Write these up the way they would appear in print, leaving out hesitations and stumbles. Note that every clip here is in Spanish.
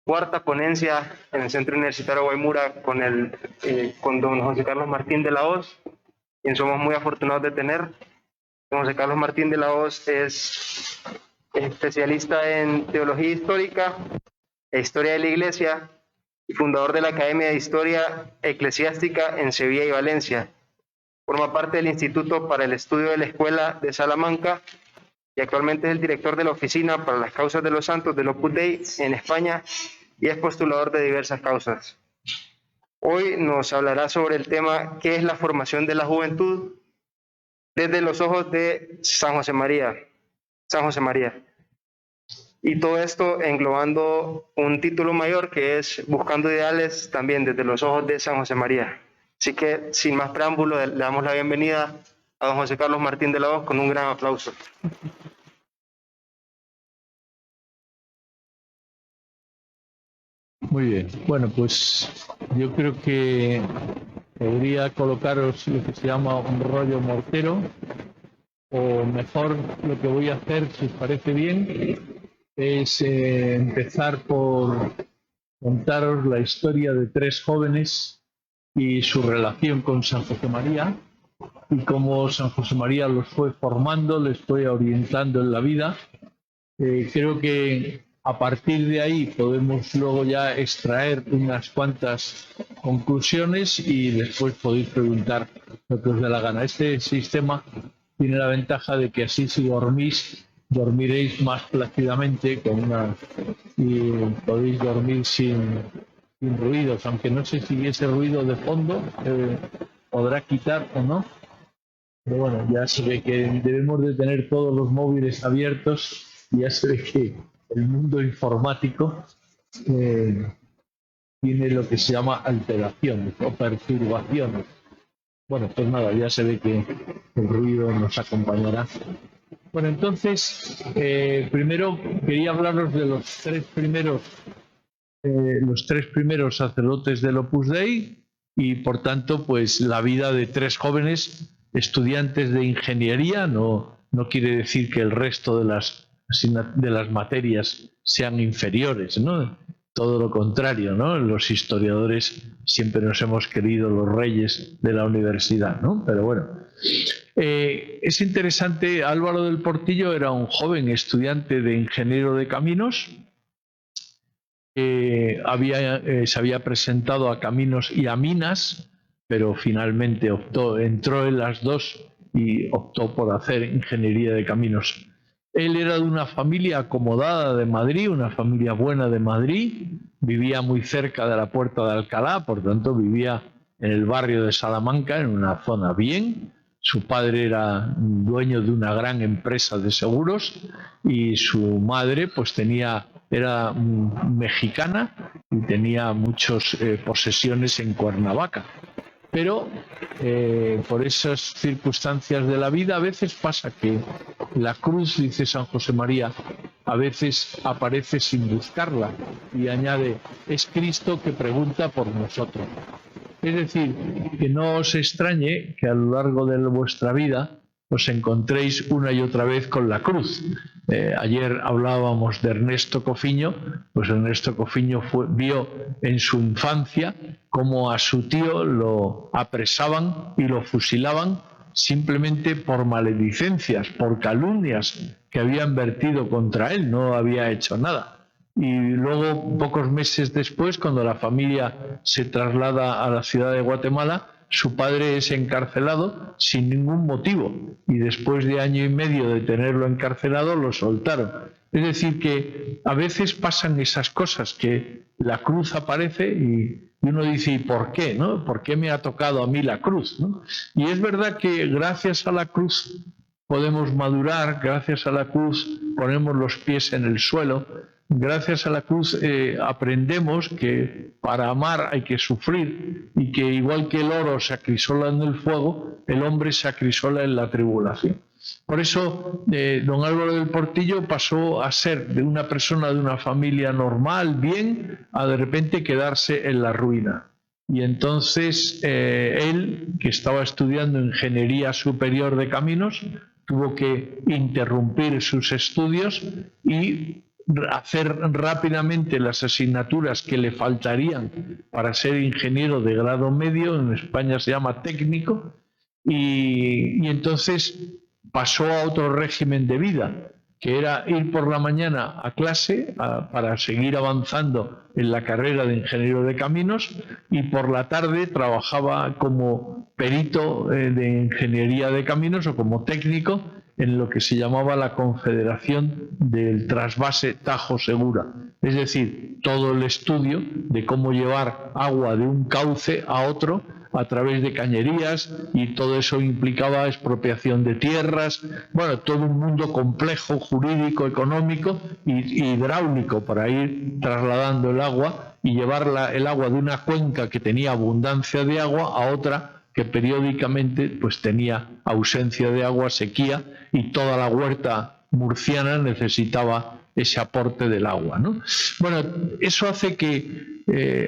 cuarta ponencia en el Centro Universitario Guaymura con don José Carlos Martín de la Hoz, quien somos muy afortunados de tener. Don José Carlos Martín de la Hoz es especialista en teología histórica e historia de la Iglesia y fundador de la Academia de Historia Eclesiástica en Sevilla y Valencia. Forma parte del Instituto para el Estudio de la Escuela de Salamanca y actualmente es el director de la Oficina para las Causas de los Santos del Opus Dei en España y es postulador de diversas causas. Hoy nos hablará sobre el tema ¿qué es la formación de la juventud? Desde los ojos de San José María. Y todo esto englobando un título mayor que es Buscando Ideales, también desde los ojos de San José María. Así que, sin más preámbulo, le damos la bienvenida a don José Carlos Martín de la Hoz con un gran aplauso. Muy bien, bueno, pues yo creo que podría colocaros lo que se llama un rollo mortero, o mejor lo que voy a hacer, si os parece bien, es empezar por contaros la historia de tres jóvenes y su relación con San José María y cómo San José María los fue formando, les fue orientando en la vida. Creo que a partir de ahí podemos luego ya extraer unas cuantas conclusiones y después podéis preguntar lo que os dé la gana. Este sistema tiene la ventaja de que así si dormís, dormiréis más plácidamente y podéis dormir sin ruidos, aunque no sé si ese ruido de fondo podrá quitar o no. Pero bueno, ya se ve que debemos de tener todos los móviles abiertos y ya se ve que el mundo informático tiene lo que se llama alteraciones o perturbaciones. Bueno, pues nada, ya se ve que el ruido nos acompañará. Bueno, entonces, primero quería hablaros de los tres primeros sacerdotes del Opus Dei y, por tanto, pues la vida de tres jóvenes estudiantes de ingeniería. No quiere decir que el resto de las materias sean inferiores, ¿no? Todo lo contrario, ¿no? Los historiadores siempre nos hemos creído los reyes de la universidad, ¿no? Pero bueno, es interesante. Álvaro del Portillo era un joven estudiante de ingeniero de caminos. Se había presentado a Caminos y a Minas, pero finalmente entró en las dos y optó por hacer ingeniería de caminos. Él era de una familia acomodada de Madrid, una familia buena de Madrid, vivía muy cerca de la Puerta de Alcalá, por tanto vivía en el barrio de Salamanca, en una zona bien. Su padre era dueño de una gran empresa de seguros y su madre pues era mexicana y tenía muchas posesiones en Cuernavaca. Pero por esas circunstancias de la vida a veces pasa que la cruz, dice San José María, a veces aparece sin buscarla, y añade, es Cristo que pregunta por nosotros. Es decir, que no os extrañe que a lo largo de vuestra vida os encontréis una y otra vez con la cruz. Ayer hablábamos de Ernesto Cofiño, pues Ernesto Cofiño vio en su infancia cómo a su tío lo apresaban y lo fusilaban simplemente por maledicencias, por calumnias que habían vertido contra él, no había hecho nada. Y luego, pocos meses después, cuando la familia se traslada a la ciudad de Guatemala, su padre es encarcelado sin ningún motivo y después de año y medio de tenerlo encarcelado lo soltaron. Es decir, que a veces pasan esas cosas, que la cruz aparece y uno dice, ¿y por qué? ¿No? ¿Por qué me ha tocado a mí la cruz? ¿No? Y es verdad que gracias a la cruz podemos madurar, gracias a la cruz ponemos los pies en el suelo. Gracias a la cruz aprendemos que para amar hay que sufrir y que igual que el oro se acrisola en el fuego, el hombre se acrisola en la tribulación. Por eso don Álvaro del Portillo pasó a ser de una persona de una familia normal, bien, a de repente quedarse en la ruina. Y entonces él, que estaba estudiando Ingeniería Superior de Caminos, tuvo que interrumpir sus estudios y hacer rápidamente las asignaturas que le faltarían para ser ingeniero de grado medio, en España se llama técnico, y entonces pasó a otro régimen de vida, que era ir por la mañana a clase para seguir avanzando en la carrera de ingeniero de caminos, y por la tarde trabajaba como perito de ingeniería de caminos o como técnico en lo que se llamaba la Confederación del Trasvase Tajo Segura, es decir, todo el estudio de cómo llevar agua de un cauce a otro a través de cañerías, y todo eso implicaba expropiación de tierras, bueno, todo un mundo complejo, jurídico, económico y hidráulico para ir trasladando el agua y llevar el agua de una cuenca que tenía abundancia de agua a otra que periódicamente pues tenía ausencia de agua, sequía, y toda la huerta murciana necesitaba ese aporte del agua, ¿no? Bueno, eso hace que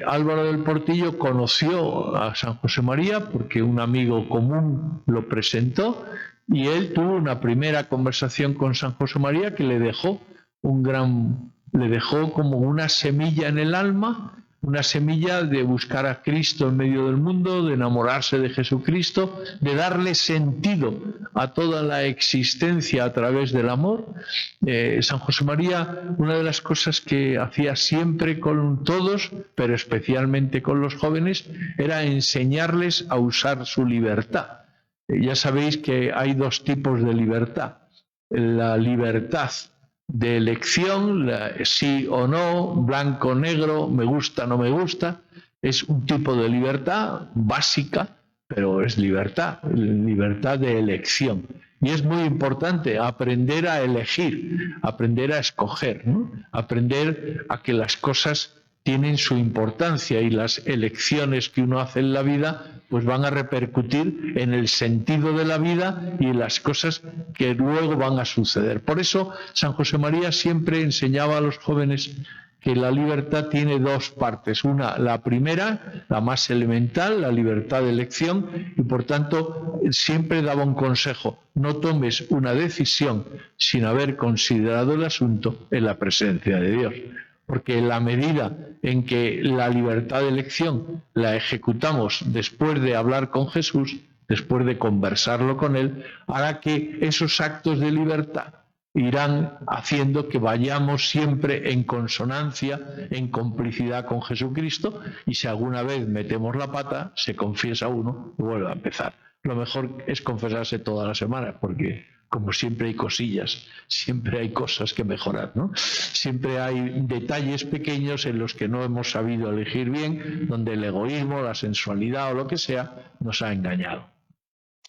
Álvaro del Portillo conoció a San José María porque un amigo común lo presentó, y él tuvo una primera conversación con San José María que le dejó como una semilla en el alma, una semilla de buscar a Cristo en medio del mundo, de enamorarse de Jesucristo, de darle sentido a toda la existencia a través del amor. San José María, una de las cosas que hacía siempre con todos, pero especialmente con los jóvenes, era enseñarles a usar su libertad. Ya sabéis que hay dos tipos de libertad: la libertad de elección, sí o no, blanco o negro, me gusta o no me gusta, es un tipo de libertad básica, pero es libertad de elección. Y es muy importante aprender a elegir, aprender a escoger, ¿no? Aprender a que las cosas tienen su importancia, y las elecciones que uno hace en la vida pues van a repercutir en el sentido de la vida y en las cosas que luego van a suceder. Por eso San José María siempre enseñaba a los jóvenes que la libertad tiene dos partes. Una, la primera, la más elemental, la libertad de elección, y por tanto siempre daba un consejo: no tomes una decisión sin haber considerado el asunto en la presencia de Dios. Porque en la medida en que la libertad de elección la ejecutamos después de hablar con Jesús, después de conversarlo con Él, hará que esos actos de libertad irán haciendo que vayamos siempre en consonancia, en complicidad con Jesucristo, y si alguna vez metemos la pata, se confiesa uno y vuelve a empezar. Lo mejor es confesarse todas las semanas, porque como siempre hay cosillas, siempre hay cosas que mejorar, ¿no? Siempre hay detalles pequeños en los que no hemos sabido elegir bien, donde el egoísmo, la sensualidad o lo que sea nos ha engañado.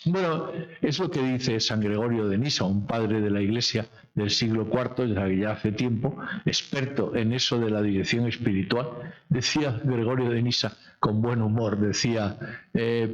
Bueno, es lo que dice San Gregorio de Nisa, un padre de la Iglesia del siglo IV, ya hace tiempo, experto en eso de la dirección espiritual. Decía Gregorio de Nisa con buen humor, decía: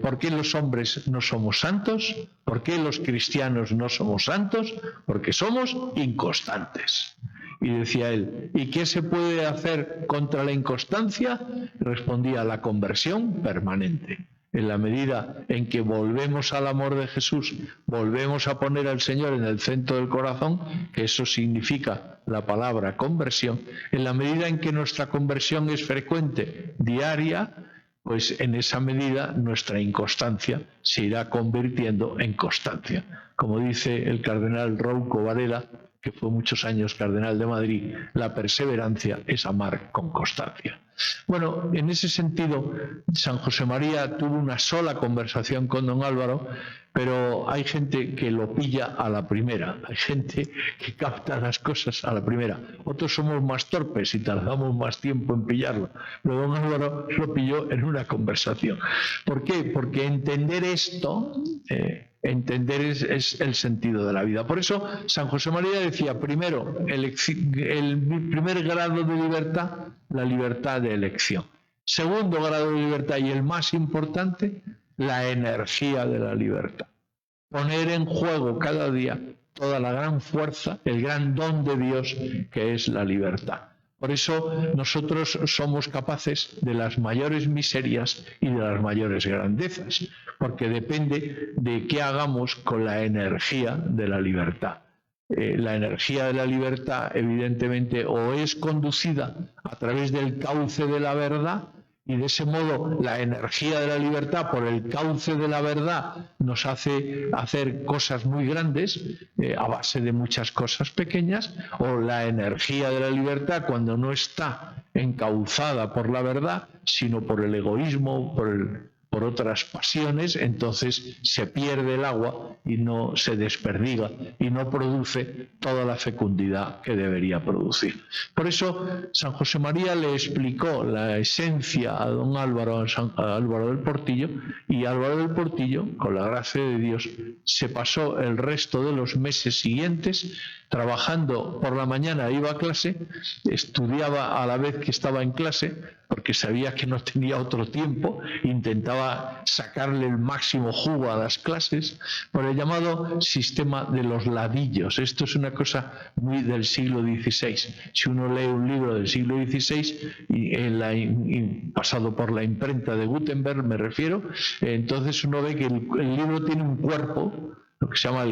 ¿por qué los hombres no somos santos? ¿Por qué los cristianos no somos santos? Porque somos inconstantes. Y decía él: ¿y qué se puede hacer contra la inconstancia? Respondía: la conversión permanente. En la medida en que volvemos al amor de Jesús, volvemos a poner al Señor en el centro del corazón, que eso significa la palabra conversión, en la medida en que nuestra conversión es frecuente, diaria, pues en esa medida nuestra inconstancia se irá convirtiendo en constancia. Como dice el cardenal Rouco Varela, que fue muchos años cardenal de Madrid, la perseverancia es amar con constancia. Bueno, en ese sentido, San José María tuvo una sola conversación con don Álvaro, pero hay gente que lo pilla a la primera, hay gente que capta las cosas a la primera. Otros somos más torpes y tardamos más tiempo en pillarlo, pero don Álvaro lo pilló en una conversación. ¿Por qué? Porque entender esto... entender es el sentido de la vida. Por eso San José María decía: primero, el primer grado de libertad, la libertad de elección. Segundo grado de libertad, y el más importante, la energía de la libertad. Poner en juego cada día toda la gran fuerza, el gran don de Dios que es la libertad. Por eso nosotros somos capaces de las mayores miserias y de las mayores grandezas, porque depende de qué hagamos con la energía de la libertad. la energía de la libertad, evidentemente, o es conducida a través del cauce de la verdad, y de ese modo la energía de la libertad por el cauce de la verdad nos hace hacer cosas muy grandes a base de muchas cosas pequeñas, o la energía de la libertad, cuando no está encauzada por la verdad, sino por el egoísmo, por otras pasiones, entonces se pierde el agua y no se desperdiga y no produce toda la fecundidad que debería producir. Por eso San José María le explicó la esencia a don Álvaro, a Álvaro del Portillo, y Álvaro del Portillo, con la gracia de Dios, se pasó el resto de los meses siguientes trabajando. Por la mañana iba a clase, estudiaba a la vez que estaba en clase, porque sabía que no tenía otro tiempo, intentaba sacarle el máximo jugo a las clases, por el llamado sistema de los ladillos. Esto es una cosa muy del siglo XVI. Si uno lee un libro del siglo XVI, pasado por la imprenta de Gutenberg, me refiero, entonces uno ve que el libro tiene un cuerpo, lo que se llama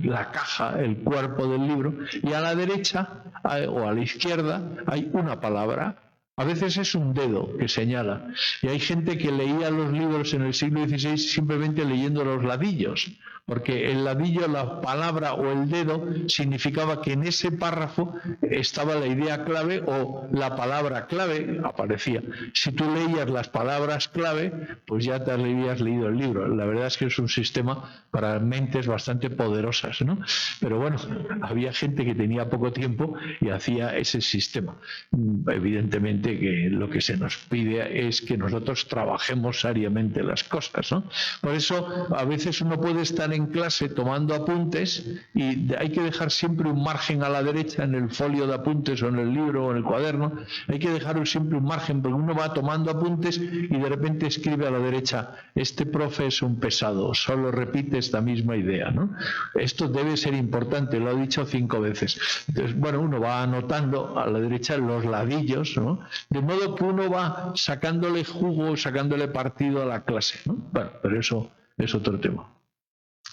la caja, el cuerpo del libro, y a la derecha o a la izquierda hay una palabra. A veces es un dedo que señala, y hay gente que leía los libros en el siglo XVI simplemente leyendo los ladillos, porque el ladillo, la palabra o el dedo significaba que en ese párrafo estaba la idea clave o la palabra clave aparecía. Si tú leías las palabras clave, pues ya te habías leído el libro. La verdad es que es un sistema para mentes bastante poderosas, ¿no? Pero bueno, había gente que tenía poco tiempo y hacía ese sistema. Evidentemente que lo que se nos pide es que nosotros trabajemos seriamente las cosas, ¿no? Por eso a veces uno puede estar en clase tomando apuntes y hay que dejar siempre un margen a la derecha en el folio de apuntes o en el libro o en el cuaderno. Hay que dejar siempre un margen, porque uno va tomando apuntes y de repente escribe a la derecha: este profe es un pesado, solo repite esta misma idea, ¿no? Esto debe ser importante, lo he dicho 5 veces. Entonces, bueno, uno va anotando a la derecha los ladillos, ¿no? De modo que uno va sacándole jugo, sacándole partido a la clase, ¿no? Bueno, pero eso es otro tema.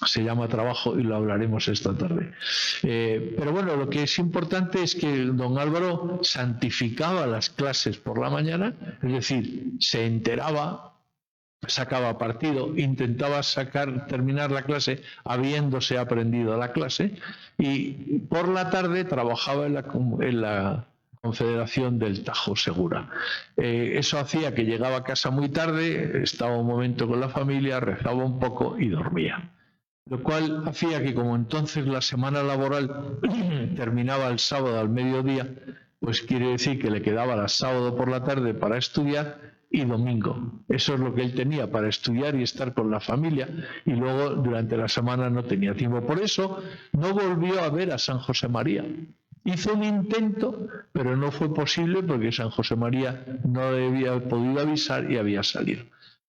Se llama trabajo y lo hablaremos esta tarde. Pero bueno, lo que es importante es que don Álvaro santificaba las clases por la mañana, es decir, se enteraba, sacaba partido, intentaba terminar la clase habiéndose aprendido la clase, y por la tarde trabajaba en la Confederación del Tajo Segura. Eso hacía que llegaba a casa muy tarde, estaba un momento con la familia, rezaba un poco y dormía. Lo cual hacía que, como entonces la semana laboral terminaba el sábado al mediodía, pues quiere decir que le quedaba el sábado por la tarde para estudiar y domingo. Eso es lo que él tenía para estudiar y estar con la familia, y luego durante la semana no tenía tiempo. Por eso no volvió a ver a San José María. Hizo un intento, pero no fue posible porque San José María no había podido avisar y había salido.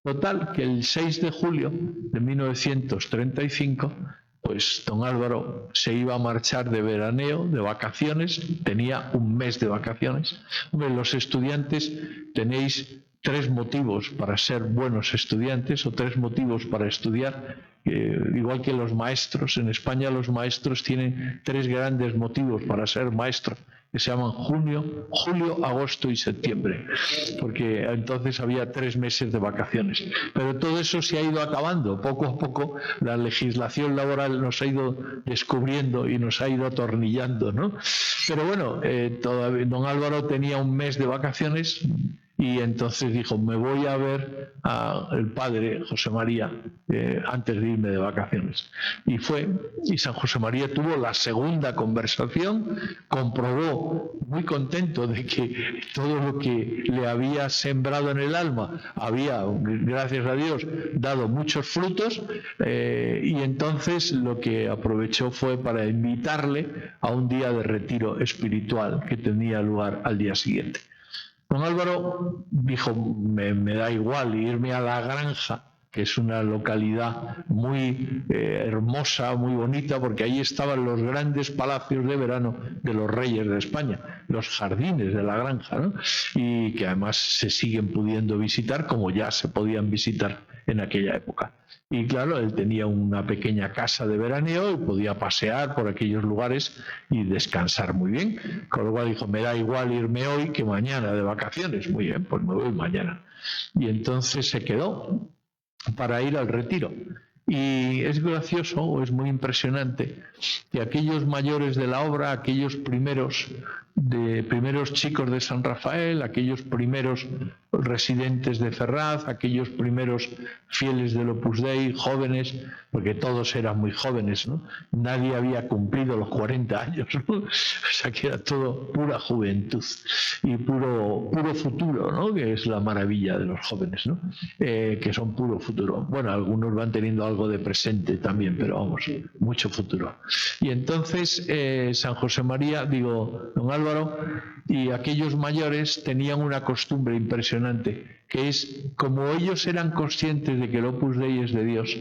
Total, que el 6 de julio de 1935, pues don Álvaro se iba a marchar de veraneo, de vacaciones, tenía un mes de vacaciones. Hombre, los estudiantes tenéis 3 motivos para ser buenos estudiantes, o 3 motivos para estudiar, igual que los maestros. En España los maestros tienen 3 grandes motivos para ser maestros, que se llaman julio, agosto y septiembre, porque entonces había 3 meses de vacaciones. Pero todo eso se ha ido acabando. Poco a poco la legislación laboral nos ha ido descubriendo y nos ha ido atornillando, ¿no? Pero bueno, todavía don Álvaro tenía un mes de vacaciones, y entonces dijo: me voy a ver al padre José María antes de irme de vacaciones. Y fue, y San José María tuvo la segunda conversación, comprobó, muy contento de que todo lo que le había sembrado en el alma había, gracias a Dios, dado muchos frutos, y entonces lo que aprovechó fue para invitarle a un día de retiro espiritual que tenía lugar al día siguiente. Don Álvaro dijo: me da igual irme a La Granja, que es una localidad muy hermosa, muy bonita, porque ahí estaban los grandes palacios de verano de los reyes de España, los jardines de La Granja, ¿no? Y que además se siguen pudiendo visitar, como ya se podían visitar en aquella época. Y claro, él tenía una pequeña casa de veraneo y podía pasear por aquellos lugares y descansar muy bien. Con lo cual dijo, me da igual irme hoy que mañana de vacaciones. Muy bien, pues me voy mañana. Y entonces se quedó para ir al retiro. Y es gracioso, o es muy impresionante, que aquellos mayores de la obra, aquellos primeros chicos de San Rafael, aquellos primeros residentes de Ferraz, aquellos primeros fieles del Opus Dei, jóvenes, porque todos eran muy jóvenes, ¿no? Nadie había cumplido los 40 años, ¿no? O sea que era todo pura juventud y puro futuro, ¿no? Que es la maravilla de los jóvenes, ¿no? Que son puro futuro. Bueno, algunos van teniendo algo de presente también, pero vamos, mucho futuro. Y entonces San José María, don Álvaro, y aquellos mayores tenían una costumbre impresionante, que es, como ellos eran conscientes de que el Opus Dei es de Dios,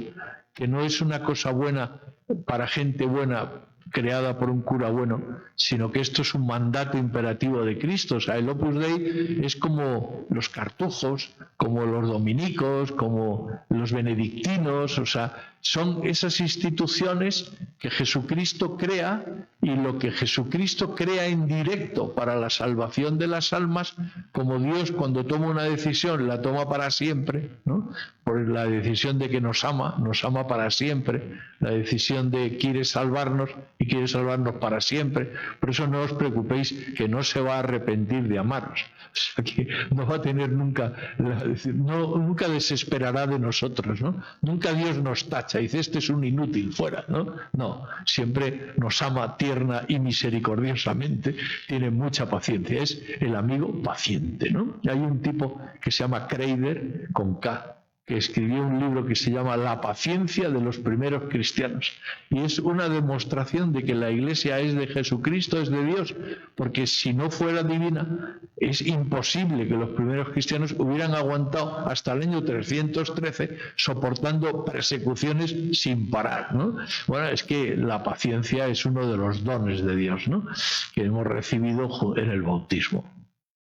que no es una cosa buena para gente buena creada por un cura bueno, sino que esto es un mandato imperativo de Cristo. O sea, el Opus Dei es como los cartujos, como los dominicos, como los benedictinos, o sea, son esas instituciones que Jesucristo crea, y lo que Jesucristo crea en directo para la salvación de las almas, como Dios cuando toma una decisión la toma para siempre, ¿no? Por la decisión de que nos ama para siempre, la decisión de quiere salvarnos y quiere salvarnos para siempre. Por eso no os preocupéis, que no se va a arrepentir de amaros. O sea, que no va a tener nunca, nunca desesperará de nosotros, ¿no? Nunca Dios nos tacha y dice, este es un inútil, fuera, ¿no? No, siempre nos ama tierna y misericordiosamente, tiene mucha paciencia, es el amigo paciente, ¿no? Y hay un tipo que se llama Kreider, con K, que escribió un libro que se llama La paciencia de los primeros cristianos, y es una demostración de que la Iglesia es de Jesucristo, es de Dios, porque si no fuera divina es imposible que los primeros cristianos hubieran aguantado hasta el año 313 soportando persecuciones sin parar, ¿no? Bueno, es que la paciencia es uno de los dones de Dios, ¿no?, que hemos recibido en el bautismo.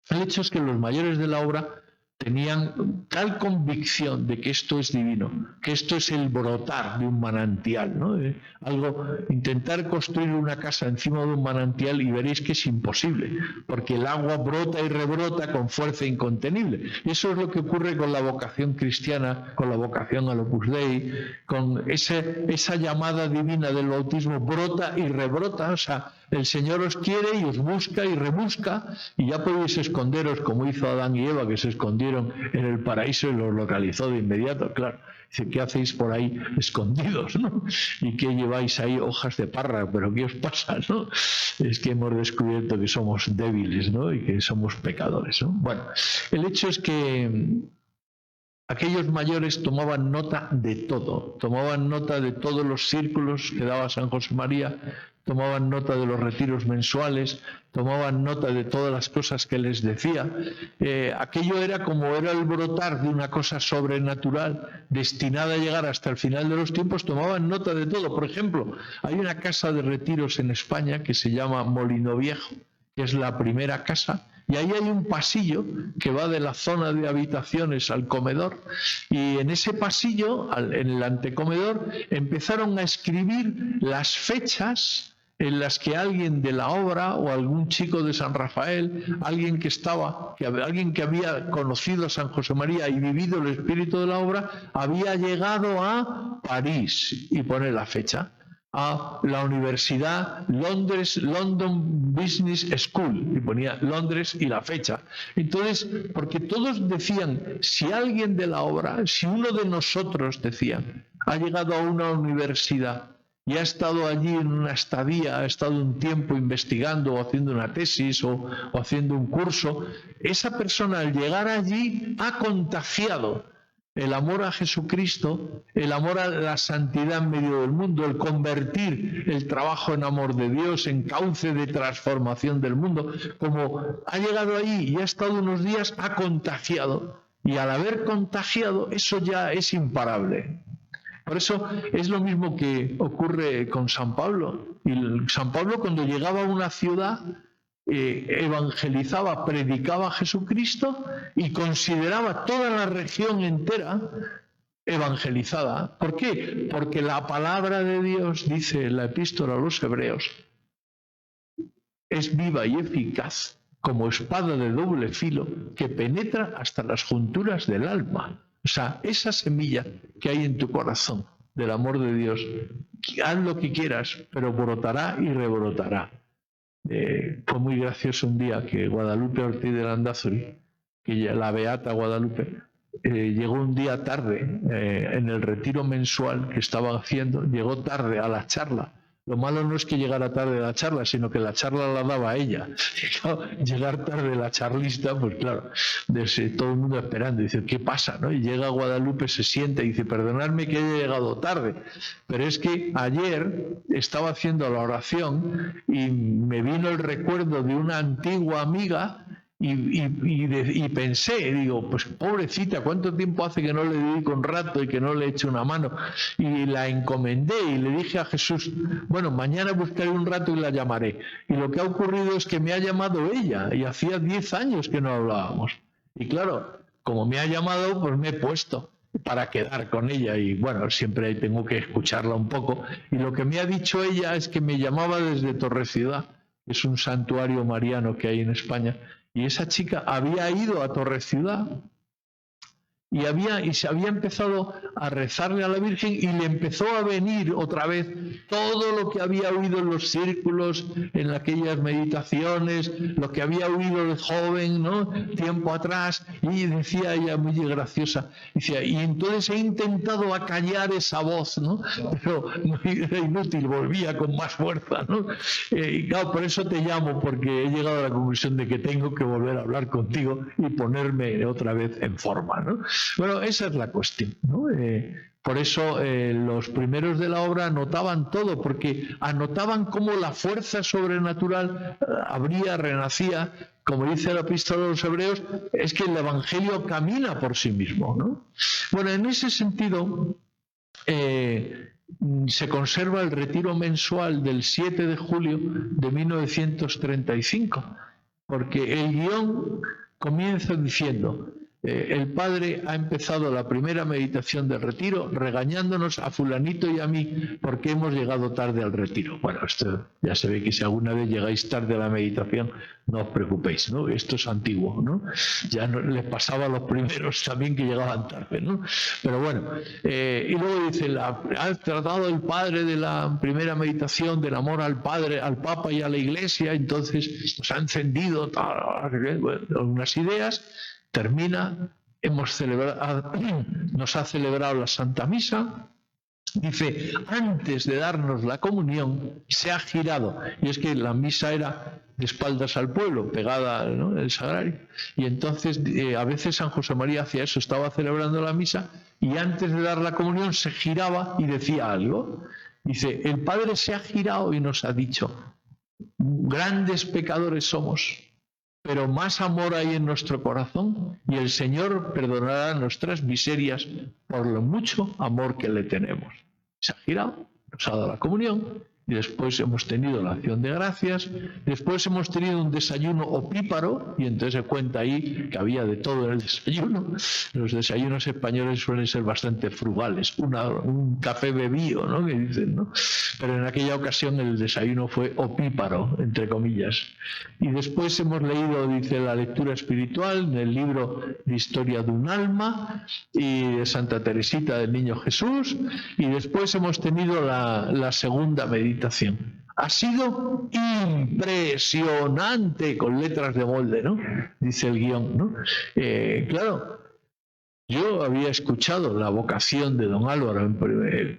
El hecho es que los mayores de la obra tenían tal convicción de que esto es divino, que esto es el brotar de un manantial, ¿no? Intentar construir una casa encima de un manantial y veréis que es imposible, porque el agua brota y rebrota con fuerza incontenible. Eso es lo que ocurre con la vocación cristiana, con la vocación al Opus Dei, con esa llamada divina del bautismo, brota y rebrota. O sea, el Señor os quiere y os busca y rebusca, y ya podéis esconderos como hizo Adán y Eva, que se escondieron en el paraíso y los localizó de inmediato. Claro, dice, ¿qué hacéis por ahí escondidos, no? ¿Y qué lleváis ahí hojas de parra? ¿Pero qué os pasa, no? Es que hemos descubierto que somos débiles, ¿no?, y que somos pecadores, ¿no? Bueno, el hecho es que aquellos mayores tomaban nota de todo, tomaban nota de todos los círculos que daba San José María, tomaban nota de los retiros mensuales, tomaban nota de todas las cosas que les decía. Aquello era como era el brotar de una cosa sobrenatural destinada a llegar hasta el final de los tiempos. Tomaban nota de todo. Por ejemplo, hay una casa de retiros en España que se llama Molino Viejo, que es la primera casa, y ahí hay un pasillo que va de la zona de habitaciones al comedor, y en ese pasillo, en el antecomedor, empezaron a escribir las fechas en las que alguien de la obra o algún chico de San Rafael, alguien que había conocido a San José María y vivido el espíritu de la obra, había llegado a París, y pone la fecha, a la Universidad London Business School, y ponía Londres y la fecha. Entonces, porque todos decían, si alguien de la obra, si uno de nosotros, decían, ha llegado a una universidad y ha estado allí en una estadía, ha estado un tiempo investigando o haciendo una tesis o haciendo un curso, esa persona al llegar allí ha contagiado el amor a Jesucristo, el amor a la santidad en medio del mundo, el convertir el trabajo en amor de Dios, en cauce de transformación del mundo. Como ha llegado allí y ha estado unos días, ha contagiado. Y al haber contagiado, eso ya es imparable. Por eso es lo mismo que ocurre con San Pablo. Y San Pablo, cuando llegaba a una ciudad, evangelizaba, predicaba a Jesucristo y consideraba toda la región entera evangelizada. ¿Por qué? Porque la palabra de Dios, dice la epístola a los Hebreos, es viva y eficaz como espada de doble filo que penetra hasta las junturas del alma. O sea, esa semilla que hay en tu corazón del amor de Dios, haz lo que quieras, pero brotará y rebrotará. Fue muy gracioso un día que Guadalupe Ortiz de Landázuri, que la beata Guadalupe, llegó un día tarde en el retiro mensual que estaba haciendo, llegó tarde a la charla. Lo malo no es que llegara tarde a la charla, sino que la charla la daba ella. Y claro, llegar tarde la charlista, pues claro, todo el mundo esperando. Dice, ¿qué pasa? ¿No? Y llega Guadalupe, se sienta y dice, perdonadme que haya llegado tarde, pero es que ayer estaba haciendo la oración y me vino el recuerdo de una antigua amiga y pensé, digo, pues pobrecita, ¿cuánto tiempo hace que no le dedico un rato y que no le echo una mano? Y la encomendé y le dije a Jesús, bueno, mañana buscaré un rato y la llamaré. Y lo que ha ocurrido es que me ha llamado ella y hacía 10 años que no hablábamos. Y claro, como me ha llamado, pues me he puesto para quedar con ella y bueno, siempre tengo que escucharla un poco. Y lo que me ha dicho ella es que me llamaba desde Torreciudad, que es un santuario mariano que hay en España. Y esa chica había ido a Torreciudad y se había empezado a rezarle a la Virgen y le empezó a venir otra vez todo lo que había oído en los círculos, en aquellas meditaciones, lo que había oído de joven, ¿no? Tiempo atrás, y decía ella muy graciosa, decía, y entonces he intentado acallar esa voz, ¿no? Pero era inútil, volvía con más fuerza, ¿no? Y claro, por eso te llamo, porque he llegado a la conclusión de que tengo que volver a hablar contigo y ponerme otra vez en forma, ¿no? Bueno, esa es la cuestión, ¿no? Por eso los primeros de la obra anotaban todo, porque anotaban cómo la fuerza sobrenatural renacía, como dice la epístola de los Hebreos, es que el Evangelio camina por sí mismo, ¿no? Bueno, en ese sentido se conserva el retiro mensual del 7 de julio de 1935, porque el guión comienza diciendo: el padre ha empezado la primera meditación del retiro regañándonos a fulanito y a mí porque hemos llegado tarde al retiro. Bueno, esto ya se ve que si alguna vez llegáis tarde a la meditación, no os preocupéis, ¿no? Esto es antiguo, ¿no? Ya no, les pasaba a los primeros también que llegaban tarde, ¿no? Pero bueno, y luego dice, ha tratado el padre de la primera meditación del amor al padre, al papa y a la iglesia, entonces nos ha encendido unas ideas. Termina, nos ha celebrado la Santa Misa. Dice, antes de darnos la comunión, se ha girado. Y es que la misa era de espaldas al pueblo, pegada, ¿no?, el sagrario. Y entonces, a veces San José María hacía eso, estaba celebrando la misa y antes de dar la comunión se giraba y decía algo. Dice, el Padre se ha girado y nos ha dicho, grandes pecadores somos, pero más amor hay en nuestro corazón y el Señor perdonará nuestras miserias por lo mucho amor que le tenemos. Se ha girado, nos ha dado la comunión y después hemos tenido la acción de gracias, después hemos tenido un desayuno opíparo y entonces se cuenta ahí que había de todo en el desayuno. Los desayunos españoles suelen ser bastante frugales, un café bebido, ¿no?, que dicen, ¿no? Pero en aquella ocasión el desayuno fue opíparo, entre comillas. Y después hemos leído, dice, la lectura espiritual en el libro de Historia de un alma y de Santa Teresita del Niño Jesús, y después hemos tenido la segunda meditación. Ha sido impresionante, con letras de molde, ¿no?, dice el guión, ¿no? Claro, yo había escuchado la vocación de don Álvaro,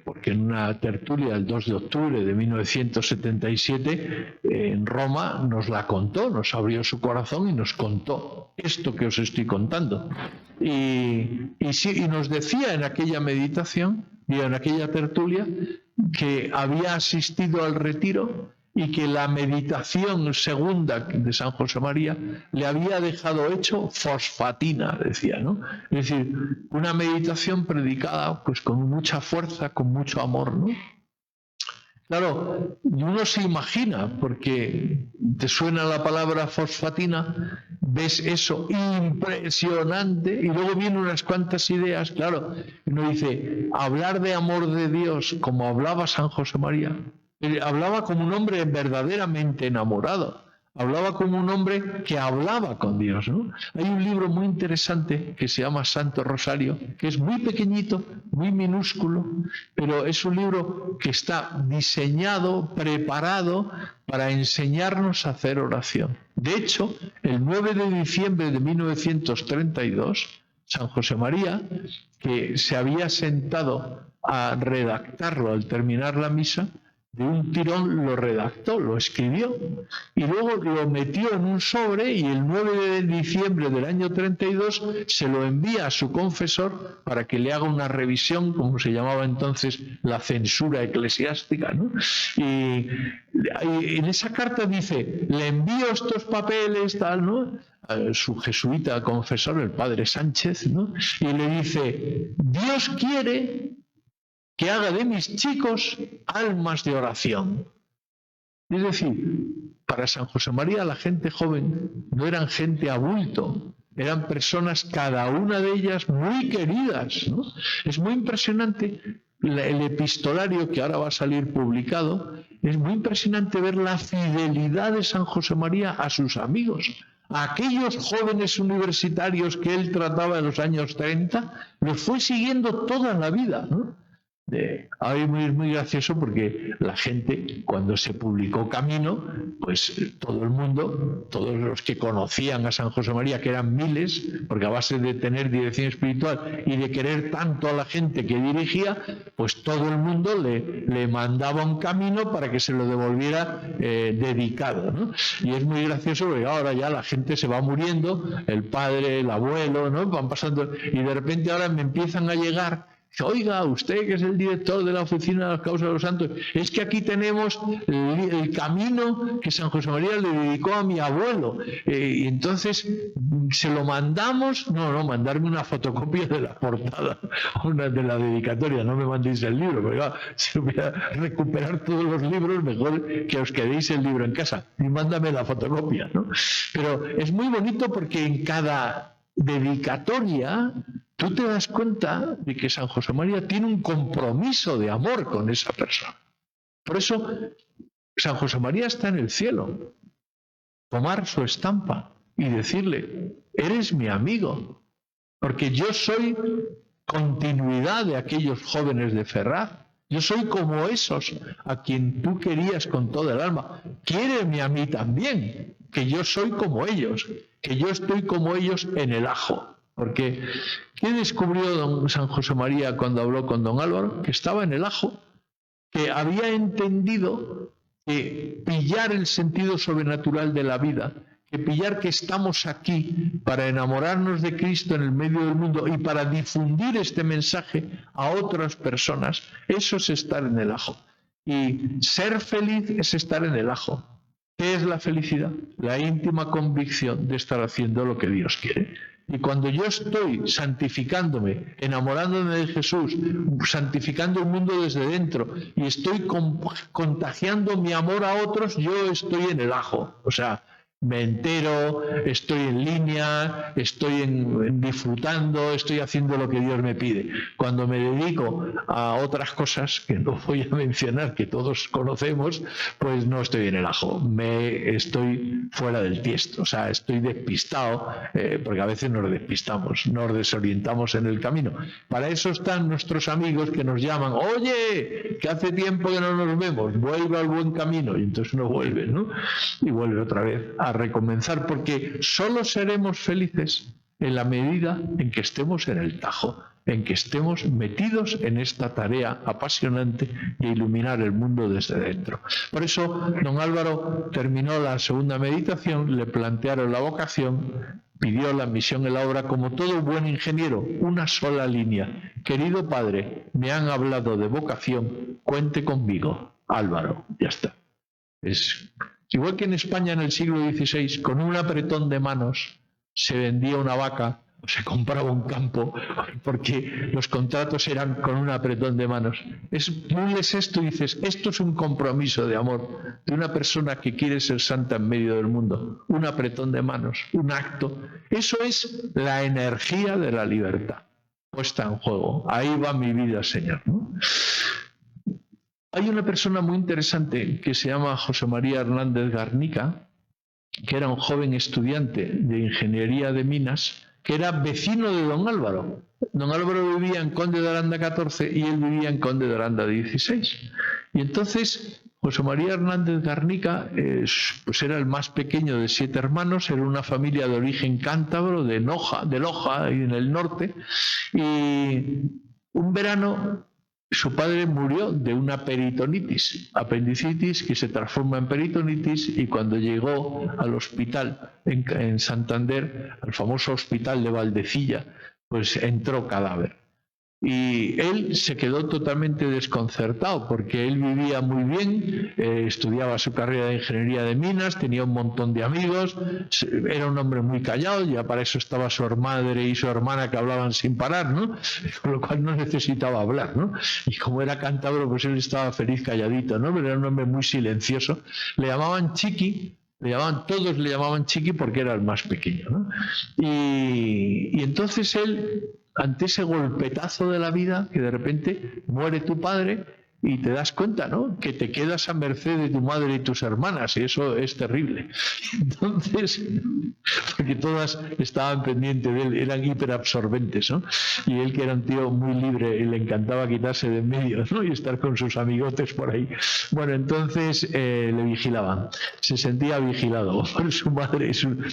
porque en una tertulia el 2 de octubre de 1977 en Roma nos la contó, nos abrió su corazón y nos contó esto que os estoy contando. Y nos decía en aquella meditación y en aquella tertulia que había asistido al retiro y que la meditación segunda de San José María le había dejado hecho fosfatina, decía, ¿no? Es decir, una meditación predicada pues con mucha fuerza, con mucho amor, ¿no? Claro, uno se imagina, porque te suena la palabra fosfatina, ves eso impresionante y luego vienen unas cuantas ideas, claro, uno dice, hablar de amor de Dios como hablaba San José María, hablaba como un hombre verdaderamente enamorado. Hablaba como un hombre que hablaba con Dios, ¿no? Hay un libro muy interesante que se llama Santo Rosario, que es muy pequeñito, muy minúsculo, pero es un libro que está diseñado, preparado para enseñarnos a hacer oración. De hecho, el 9 de diciembre de 1932, San José María, que se había sentado a redactarlo al terminar la misa, de un tirón lo redactó, lo escribió y luego lo metió en un sobre y el 9 de diciembre del año 32 se lo envía a su confesor para que le haga una revisión, como se llamaba entonces la censura eclesiástica, ¿no? Y en esa carta dice, le envío estos papeles, tal, ¿no? A su jesuita confesor, el padre Sánchez, ¿no? Y le dice, Dios quiere que haga de mis chicos almas de oración. Es decir, para San José María la gente joven no eran gente a bulto, eran personas, cada una de ellas, muy queridas, ¿no? Es muy impresionante el epistolario que ahora va a salir publicado, es muy impresionante ver la fidelidad de San José María a sus amigos. A aquellos jóvenes universitarios que él trataba en los años 30, los fue siguiendo toda la vida, ¿no? Ahora es muy gracioso porque la gente, cuando se publicó Camino, pues todo el mundo, todos los que conocían a San José María, que eran miles, porque a base de tener dirección espiritual y de querer tanto a la gente que dirigía, pues todo el mundo le mandaba un Camino para que se lo devolviera dedicado, ¿no? Y es muy gracioso porque ahora ya la gente se va muriendo, el padre, el abuelo, ¿no? Van pasando, y de repente ahora me empiezan a llegar. Oiga, usted que es el director de la Oficina de las Causas de los Santos, es que aquí tenemos el Camino que San José María le dedicó a mi abuelo. Y entonces, ¿se lo mandamos? No, mandarme una fotocopia de la portada, una de la dedicatoria, no me mandéis el libro, porque si voy a recuperar todos los libros, mejor que os quedéis el libro en casa y mándame la fotocopia, ¿no? Pero es muy bonito porque en cada dedicatoria tú te das cuenta de que San José María tiene un compromiso de amor con esa persona. Por eso San José María está en el cielo. Tomar su estampa y decirle, eres mi amigo, porque yo soy continuidad de aquellos jóvenes de Ferraz. Yo soy como esos a quien tú querías con toda el alma. Quiéreme a mí también, que yo soy como ellos, que yo estoy como ellos en el ajo. Porque, ¿qué descubrió don San José María cuando habló con don Álvaro? Que estaba en el ajo, que había entendido que pillar el sentido sobrenatural de la vida, que pillar que estamos aquí para enamorarnos de Cristo en el medio del mundo y para difundir este mensaje a otras personas, eso es estar en el ajo. Y ser feliz es estar en el ajo. ¿Qué es la felicidad? La íntima convicción de estar haciendo lo que Dios quiere. Y cuando yo estoy santificándome, enamorándome de Jesús, santificando el mundo desde dentro y estoy contagiando mi amor a otros, yo estoy en el ajo. O sea, me entero, estoy en línea, estoy disfrutando, estoy haciendo lo que Dios me pide. Cuando me dedico a otras cosas, que no voy a mencionar, que todos conocemos, pues no estoy en el ajo, estoy fuera del tiesto, o sea, estoy despistado, porque a veces nos despistamos, nos desorientamos en el camino. Para eso están nuestros amigos que nos llaman, oye, que hace tiempo que no nos vemos, vuelve al buen camino, y entonces uno vuelve, ¿no? Y vuelve otra vez a recomenzar, porque solo seremos felices en la medida en que estemos en el tajo, en que estemos metidos en esta tarea apasionante de iluminar el mundo desde dentro. Por eso, don Álvaro terminó la segunda meditación, le plantearon la vocación, pidió la misión en la obra, como todo buen ingeniero, una sola línea. Querido padre, me han hablado de vocación, cuente conmigo. Álvaro, ya está. Es igual que en España en el siglo XVI, con un apretón de manos se vendía una vaca o se compraba un campo, porque los contratos eran con un apretón de manos. Lees esto y dices, esto es un compromiso de amor de una persona que quiere ser santa en medio del mundo, un apretón de manos, un acto. Eso es la energía de la libertad puesta en juego. Ahí va mi vida, Señor, ¿no? Hay una persona muy interesante que se llama José María Hernández Garnica, que era un joven estudiante de ingeniería de minas, que era vecino de don Álvaro. Don Álvaro vivía en Conde de Aranda 14 y él vivía en Conde de Aranda 16. Y entonces José María Hernández Garnica pues era el más pequeño de 7 hermanos, era una familia de origen cántabro, de Loja, ahí en el norte, y un verano su padre murió de una peritonitis, apendicitis que se transforma en peritonitis, y cuando llegó al hospital en Santander, al famoso hospital de Valdecilla, pues entró cadáver. Y él se quedó totalmente desconcertado porque él vivía muy bien, estudiaba su carrera de ingeniería de minas, tenía un montón de amigos, era un hombre muy callado, ya para eso estaba su madre y su hermana que hablaban sin parar, ¿no? Con lo cual no necesitaba hablar, ¿no? Y como era cántabro, pues él estaba feliz calladito, ¿no? Pero era un hombre muy silencioso. Le llamaban Chiqui. Todos le llamaban Chiqui porque era el más pequeño, ¿no? Y entonces él, ante ese golpetazo de la vida, que de repente muere tu padre y te das cuenta, ¿no?, que te quedas a merced de tu madre y tus hermanas, y eso es terrible. Entonces, porque todas estaban pendientes de él, eran hiperabsorbentes, ¿no? Y él, que era un tío muy libre y le encantaba quitarse de en medio, ¿no?, y estar con sus amigotes por ahí. Bueno, entonces le vigilaban, se sentía vigilado por su madre.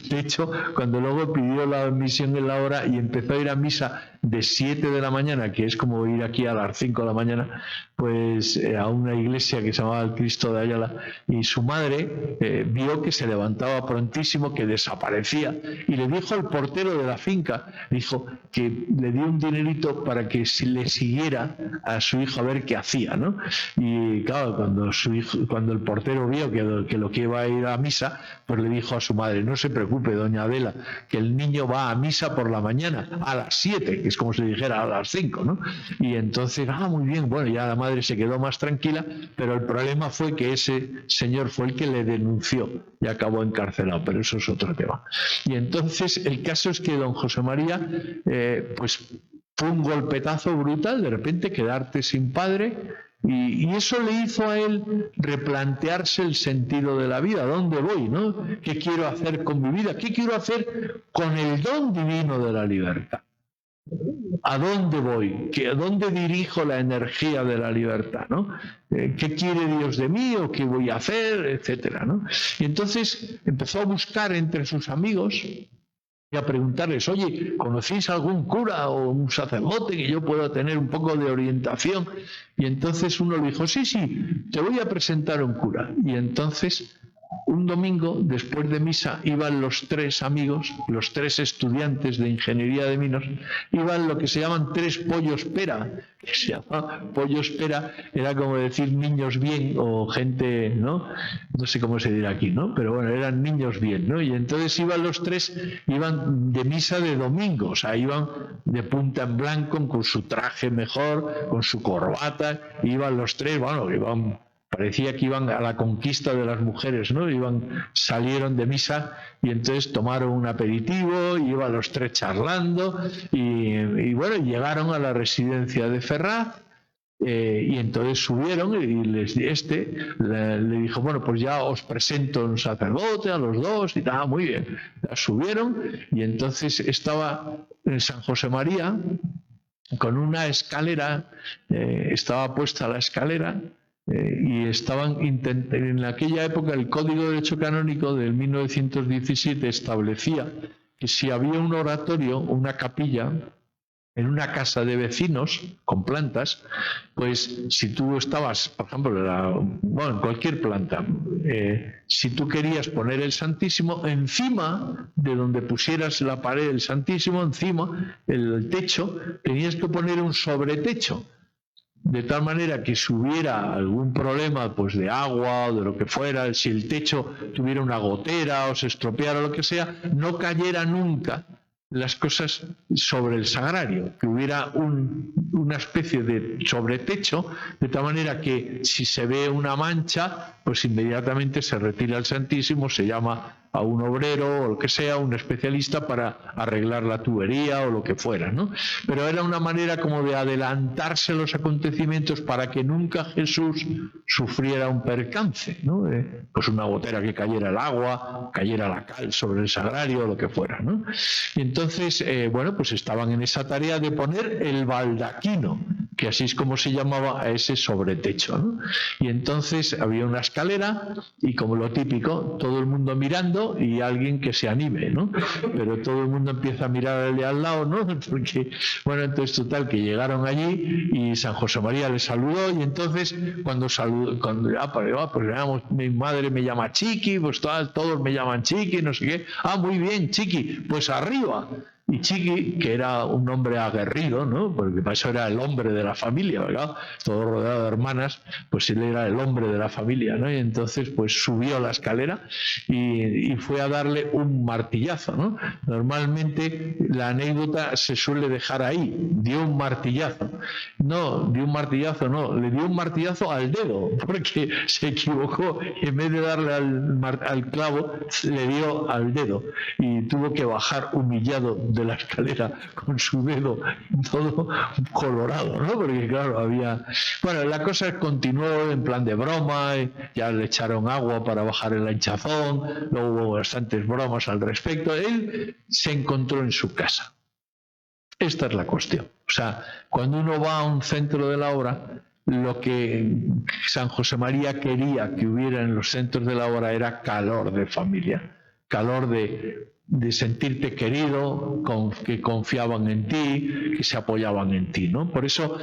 De hecho, cuando luego pidió la admisión en la hora y empezó a ir a misa de 7 de la mañana, que es como ir aquí a las 5 de la mañana, pues a una iglesia que se llamaba el Cristo de Ayala, y su madre vio que se levantaba prontísimo, que desaparecía, y le dijo al portero de la finca, dijo que le dio un dinerito para que le siguiera a su hijo a ver qué hacía, ¿no? Y claro, cuando el portero vio que lo que iba a ir a misa, pues le dijo a su madre, no se preocupe, doña Adela, que el niño va a misa por la mañana a las 7, que es como si dijera a las 5, ¿no? Y entonces, muy bien, bueno, ya la madre se quedó más tranquila, pero el problema fue que ese señor fue el que le denunció y acabó encarcelado, pero eso es otro tema. Y entonces el caso es que don José María, pues fue un golpetazo brutal, de repente quedarte sin padre, y eso le hizo a él replantearse el sentido de la vida. ¿Dónde voy, no? ¿Qué quiero hacer con mi vida? ¿Qué quiero hacer con el don divino de la libertad? ¿A dónde voy? ¿A dónde dirijo la energía de la libertad, ¿no? ¿Qué quiere Dios de mí o qué voy a hacer? Etcétera, ¿no? Y entonces empezó a buscar entre sus amigos y a preguntarles, oye, ¿conocéis algún cura o un sacerdote que yo pueda tener un poco de orientación? Y entonces uno le dijo, sí, te voy a presentar un cura. Y entonces un domingo, después de misa, iban los 3 amigos, los 3 estudiantes de ingeniería de minas, iban lo que se llaman 3 pollos pera, que se llama pollos pera, era como decir niños bien o gente, ¿no? No sé cómo se dirá aquí, ¿no? Pero bueno, eran niños bien, ¿no? Y entonces iban los 3, iban de misa de domingo, o sea, iban de punta en blanco, con su traje mejor, con su corbata, iban los 3, bueno, iban... Parecía que iban a la conquista de las mujeres, ¿no? Salieron de misa y entonces tomaron un aperitivo, y iban los 3 charlando y bueno, llegaron a la residencia de Ferraz, y entonces subieron y le dijo, bueno, pues ya os presento un sacerdote a los 2 y tal, muy bien. Subieron y entonces estaba en San José María con una escalera, estaba puesta la escalera. Y estaban en aquella época el Código de Derecho Canónico del 1917 establecía que si había un oratorio, una capilla, en una casa de vecinos con plantas, pues si tú estabas, por ejemplo, en cualquier planta, si tú querías poner el Santísimo, encima de donde pusieras la pared del Santísimo, encima el techo, tenías que poner un sobretecho. De tal manera que si hubiera algún problema, pues de agua o de lo que fuera, si el techo tuviera una gotera o se estropeara o lo que sea, no cayera nunca las cosas sobre el sagrario, que hubiera una especie de sobretecho, de tal manera que si se ve una mancha, pues inmediatamente se retira el Santísimo, se llama a un obrero o lo que sea, un especialista para arreglar la tubería o lo que fuera, ¿no? Pero era una manera como de adelantarse los acontecimientos para que nunca Jesús sufriera un percance, ¿no? Pues una gotera que cayera el agua, cayera la cal sobre el sagrario o lo que fuera, ¿no? Y entonces, bueno, pues estaban en esa tarea de poner el baldaquino, que así es como se llamaba a ese sobretecho, ¿no? Y entonces había una escalera y, como lo típico, todo el mundo mirando y alguien que se anime, ¿no? Pero todo el mundo empieza a mirar al de al lado, ¿no? Porque, bueno, entonces total, que llegaron allí y San José María les saludó, y entonces cuando pues mi madre me llama Chiqui, pues todos me llaman Chiqui, no sé qué. Muy bien, Chiqui, pues arriba. Y Chiqui, que era un hombre aguerrido, ¿no? Porque para eso era el hombre de la familia, ¿verdad? Todo rodeado de hermanas, pues él era el hombre de la familia, ¿no? Y entonces pues subió la escalera y fue a darle un martillazo, ¿no? Normalmente la anécdota se suele dejar ahí, dio un martillazo. No, dio un martillazo, no, le dio un martillazo al dedo, porque se equivocó, en vez de darle al clavo, le dio al dedo y tuvo que bajar humillado de la escalera con su dedo todo colorado, ¿no? Porque claro, había... Bueno, la cosa continuó en plan de broma, ya le echaron agua para bajar el hinchazón, luego hubo bastantes bromas al respecto. Él se encontró en su casa. Esta es la cuestión. O sea, cuando uno va a un centro de la obra, lo que San José María quería que hubiera en los centros de la obra era calor de familia, calor de sentirte querido, que confiaban en ti, que se apoyaban en ti, ¿no? Por eso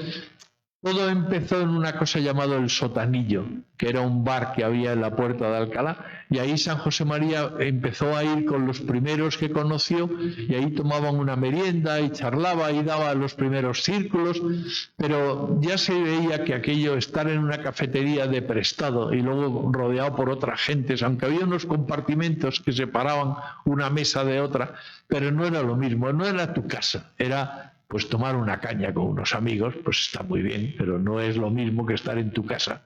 todo empezó en una cosa llamada el Sotanillo, que era un bar que había en la puerta de Alcalá, y ahí San José María empezó a ir con los primeros que conoció, y ahí tomaban una merienda y charlaba y daba los primeros círculos, pero ya se veía que aquello, estar en una cafetería de prestado y luego rodeado por otras gentes, aunque había unos compartimentos que separaban una mesa de otra, pero no era lo mismo, no era tu casa, era... pues tomar una caña con unos amigos, pues está muy bien, pero no es lo mismo que estar en tu casa.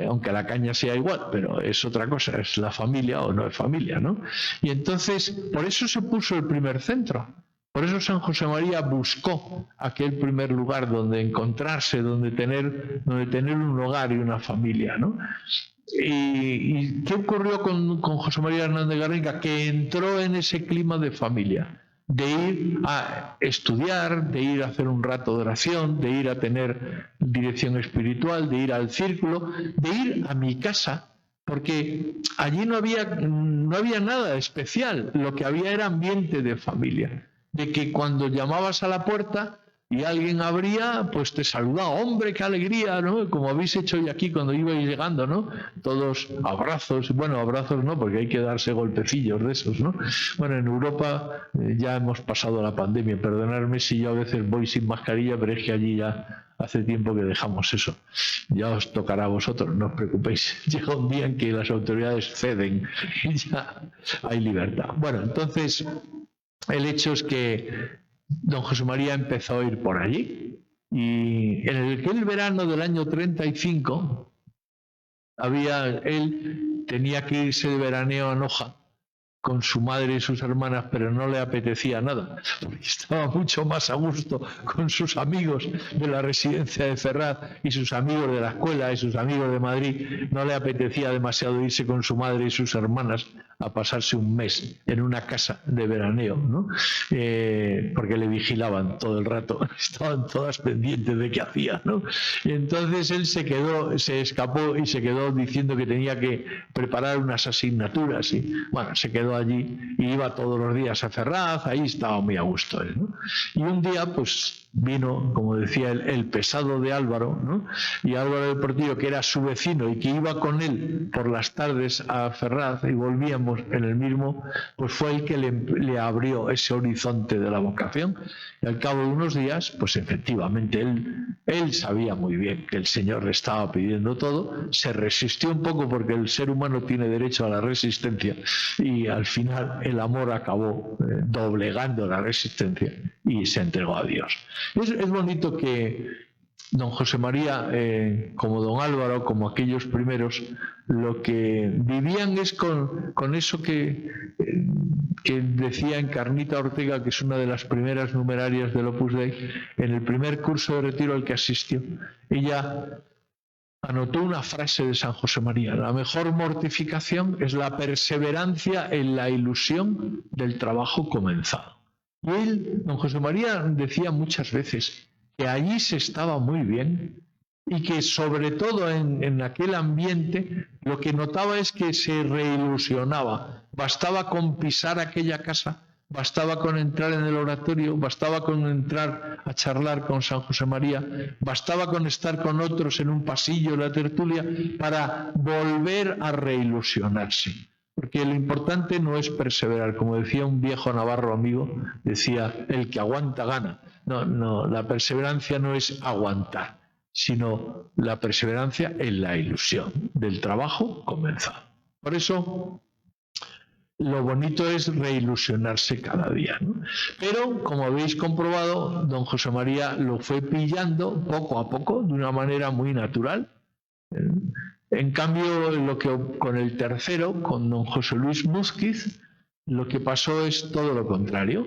Aunque la caña sea igual, pero es otra cosa, es la familia o no es familia, ¿no? Y entonces, por eso se puso el primer centro. Por eso San José María buscó aquel primer lugar donde encontrarse, donde tener un hogar y una familia, ¿no? ¿Y qué ocurrió con José María Hernández Garringa? Que entró en ese clima de familia, de ir a estudiar, de ir a hacer un rato de oración, de ir a tener dirección espiritual, de ir al círculo, de ir a mi casa, porque allí no había nada especial, lo que había era ambiente de familia, de que cuando llamabas a la puerta y alguien abría, pues te saludaba, hombre, qué alegría, ¿no? Como habéis hecho hoy aquí cuando ibais llegando, ¿no? Todos abrazos, bueno, abrazos no, porque hay que darse golpecillos de esos, ¿no? Bueno, en Europa ya hemos pasado la pandemia, perdonadme si yo a veces voy sin mascarilla, pero es que allí ya hace tiempo que dejamos eso. Ya os tocará a vosotros, no os preocupéis. Llega un día en que las autoridades ceden y ya hay libertad. Bueno, entonces, el hecho es que don José María empezó a ir por allí, y en aquel verano del año 35 él tenía que irse de veraneo a Noja con su madre y sus hermanas, pero no le apetecía nada, porque estaba mucho más a gusto con sus amigos de la residencia de Ferraz y sus amigos de la escuela y sus amigos de Madrid. No le apetecía demasiado irse con su madre y sus hermanas a pasarse un mes en una casa de veraneo, ¿no? Porque le vigilaban todo el rato, estaban todas pendientes de qué hacía, ¿no? Y entonces él se escapó y se quedó diciendo que tenía que preparar unas asignaturas, y bueno, se quedó allí y iba todos los días a Ferraz, ahí estaba muy a gusto él, ¿no? Y un día pues vino, como decía él, el pesado de Álvaro, ¿no? Y Álvaro del Portillo, que era su vecino y que iba con él por las tardes a Ferraz y volvíamos en el mismo, pues fue el que le abrió ese horizonte de la vocación. Y al cabo de unos días, pues efectivamente él sabía muy bien que el Señor le estaba pidiendo todo, se resistió un poco porque el ser humano tiene derecho a la resistencia, y al final el amor acabó doblegando la resistencia y se entregó a Dios. Es bonito que don José María, como don Álvaro, como aquellos primeros, lo que vivían es con eso que decía Encarnita Ortega, que es una de las primeras numerarias del Opus Dei, en el primer curso de retiro al que asistió. Ella anotó una frase de San José María: la mejor mortificación es la perseverancia en la ilusión del trabajo comenzado. Y él, don José María, decía muchas veces que allí se estaba muy bien y que sobre todo en aquel ambiente lo que notaba es que se reilusionaba. Bastaba con pisar aquella casa, bastaba con entrar en el oratorio, bastaba con entrar a charlar con San José María, bastaba con estar con otros en un pasillo de la tertulia para volver a reilusionarse. Porque lo importante no es perseverar, como decía un viejo navarro amigo, decía, el que aguanta gana. No, la perseverancia no es aguantar, sino la perseverancia en la ilusión del trabajo comenzado. Por eso lo bonito es reilusionarse cada día, ¿no? Pero, como habéis comprobado, don José María lo fue pillando poco a poco, de una manera muy natural. En cambio, con el tercero, con don José Luis Múzquiz, lo que pasó es todo lo contrario.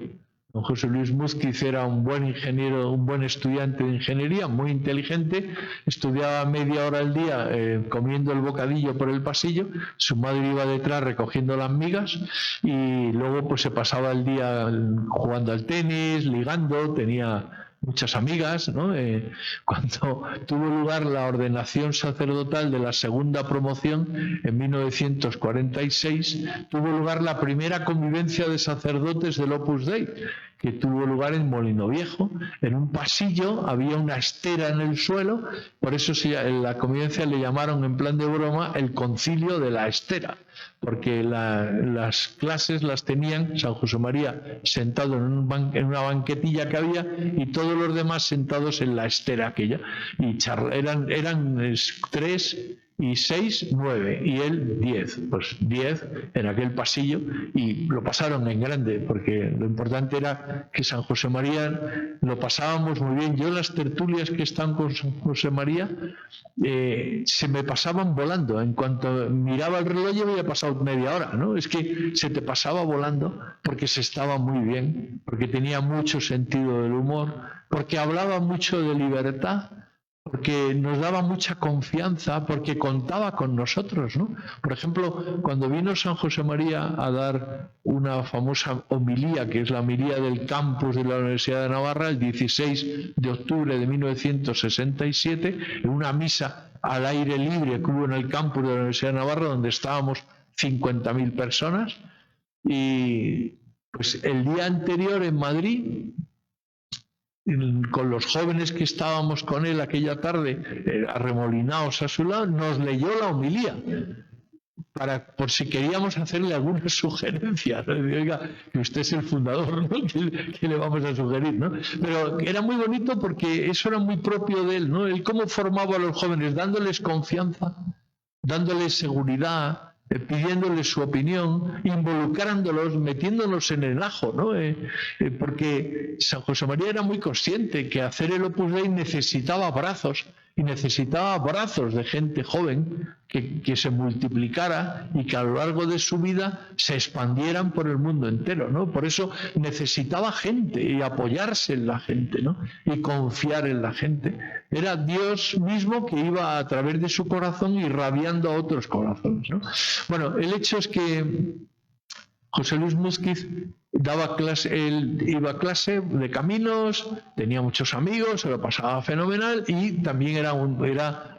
Don José Luis Múzquiz era un buen ingeniero, un buen estudiante de ingeniería, muy inteligente, estudiaba media hora al día comiendo el bocadillo por el pasillo, su madre iba detrás recogiendo las migas y luego pues se pasaba el día jugando al tenis, ligando, tenía muchas amigas, ¿no? Cuando tuvo lugar la ordenación sacerdotal de la segunda promoción en 1946, tuvo lugar la primera convivencia de sacerdotes del Opus Dei, que tuvo lugar en Molino Viejo. En un pasillo había una estera en el suelo, por eso en la convivencia le llamaron en plan de broma el concilio de la estera, porque las clases las tenían San José María sentado en una banquetilla que había y todos los demás sentados en la estera aquella, y eran 3 y 6, 9, y él 10, pues 10 en aquel pasillo, y lo pasaron en grande, porque lo importante era que San José María lo pasábamos muy bien. Yo las tertulias que están con San José María se me pasaban volando. En cuanto miraba el reloj ya había pasado media hora, ¿no? Es que se te pasaba volando porque se estaba muy bien, porque tenía mucho sentido del humor, porque hablaba mucho de libertad, porque nos daba mucha confianza, porque contaba con nosotros, ¿no? Por ejemplo, cuando vino San José María a dar una famosa homilía, que es la homilía del campus de la Universidad de Navarra, el 16 de octubre de 1967, en una misa al aire libre que hubo en el campus de la Universidad de Navarra, donde estábamos 50.000 personas, y pues el día anterior en Madrid, con los jóvenes que estábamos con él aquella tarde, arremolinados a su lado, nos leyó la homilía por si queríamos hacerle alguna sugerencia, ¿no? Oiga, que usted es el fundador, ¿no? ¿Qué le vamos a sugerir, ¿no? Pero era muy bonito porque eso era muy propio de él, ¿no? Él cómo formaba a los jóvenes, dándoles confianza, dándoles seguridad, pidiéndoles su opinión, involucrándolos, metiéndonos en el ajo, ¿no? Porque San José María era muy consciente que hacer el Opus Dei necesitaba brazos, y necesitaba brazos de gente joven que se multiplicara y que a lo largo de su vida se expandieran por el mundo entero, ¿no? Por eso necesitaba gente y apoyarse en la gente, ¿no? Y confiar en la gente. Era Dios mismo que iba a través de su corazón irradiando a otros corazones, ¿no? Bueno, el hecho es que José Luis Múzquiz él iba a clase de caminos, tenía muchos amigos, se lo pasaba fenomenal y también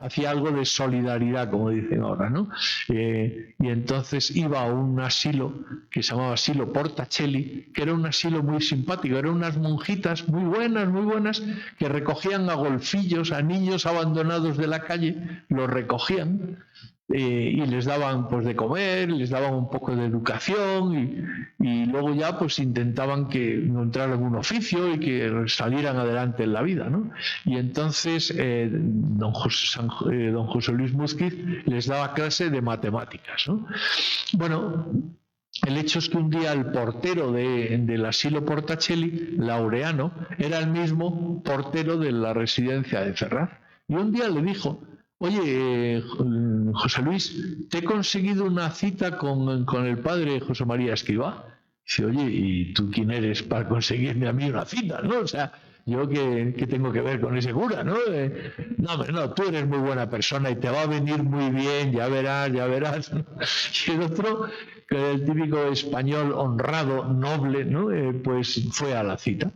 hacía algo de solidaridad, como dicen ahora, ¿no? Y entonces iba a un asilo que se llamaba Asilo Portacelli, que era un asilo muy simpático, eran unas monjitas muy buenas, que recogían a golfillos, a niños abandonados de la calle, los recogían. Y les daban pues de comer, les daban un poco de educación y luego ya pues intentaban que entraran en un oficio y que salieran adelante en la vida, ¿no? Y entonces don José Luis Múzquiz les daba clase de matemáticas, ¿no? Bueno, el hecho es que un día el portero del asilo Portacelli, Laureano, era el mismo portero de la residencia de Ferraz. Y un día le dijo: oye, José Luis, te he conseguido una cita con el padre José María Escrivá. Dice: oye, ¿y tú quién eres para conseguirme a mí una cita? ¿No? O sea, ¿yo qué tengo que ver con ese cura? ¿No? No, tú eres muy buena persona y te va a venir muy bien, ya verás, ya verás. ¿No? Y el otro, que el típico español honrado, noble, ¿no? Pues fue a la cita.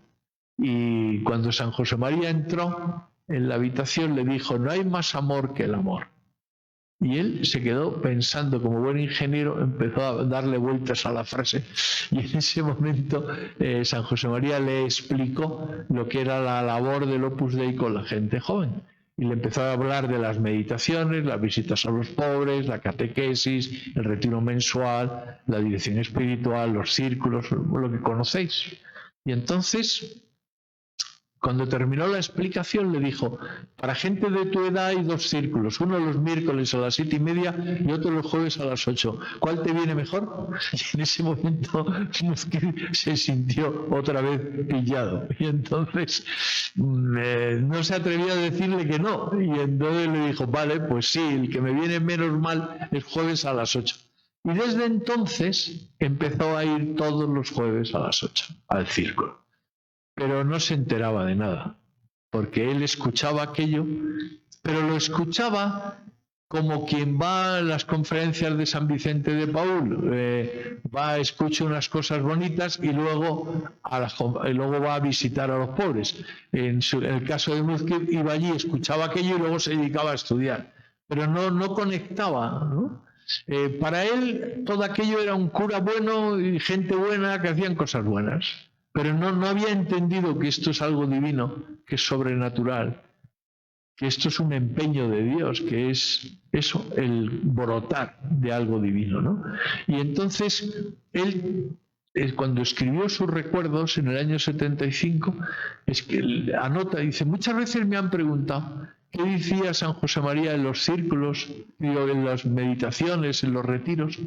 Y cuando San José María entró en la habitación, le dijo: no hay más amor que el amor. Y él se quedó pensando, como buen ingeniero, empezó a darle vueltas a la frase, y en ese momento San José María le explicó lo que era la labor del Opus Dei con la gente joven. Y le empezó a hablar de las meditaciones, las visitas a los pobres, la catequesis, el retiro mensual, la dirección espiritual, los círculos, lo que conocéis. Y entonces, cuando terminó la explicación, le dijo: para gente de tu edad hay 2 círculos, uno los miércoles a las 7:30 y otro los jueves a las 8. ¿Cuál te viene mejor? Y en ese momento se sintió otra vez pillado. Y entonces no se atrevía a decirle que no. Y entonces le dijo: vale, pues sí, el que me viene menos mal es jueves a las 8. Y desde entonces empezó a ir todos los jueves a las 8 al círculo. Pero no se enteraba de nada, porque él escuchaba aquello, pero lo escuchaba como quien va a las conferencias de San Vicente de Paúl, escucha unas cosas bonitas y luego va a visitar a los pobres. En el caso de Múzquiz, iba allí, escuchaba aquello y luego se dedicaba a estudiar, pero no conectaba, ¿no? Para él todo aquello era un cura bueno y gente buena que hacían cosas buenas. Pero no había entendido que esto es algo divino, que es sobrenatural, que esto es un empeño de Dios, que es eso, el brotar de algo divino, ¿no? Y entonces él, cuando escribió sus recuerdos en el año 75, es que anota, dice: muchas veces me han preguntado qué decía San José María en los círculos, en las meditaciones, en los retiros.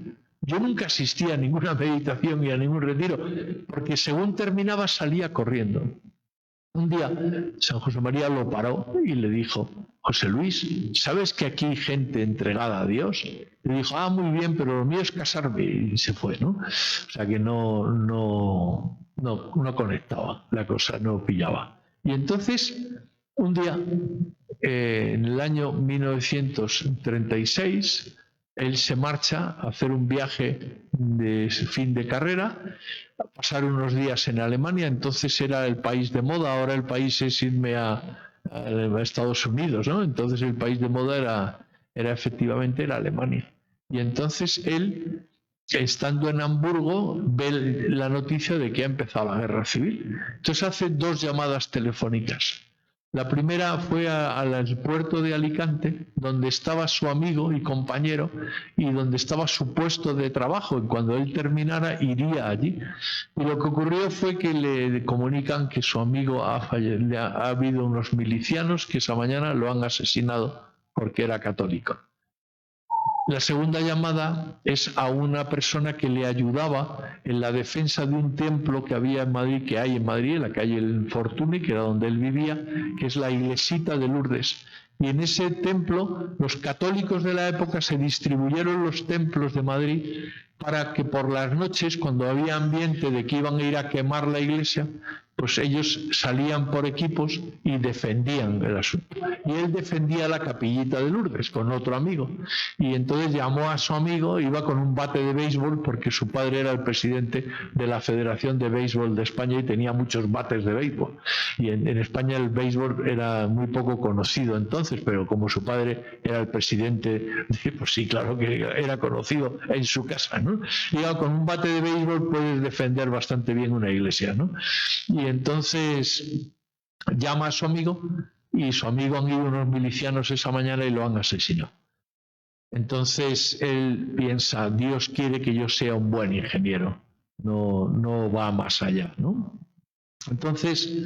Yo nunca asistía a ninguna meditación ni a ningún retiro, porque según terminaba salía corriendo. Un día San José María lo paró y le dijo: José Luis, ¿sabes que aquí hay gente entregada a Dios? Le dijo: muy bien, pero lo mío es casarme. Y se fue, ¿no? O sea que no conectaba la cosa, no pillaba. Y entonces, un día, en el año 1936, él se marcha a hacer un viaje de fin de carrera, a pasar unos días en Alemania. Entonces era el país de moda, ahora el país es irme a Estados Unidos, ¿no? Entonces el país de moda era efectivamente Alemania. Y entonces él, estando en Hamburgo, ve la noticia de que ha empezado la guerra civil. Entonces hace 2 llamadas telefónicas. La primera fue al puerto de Alicante, donde estaba su amigo y compañero y donde estaba su puesto de trabajo, y cuando él terminara iría allí. Y lo que ocurrió fue que le comunican que su amigo ha habido unos milicianos que esa mañana lo han asesinado porque era católico. La segunda llamada es a una persona que le ayudaba en la defensa de un templo que había en Madrid, que hay en Madrid, en la calle El Fortuny, que era donde él vivía, que es la iglesita de Lourdes. Y en ese templo los católicos de la época se distribuyeron los templos de Madrid para que por las noches, cuando había ambiente de que iban a ir a quemar la iglesia, pues ellos salían por equipos y defendían el asunto. Y él defendía la capillita de Lourdes con otro amigo. Y entonces llamó a su amigo, iba con un bate de béisbol, porque su padre era el presidente de la Federación de Béisbol de España y tenía muchos bates de béisbol. Y en España el béisbol era muy poco conocido entonces, pero como su padre era el presidente, pues sí, claro que era conocido en su casa, ¿no? Y con un bate de béisbol puedes defender bastante bien una iglesia, ¿no? Y entonces llama a su amigo, y su amigo: han ido unos milicianos esa mañana y lo han asesinado. Entonces él piensa: Dios quiere que yo sea un buen ingeniero, no va más allá, ¿no? Entonces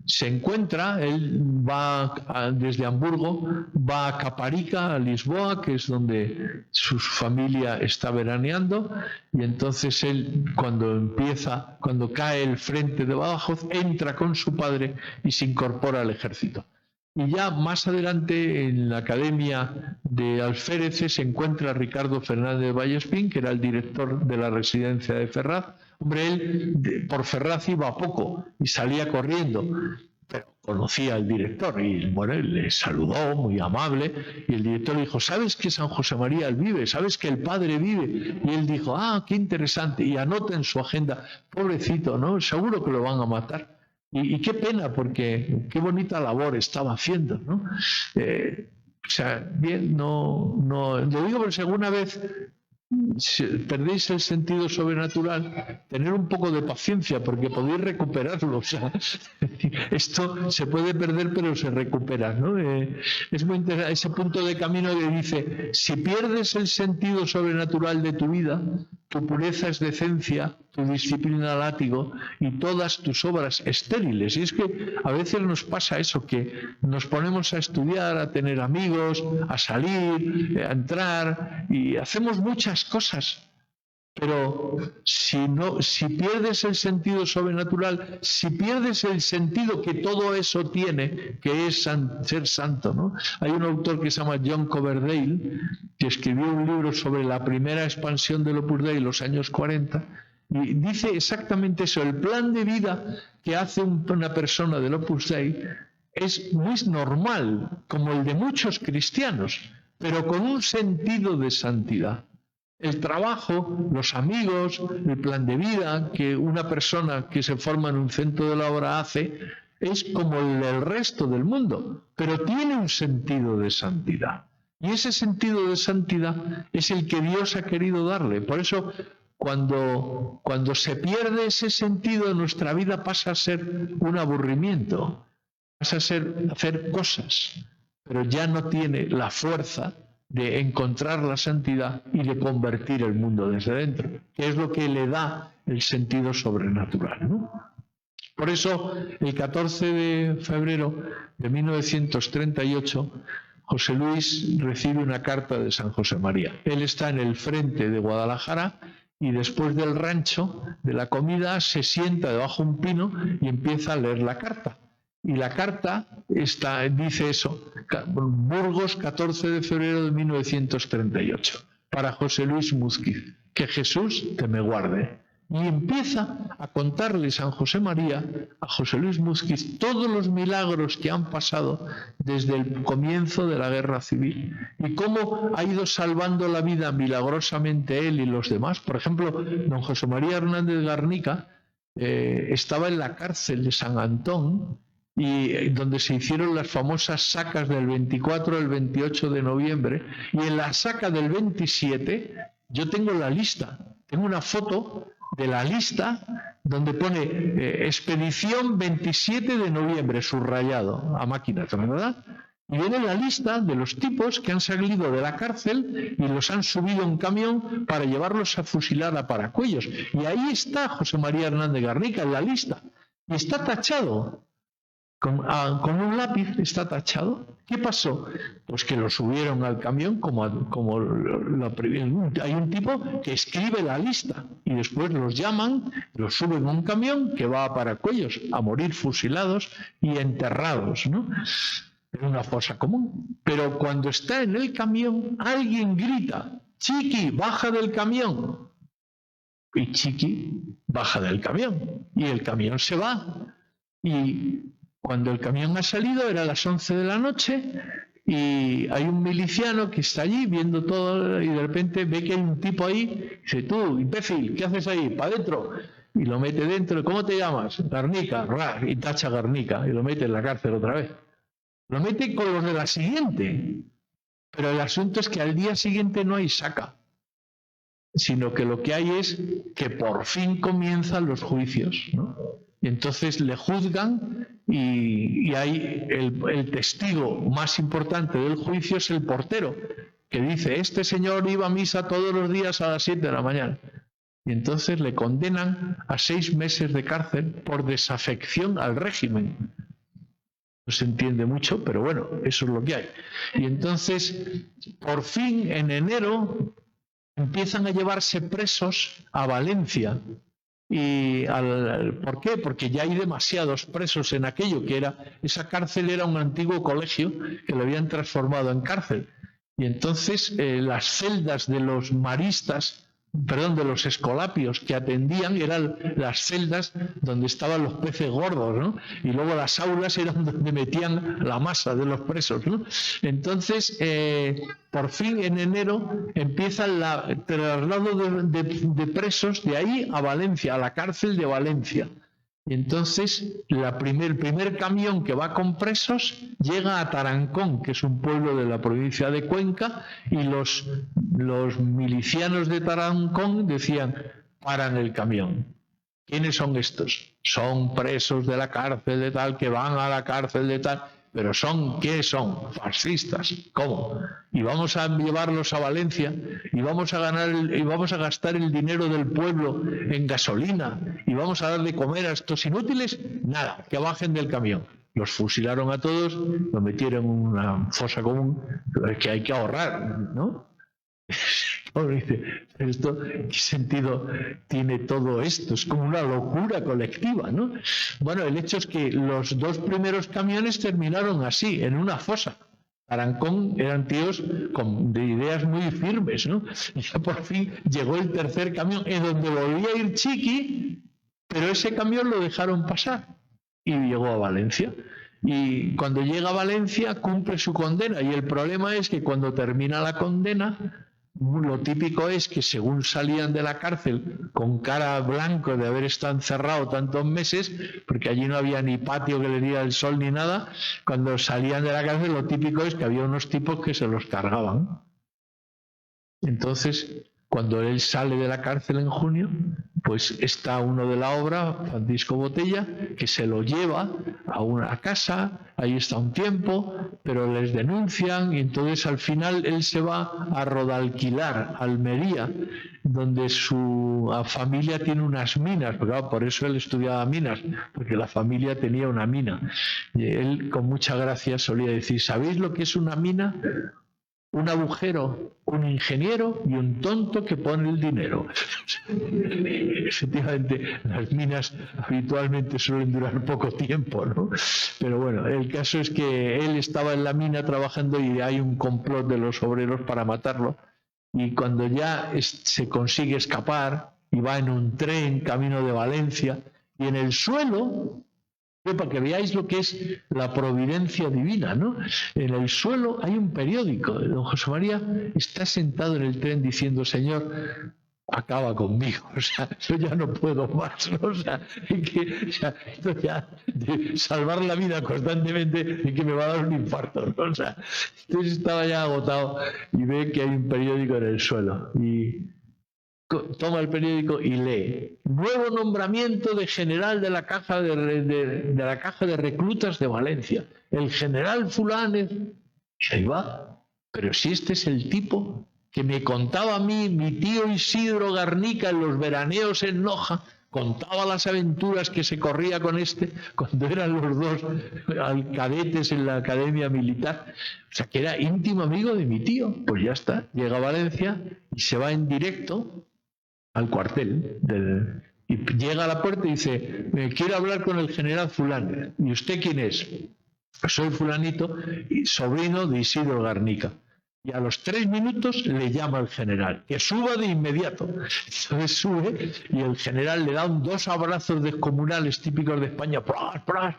se encuentra, él va desde Hamburgo, va a Caparica, a Lisboa, que es donde su familia está veraneando, y entonces él, cuando cae el frente de Badajoz, entra con su padre y se incorpora al ejército. Y ya más adelante en la Academia de Alférez se encuentra Ricardo Fernández Vallespín, que era el director de la residencia de Ferraz. Hombre, él por Ferraz iba poco y salía corriendo, pero conocía al director y bueno, le saludó muy amable, y el director le dijo: ¿sabes que San José María vive? ¿Sabes que el padre vive? Y él dijo: ah, qué interesante, y anota en su agenda: pobrecito, ¿no? Seguro que lo van a matar. Y qué pena, porque qué bonita labor estaba haciendo, ¿no? O sea, bien, no, lo digo porque si alguna vez perdéis el sentido sobrenatural, tener un poco de paciencia, porque podéis recuperarlo. O sea, esto se puede perder, pero se recupera, ¿no? Es muy interesante ese punto de camino que dice: si pierdes el sentido sobrenatural de tu vida, tu pureza es decencia, tu disciplina látigo y todas tus obras estériles. Y es que a veces nos pasa eso, que nos ponemos a estudiar, a tener amigos, a salir, a entrar, y hacemos muchas cosas. Pero si pierdes el sentido sobrenatural, si pierdes el sentido que todo eso tiene, que es ser santo, ¿no? Hay un autor que se llama John Coverdale, que escribió un libro sobre la primera expansión del Opus Dei en los años 40, y dice exactamente eso: el plan de vida que hace una persona del Opus Dei es muy normal, como el de muchos cristianos, pero con un sentido de santidad. El trabajo, los amigos, el plan de vida que una persona que se forma en un centro de la obra hace, es como el del resto del mundo, pero tiene un sentido de santidad. Y ese sentido de santidad es el que Dios ha querido darle. Por eso, cuando se pierde ese sentido, nuestra vida pasa a ser un aburrimiento, pasa a ser hacer cosas, pero ya no tiene la fuerza de encontrar la santidad y de convertir el mundo desde dentro, que es lo que le da el sentido sobrenatural, ¿no? Por eso, el 14 de febrero de 1938, José Luis recibe una carta de San José María. Él está en el frente de Guadalajara y después del rancho, de la comida, se sienta debajo de un pino y empieza a leer la carta. Y la carta dice eso: Burgos, 14 de febrero de 1938, para José Luis Múzquiz, que Jesús te me guarde. Y empieza a contarle San José María a José Luis Múzquiz todos los milagros que han pasado desde el comienzo de la guerra civil y cómo ha ido salvando la vida milagrosamente él y los demás. Por ejemplo, don José María Hernández Garnica estaba en la cárcel de San Antón, y donde se hicieron las famosas sacas del 24 al 28 de noviembre, y en la saca del 27 yo tengo la lista, tengo una foto de la lista donde pone expedición 27 de noviembre, subrayado a máquina, ¿verdad? Y viene la lista de los tipos que han salido de la cárcel y los han subido en un camión para llevarlos a fusilar a Paracuellos. Y ahí está José María Hernández Garnica en la lista, y está tachado. Con un lápiz está tachado. ¿Qué pasó? Pues que lo subieron al camión hay un tipo que escribe la lista y después los llaman, los suben a un camión que va a Paracuellos a morir fusilados y enterrados, ¿no? En una fosa común. Pero cuando está en el camión, alguien grita: Chiqui, baja del camión. Y Chiqui baja del camión y el camión se va. Y cuando el camión ha salido, era las 11 de la noche, y hay un miliciano que está allí viendo todo, y de repente ve que hay un tipo ahí, y dice: tú, imbécil, ¿qué haces ahí? ¡Para adentro! Y lo mete dentro. ¿Cómo te llamas? Garnica. Y tacha Garnica, y lo mete en la cárcel otra vez. Lo mete con los de la siguiente. Pero el asunto es que al día siguiente no hay saca, sino que lo que hay es que por fin comienzan los juicios, ¿no? Y entonces le juzgan, y hay el testigo más importante del juicio es el portero, que dice: este señor iba a misa todos los días a las 7 de la mañana. Y entonces le condenan a 6 meses de cárcel por desafección al régimen. No se entiende mucho, pero bueno, eso es lo que hay. Y entonces, por fin, en enero, empiezan a llevarse presos a Valencia. ¿Por qué? Porque ya hay demasiados presos en aquello, esa cárcel era un antiguo colegio que lo habían transformado en cárcel. Y entonces las celdas de los maristas, de los escolapios que atendían, eran las celdas donde estaban los peces gordos, ¿no? Y luego las aulas eran donde metían la masa de los presos, ¿no? Entonces, por fin en enero empieza el traslado de presos de ahí a Valencia, a la cárcel de Valencia. Y entonces el primer camión que va con presos llega a Tarancón, que es un pueblo de la provincia de Cuenca, y los milicianos de Tarancón decían: paran el camión. ¿Quiénes son estos? Son presos de la cárcel de tal, que van a la cárcel de tal. Pero ¿qué son? Fascistas. ¿Cómo? Y vamos a llevarlos a Valencia y vamos a gastar el dinero del pueblo en gasolina y vamos a dar de comer a estos inútiles. Nada, que bajen del camión. Los fusilaron a todos, los metieron en una fosa común, que hay que ahorrar, ¿no? ¿Qué sentido tiene todo esto? Es como una locura colectiva, ¿no? Bueno, el hecho es que los 2 primeros camiones terminaron así, en una fosa. Tarancón eran tíos de ideas muy firmes, ¿no? Y ya por fin llegó el tercer camión, en donde volvía a ir Chiqui, pero ese camión lo dejaron pasar y llegó a Valencia. Y cuando llega a Valencia cumple su condena, y el problema es que cuando termina la condena, lo típico es que según salían de la cárcel con cara blanco de haber estado encerrado tantos meses, porque allí no había ni patio que le diera el sol ni nada, cuando salían de la cárcel lo típico es que había unos tipos que se los cargaban. Entonces, cuando él sale de la cárcel en junio, pues está uno de la obra, Francisco Botella, que se lo lleva a una casa, ahí está un tiempo, pero les denuncian y entonces al final él se va a Rodalquilar, Almería, donde su familia tiene unas minas, porque claro, por eso él estudiaba minas, porque la familia tenía una mina. Y él con mucha gracia solía decir: ¿sabéis lo que es una mina? Un agujero, un ingeniero y un tonto que pone el dinero. Efectivamente, las minas habitualmente suelen durar poco tiempo, ¿no? Pero bueno, el caso es que él estaba en la mina trabajando y hay un complot de los obreros para matarlo. Y cuando ya se consigue escapar y va en un tren camino de Valencia, y en el suelo, para que veáis lo que es la providencia divina, ¿no? En el suelo hay un periódico. Don José María está sentado en el tren diciendo: Señor, acaba conmigo, o sea, yo ya no puedo más, ¿no? O sea, esto ya de salvar la vida constantemente y que me va a dar un infarto, ¿no? O sea, entonces estaba ya agotado y ve que hay un periódico en el suelo y toma el periódico y lee: nuevo nombramiento de general de la caja de reclutas de Valencia, el general Fulanes. Y ahí va. Pero si este es el tipo que me contaba a mí mi tío Isidro Garnica en los veraneos en Noja, contaba las aventuras que se corría con este cuando eran los dos cadetes en la academia militar. O sea, que era íntimo amigo de mi tío. Pues ya está, llega a Valencia y se va en directo al cuartel y llega a la puerta y dice: quiero hablar con el general fulano. ¿Y usted quién es? Soy fulanito, y sobrino de Isidro Garnica. Y a los 3 minutos le llama al general, que suba de inmediato. Entonces sube y el general le da 2 abrazos descomunales típicos de España. ¡Pras, pras!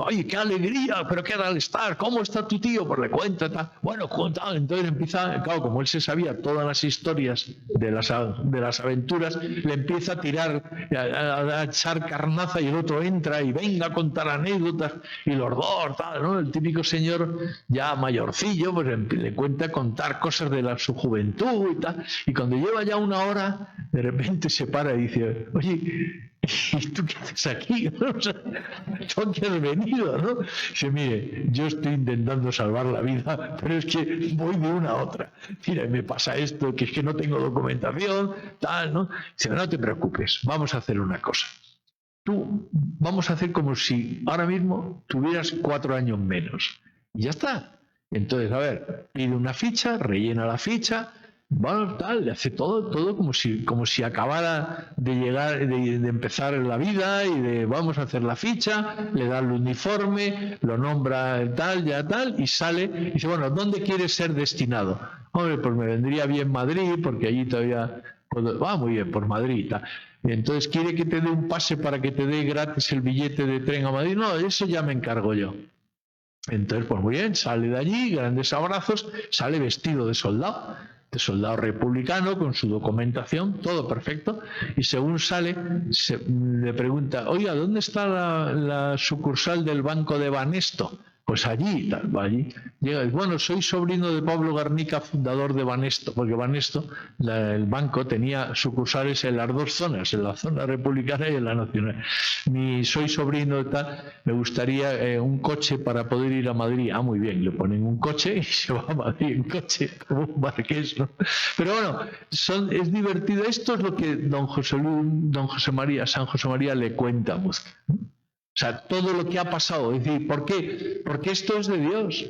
¡Ay, qué alegría! ¿Pero qué tal estar? ¿Cómo está tu tío? Pues le cuenta, tal. Bueno, tal. Entonces empieza, claro, como él se sabía todas las historias de las aventuras, le empieza a tirar, a echar carnaza, y el otro entra y venga a contar anécdotas, y los dos, tal, ¿no? El típico señor ya mayorcillo, pues le cuenta con contar cosas de su juventud y tal. Y cuando lleva ya 1 hora, de repente se para y dice, oye, ¿y tú qué haces aquí? ¿No? O sea, ¿tú a qué has venido? ¿No? Dice, mire, yo estoy intentando salvar la vida, pero es que voy de una a otra. Mira, me pasa esto, que es que no tengo documentación, tal, ¿no? Dice, no te preocupes, vamos a hacer una cosa. Vamos a hacer como si ahora mismo tuvieras 4 años menos. Y ya está. Entonces, a ver, pide una ficha, rellena la ficha, bueno, tal, le hace todo como si acabara de llegar, de empezar la vida y de vamos a hacer la ficha, le da el uniforme, lo nombra tal, y sale y dice, bueno, ¿dónde quieres ser destinado? Hombre, pues me vendría bien Madrid, porque allí todavía muy bien, por Madrid y tal. Entonces, ¿quiere que te dé un pase para que te dé gratis el billete de tren a Madrid? No, eso ya me encargo yo. Entonces, pues muy bien, sale de allí, grandes abrazos, sale vestido de soldado republicano, con su documentación, todo perfecto, y según sale, le pregunta, oiga, ¿dónde está la sucursal del Banco de Banesto? Pues allí, va allí. Llega y dice, bueno, soy sobrino de Pablo Garnica, fundador de Banesto, porque Banesto, el banco, tenía sucursales en las 2 zonas, en la zona republicana y en la nacional. Soy sobrino de tal, me gustaría un coche para poder ir a Madrid. Ah, muy bien, le ponen un coche y se va a Madrid en coche, como un marqués, ¿no? Pero bueno, es divertido. Esto es lo que San José María le cuenta a Mutzke. O sea, todo lo que ha pasado. Es decir, ¿por qué? Porque esto es de Dios.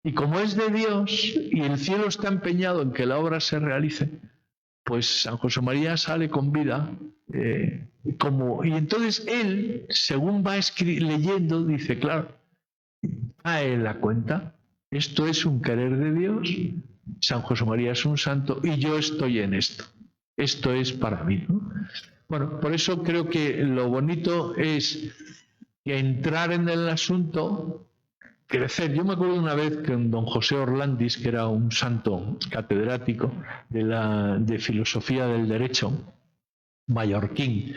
Y como es de Dios y el cielo está empeñado en que la obra se realice, pues San José María sale con vida. Y entonces él, según va leyendo, dice, claro, cae en la cuenta, esto es un querer de Dios, San José María es un santo y yo estoy en esto. Esto es para mí, ¿no? Bueno, por eso creo que lo bonito es que entrar en el asunto, crecer. Yo me acuerdo una vez que don José Orlandis, que era un santo catedrático de filosofía del derecho, mallorquín,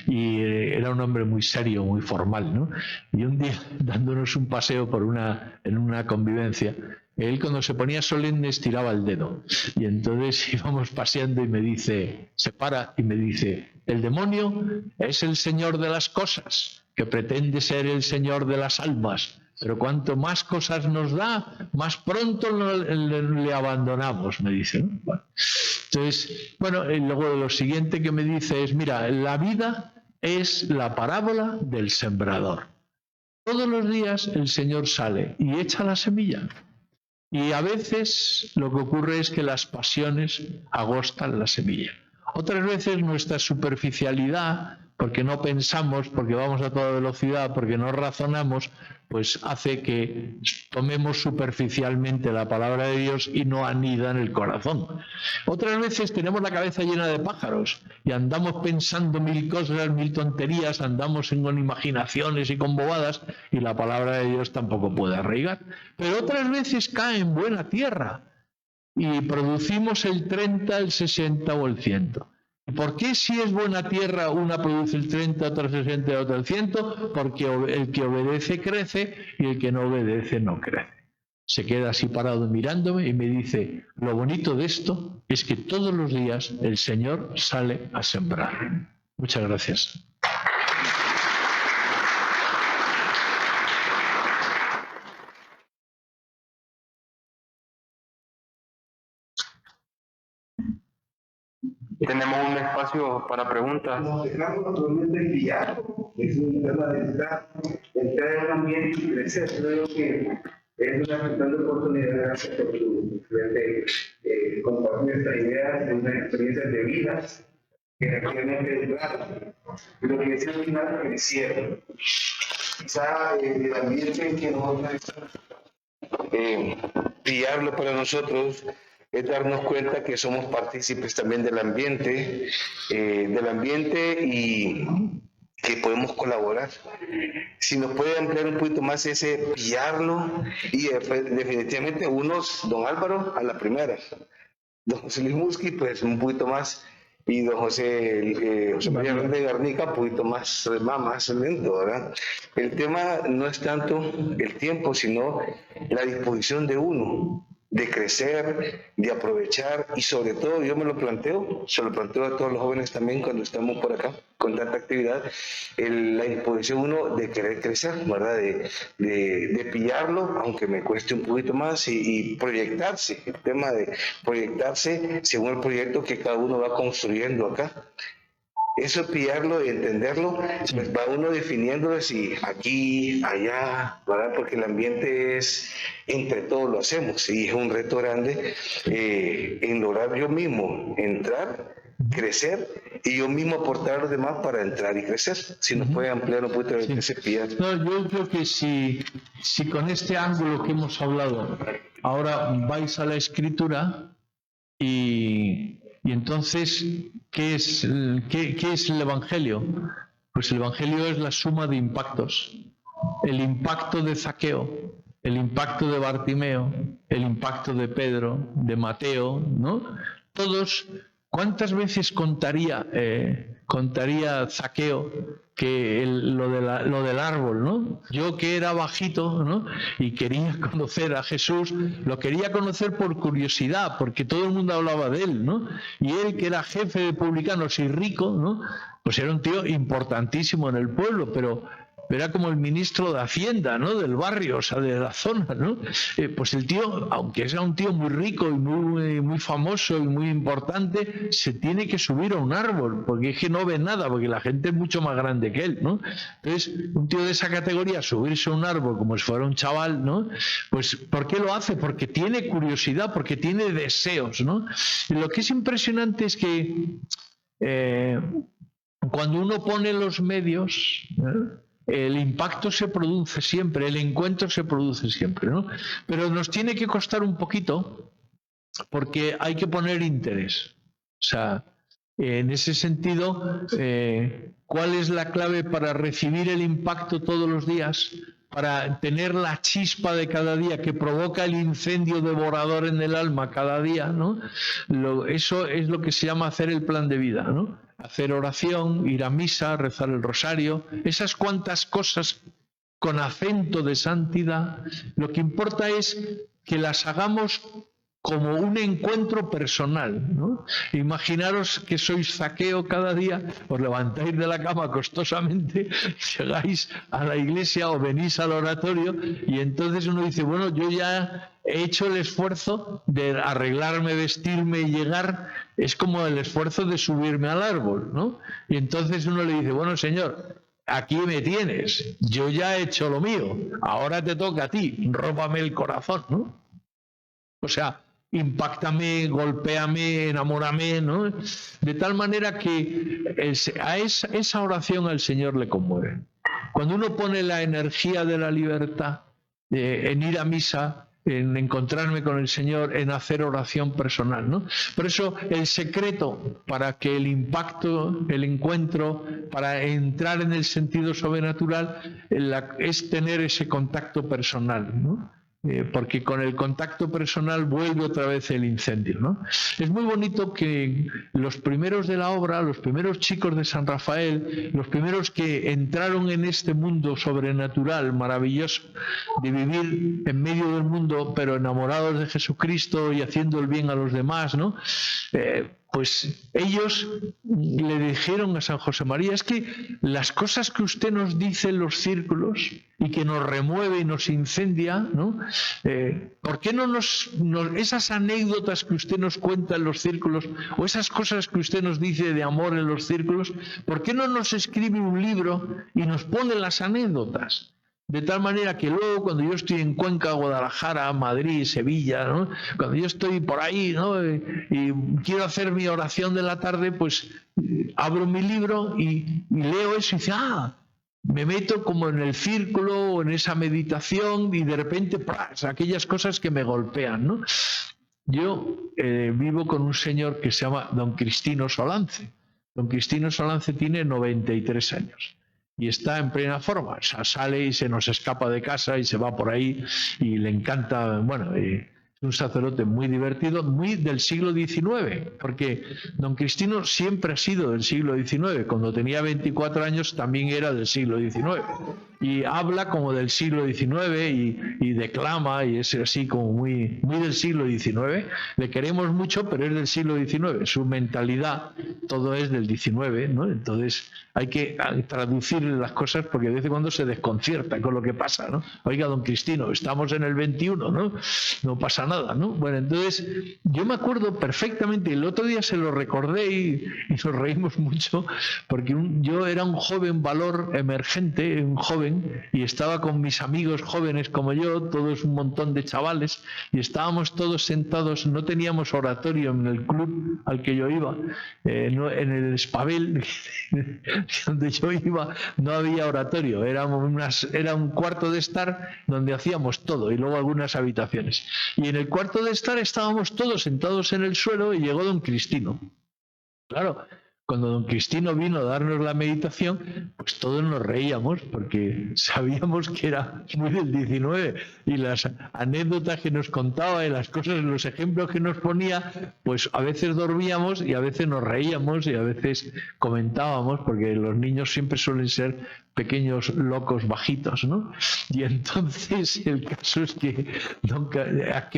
y era un hombre muy serio, muy formal, ¿no? Y un día, dándonos un paseo en una convivencia, él cuando se ponía solemne estiraba el dedo, y entonces íbamos paseando y me dice, se para y me dice, el demonio es el señor de las cosas, que pretende ser el señor de las almas, pero cuanto más cosas nos da, más pronto le abandonamos, me dice, ¿no? Bueno. Entonces, luego lo siguiente que me dice es, mira, la vida es la parábola del sembrador. Todos los días el Señor sale y echa la semilla. Y a veces lo que ocurre es que las pasiones agostan la semilla. Otras veces nuestra superficialidad, porque no pensamos, porque vamos a toda velocidad, porque no razonamos, pues hace que tomemos superficialmente la palabra de Dios y no anida en el corazón. Otras veces tenemos la cabeza llena de pájaros y andamos pensando 1000 cosas, 1000 tonterías, andamos con imaginaciones y con bobadas y la palabra de Dios tampoco puede arraigar. Pero otras veces cae en buena tierra y producimos el 30, el 60 o el 100. ¿Por qué si es buena tierra una produce el 30, otra el 60 y otra el 100? Porque el que obedece crece y el que no obedece no crece. Se queda así parado mirándome y me dice, lo bonito de esto es que todos los días el Señor sale a sembrar. Muchas gracias. Tenemos un espacio para preguntas. Nos dejamos totalmente guiar. Es un tema de entrar en un ambiente y crecer. Creo que es una gran oportunidad. Gracias por tu compartir estas ideas, unas experiencias de vida que realmente, claro, lo que decía al final, crecieron. Quizá el ambiente en que nosotros estamos, guiarlo para nosotros es darnos cuenta que somos partícipes también del ambiente y que podemos colaborar. Si nos puede ampliar un poquito más ese pillarlo, y definitivamente don Álvaro a la primera, don José Luis Mutzke pues un poquito más, y don José María de Garnica un poquito más lento, ¿verdad? El tema no es tanto el tiempo, sino la disposición de uno de crecer, de aprovechar, y sobre todo yo me lo planteo, se lo planteo a todos los jóvenes también cuando estamos por acá con tanta actividad, la disposición uno de querer crecer, ¿verdad? De pillarlo, aunque me cueste un poquito más, y proyectarse, el tema de proyectarse según el proyecto que cada uno va construyendo acá. Eso pillarlo y entenderlo, pues va uno definiéndolo si aquí, allá, ¿verdad? Porque el ambiente es, entre todos lo hacemos, y es un reto grande en lograr yo mismo entrar, crecer, y yo mismo aportar a los demás para entrar y crecer. Si nos puede ampliar un poquito de ese pillar. No, yo creo que si con este ángulo que hemos hablado, ahora vais a la Escritura y entonces, ¿qué es el Evangelio? Pues el Evangelio es la suma de impactos. El impacto de Zaqueo, el impacto de Bartimeo, el impacto de Pedro, de Mateo, ¿no? Todos, ¿cuántas veces contaría Zaqueo que lo del árbol, ¿no? Yo que era bajito, ¿no? Y quería conocer a Jesús, lo quería conocer por curiosidad, porque todo el mundo hablaba de él, ¿no? Y él, que era jefe de publicanos y rico, ¿no? Pues era un tío importantísimo en el pueblo, pero era como el ministro de Hacienda, ¿no? Del barrio, o sea, de la zona, ¿no? Pues el tío, aunque era un tío muy rico y muy famoso y muy importante, se tiene que subir a un árbol, porque es que no ve nada, porque la gente es mucho más grande que él, ¿no? Entonces, un tío de esa categoría, subirse a un árbol como si fuera un chaval, ¿no? Pues, ¿por qué lo hace? Porque tiene curiosidad, porque tiene deseos, ¿no? Y lo que es impresionante es que cuando uno pone los medios, el impacto se produce siempre, el encuentro se produce siempre, ¿no? Pero nos tiene que costar un poquito porque hay que poner interés. O sea, en ese sentido, ¿cuál es la clave para recibir el impacto todos los días? Para tener la chispa de cada día que provoca el incendio devorador en el alma cada día, ¿no? Eso es lo que se llama hacer el plan de vida, ¿no? Hacer oración, ir a misa, rezar el rosario, esas cuantas cosas con acento de santidad. Lo que importa es que las hagamos como un encuentro personal, ¿no? Imaginaros que sois Zaqueo cada día, os levantáis de la cama costosamente, llegáis a la iglesia o venís al oratorio y entonces uno dice, bueno, yo ya he hecho el esfuerzo de arreglarme, vestirme y llegar, es como el esfuerzo de subirme al árbol, ¿no? Y entonces uno le dice, bueno, Señor, aquí me tienes, yo ya he hecho lo mío, ahora te toca a ti, róbame el corazón, ¿no? O sea, impáctame, golpéame, enamórame, ¿no? De tal manera que a esa oración al Señor le conmueve. Cuando uno pone la energía de la libertad en ir a misa, en encontrarme con el Señor, en hacer oración personal, ¿no? Por eso el secreto para que el impacto, el encuentro, para entrar en el sentido sobrenatural, es tener ese contacto personal, ¿no? Porque con el contacto personal vuelve otra vez el incendio, ¿no? Es muy bonito que los primeros de la obra, los primeros chicos de San Rafael, los primeros que entraron en este mundo sobrenatural, maravilloso, de vivir en medio del mundo, pero enamorados de Jesucristo y haciendo el bien a los demás, ¿no? Pues ellos le dijeron a San José María, es que las cosas que usted nos dice en los círculos y que nos remueve y nos incendia, ¿no? ¿Por qué no esas anécdotas que usted nos cuenta en los círculos o esas cosas que usted nos dice de amor en los círculos, ¿por qué no nos escribe un libro y nos pone las anécdotas? De tal manera que luego, cuando yo estoy en Cuenca, Guadalajara, Madrid, Sevilla, ¿no? Cuando yo estoy por ahí, ¿no? y quiero hacer mi oración de la tarde, pues abro mi libro y leo eso y dice, me meto como en el círculo o en esa meditación y de repente, ¡pras!, aquellas cosas que me golpean, ¿no? Yo vivo con un señor que se llama don Cristino Solance. Don Cristino Solance tiene 93 años. Y está en plena forma, o sea, sale y se nos escapa de casa y se va por ahí y le encanta, bueno, un sacerdote muy divertido, muy del siglo XIX, porque don Cristino siempre ha sido del siglo XIX. Cuando tenía 24 años también era del siglo XIX. Y habla como del siglo XIX y declama, y es así como muy del siglo XIX. Le queremos mucho, pero es del siglo XIX. Su mentalidad, todo es del XIX, ¿no? Entonces hay que traducir las cosas porque de vez en cuando se desconcierta con lo que pasa, ¿no? Oiga, don Cristino, estamos en el 21, ¿no? No pasa nada, ¿no? Bueno, entonces yo me acuerdo perfectamente, el otro día se lo recordé y nos reímos mucho, porque yo era un joven valor emergente, un joven, y estaba con mis amigos jóvenes como yo, todos un montón de chavales, y estábamos todos sentados, no teníamos oratorio en el club al que yo iba, en el Espabel, donde yo iba, no había oratorio, era un cuarto de estar donde hacíamos todo, y luego algunas habitaciones. Y en el cuarto de estar estábamos todos sentados en el suelo y llegó don Cristino. Claro, cuando don Cristino vino a darnos la meditación, pues todos nos reíamos porque sabíamos que era muy del 19 y las anécdotas que nos contaba y las cosas, los ejemplos que nos ponía, pues a veces dormíamos y a veces nos reíamos y a veces comentábamos, porque los niños siempre suelen ser pequeños locos bajitos, ¿no? Y entonces el caso es que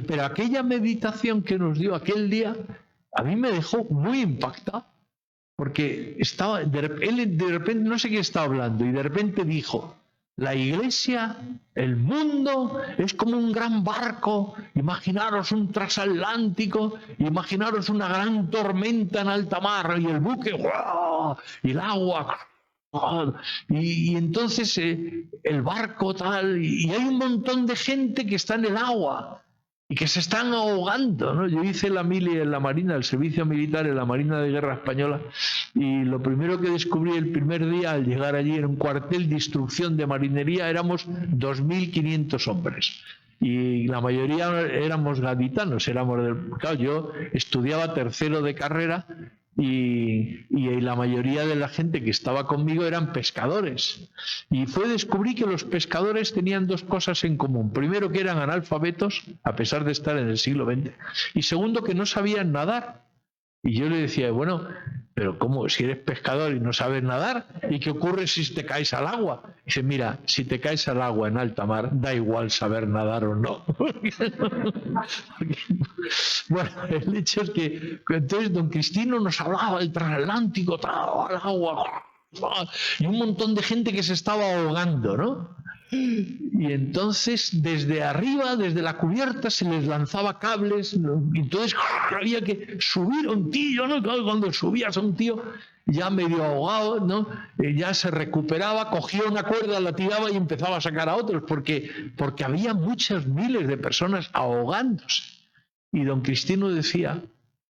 pero aquella meditación que nos dio aquel día a mí me dejó muy impactado, porque él de repente, no sé qué estaba hablando, y de repente dijo: la Iglesia, el mundo, es como un gran barco, imaginaros un transatlántico, imaginaros una gran tormenta en alta mar, y el buque, ¡guau!, y el agua, y entonces el barco tal, y hay un montón de gente que está en el agua y que se están ahogando, ¿no? Yo hice la mili en la Marina, el servicio militar en la Marina de Guerra Española, y lo primero que descubrí el primer día al llegar allí en un cuartel de instrucción de marinería, éramos 2.500 hombres. Y la mayoría éramos gaditanos, claro, yo estudiaba tercero de carrera y la mayoría de la gente que estaba conmigo eran pescadores. Y descubrí que los pescadores tenían dos cosas en común. Primero, que eran analfabetos, a pesar de estar en el siglo XX. Y segundo, que no sabían nadar. Y yo le decía: bueno, pero ¿cómo? Si eres pescador y no sabes nadar, ¿y qué ocurre si te caes al agua? Y dice: mira, si te caes al agua en alta mar, da igual saber nadar o no. Bueno, el hecho es que entonces don Cristino nos hablaba del transatlántico, al agua, y un montón de gente que se estaba ahogando, ¿no? Y entonces desde arriba, desde la cubierta, se les lanzaba cables, ¿no? Y entonces había que subir a un tío, ¿no? Cuando subías a un tío ya medio ahogado, ¿no? Ya se recuperaba, cogía una cuerda, la tiraba y empezaba a sacar a otros, porque había muchas miles de personas ahogándose. Y don Cristino decía: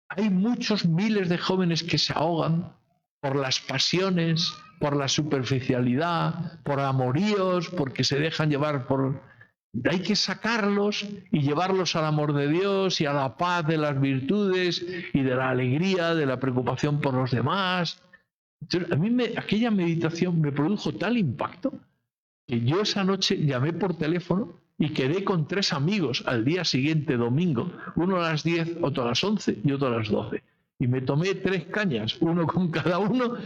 hay muchos miles de jóvenes que se ahogan por las pasiones, por la superficialidad, por amoríos, porque se dejan llevar por... Hay que sacarlos y llevarlos al amor de Dios y a la paz de las virtudes y de la alegría, de la preocupación por los demás. Entonces, a mí aquella meditación me produjo tal impacto que yo esa noche llamé por teléfono y quedé con 3 amigos al día siguiente, domingo, uno a las 10, otro a las 11 y otro a las 12. Y me tomé 3 cañas, uno con cada uno,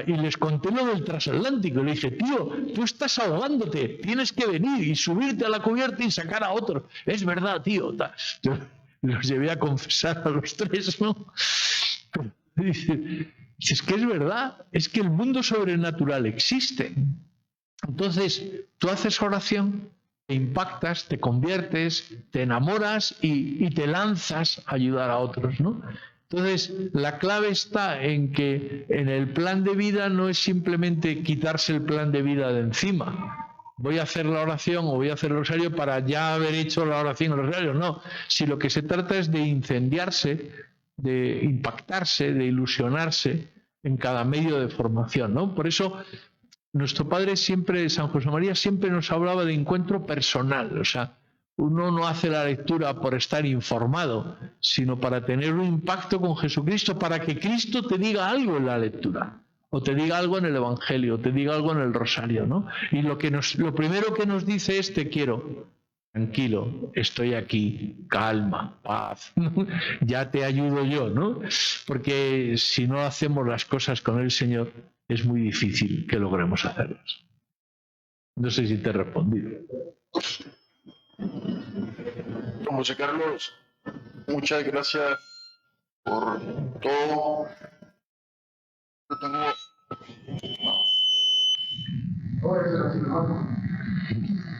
y les conté lo del transatlántico. Le dije: tío, tú estás ahogándote, tienes que venir y subirte a la cubierta y sacar a otro. Es verdad, tío. Yo los llevé a confesar a los 3, ¿no? Dice: es que es verdad, es que el mundo sobrenatural existe. Entonces, tú haces oración, te impactas, te conviertes, te enamoras y te lanzas a ayudar a otros, ¿no? Entonces, la clave está en que en el plan de vida no es simplemente quitarse el plan de vida de encima. Voy a hacer la oración o voy a hacer el rosario para ya haber hecho la oración o el rosario. No, si lo que se trata es de incendiarse, de impactarse, de ilusionarse en cada medio de formación, ¿no? Por eso nuestro padre siempre, San José María, siempre nos hablaba de encuentro personal. O sea, uno no hace la lectura por estar informado, sino para tener un impacto con Jesucristo, para que Cristo te diga algo en la lectura, o te diga algo en el Evangelio, o te diga algo en el rosario, ¿no? Y lo primero que nos dice es: te quiero. tranquilo, estoy aquí, calma, paz, ¿no? Ya te ayudo yo, ¿no? Porque si no hacemos las cosas con el Señor, es muy difícil que logremos hacerlas. No sé si te he respondido. José Carlos, muchas gracias por todo. Yo tengo...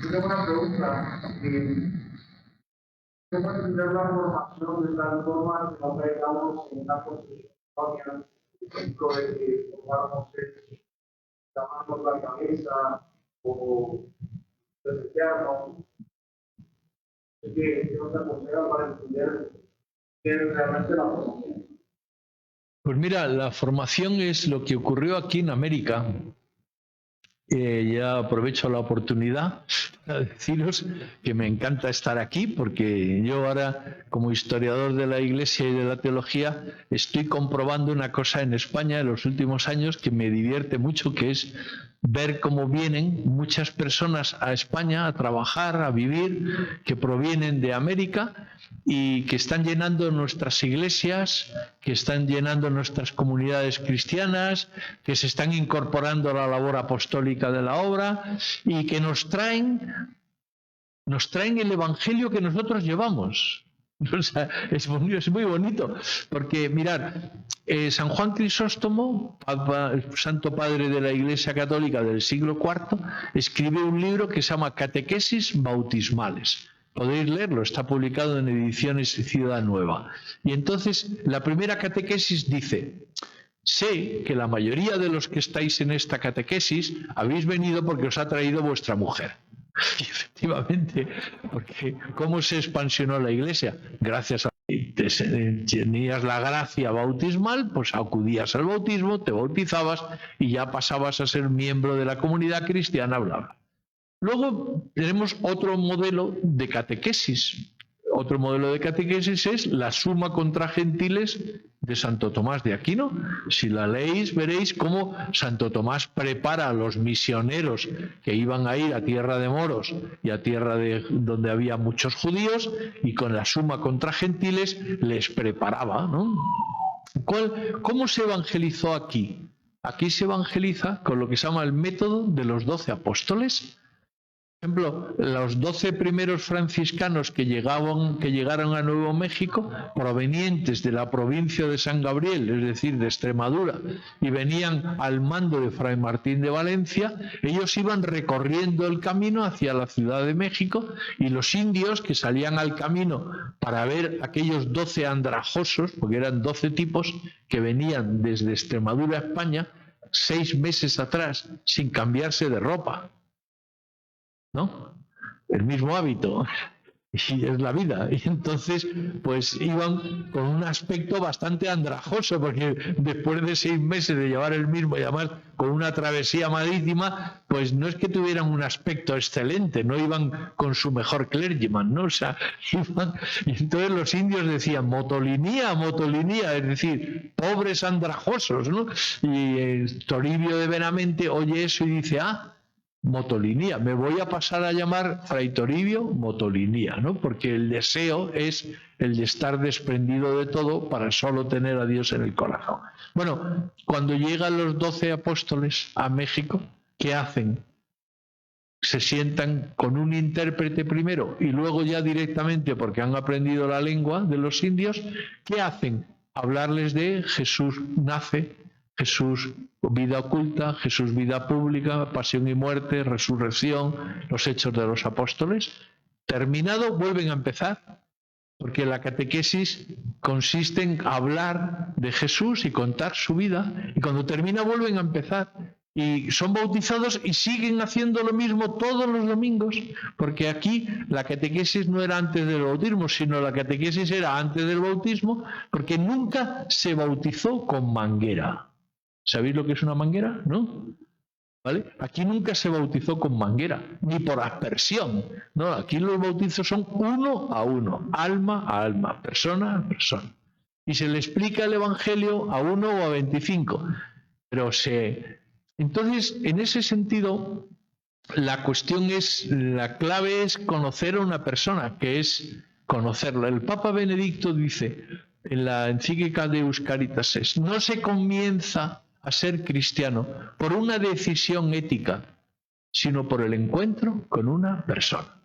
Yo tengo una pregunta. ¿Cómo entender la formación de tal forma que no caigamos en una posición ejemplo de que formamos llamarnos la cabeza o desearnos? ¿Qué nos aconseja para entender qué es realmente la formación? Pues mira, la formación es lo que ocurrió aquí en América. Ya aprovecho la oportunidad para deciros que me encanta estar aquí porque yo ahora, como historiador de la Iglesia y de la teología, estoy comprobando una cosa en España en los últimos años que me divierte mucho, que es ver cómo vienen muchas personas a España a trabajar, a vivir, que provienen de América y que están llenando nuestras iglesias, que están llenando nuestras comunidades cristianas, que se están incorporando a la labor apostólica de la obra y que nos traen el evangelio que nosotros llevamos. O sea, es muy bonito, porque mirad, San Juan Crisóstomo, santo padre de la Iglesia Católica del siglo IV, escribió un libro que se llama Catequesis Bautismales. Podéis leerlo, está publicado en Ediciones Ciudad Nueva. Y entonces la primera catequesis dice: sé que la mayoría de los que estáis en esta catequesis habéis venido porque os ha traído vuestra mujer. Y efectivamente, porque ¿cómo se expansionó la Iglesia? Gracias a que tenías la gracia bautismal, pues acudías al bautismo, te bautizabas y ya pasabas a ser miembro de la comunidad cristiana, bla, bla. Luego tenemos otro modelo de catequesis. Otro modelo de catequesis es la Suma contra Gentiles de Santo Tomás de Aquino. Si la leéis, veréis cómo Santo Tomás prepara a los misioneros que iban a ir a tierra de moros y a tierra donde había muchos judíos, y con la Suma contra Gentiles les preparaba, ¿no? ¿Cómo se evangelizó aquí? Aquí se evangeliza con lo que se llama el método de los 12 apóstoles. Por ejemplo, los 12 primeros franciscanos que llegaron a Nuevo México, provenientes de la provincia de San Gabriel, es decir, de Extremadura, y venían al mando de Fray Martín de Valencia, ellos iban recorriendo el camino hacia la Ciudad de México, y los indios que salían al camino para ver aquellos 12 andrajosos, porque eran 12 tipos que venían desde Extremadura a España 6 meses atrás sin cambiarse de ropa, ¿no? El mismo hábito, y es la vida. Y entonces, pues iban con un aspecto bastante andrajoso, porque después de 6 meses de llevar el mismo, y además con una travesía marítima, pues no es que tuvieran un aspecto excelente, no iban con su mejor clergyman, ¿no? O sea, iban, y entonces los indios decían motolinía, motolinía, es decir, pobres andrajosos, ¿no? Y Toribio de Benavente oye eso y dice: motolinía, me voy a pasar a llamar Fray Toribio motolinía, ¿no? Porque el deseo es el de estar desprendido de todo para solo tener a Dios en el corazón. Bueno, cuando llegan los 12 apóstoles a México, ¿qué hacen? Se sientan con un intérprete primero y luego ya directamente, porque han aprendido la lengua de los indios, ¿qué hacen? Hablarles de Jesús nace, Jesús vida oculta, Jesús vida pública, pasión y muerte, resurrección, los hechos de los apóstoles. Terminado, vuelven a empezar, porque la catequesis consiste en hablar de Jesús y contar su vida, y cuando termina vuelven a empezar. Y son bautizados y siguen haciendo lo mismo todos los domingos, porque aquí la catequesis no era antes del bautismo, sino la catequesis era antes del bautismo, porque nunca se bautizó con manguera. ¿Sabéis lo que es una manguera? ¿No? ¿Vale? Aquí nunca se bautizó con manguera, ni por aspersión. No, aquí los bautizos son uno a uno, alma a alma, persona a persona. Y se le explica el Evangelio a 1 o a 25. Entonces, en ese sentido, la cuestión es, la clave es conocer a una persona, que es conocerla. El Papa Benedicto dice en la encíclica Deus Caritas Est, no se comienza a ser cristiano por una decisión ética, sino por el encuentro con una persona.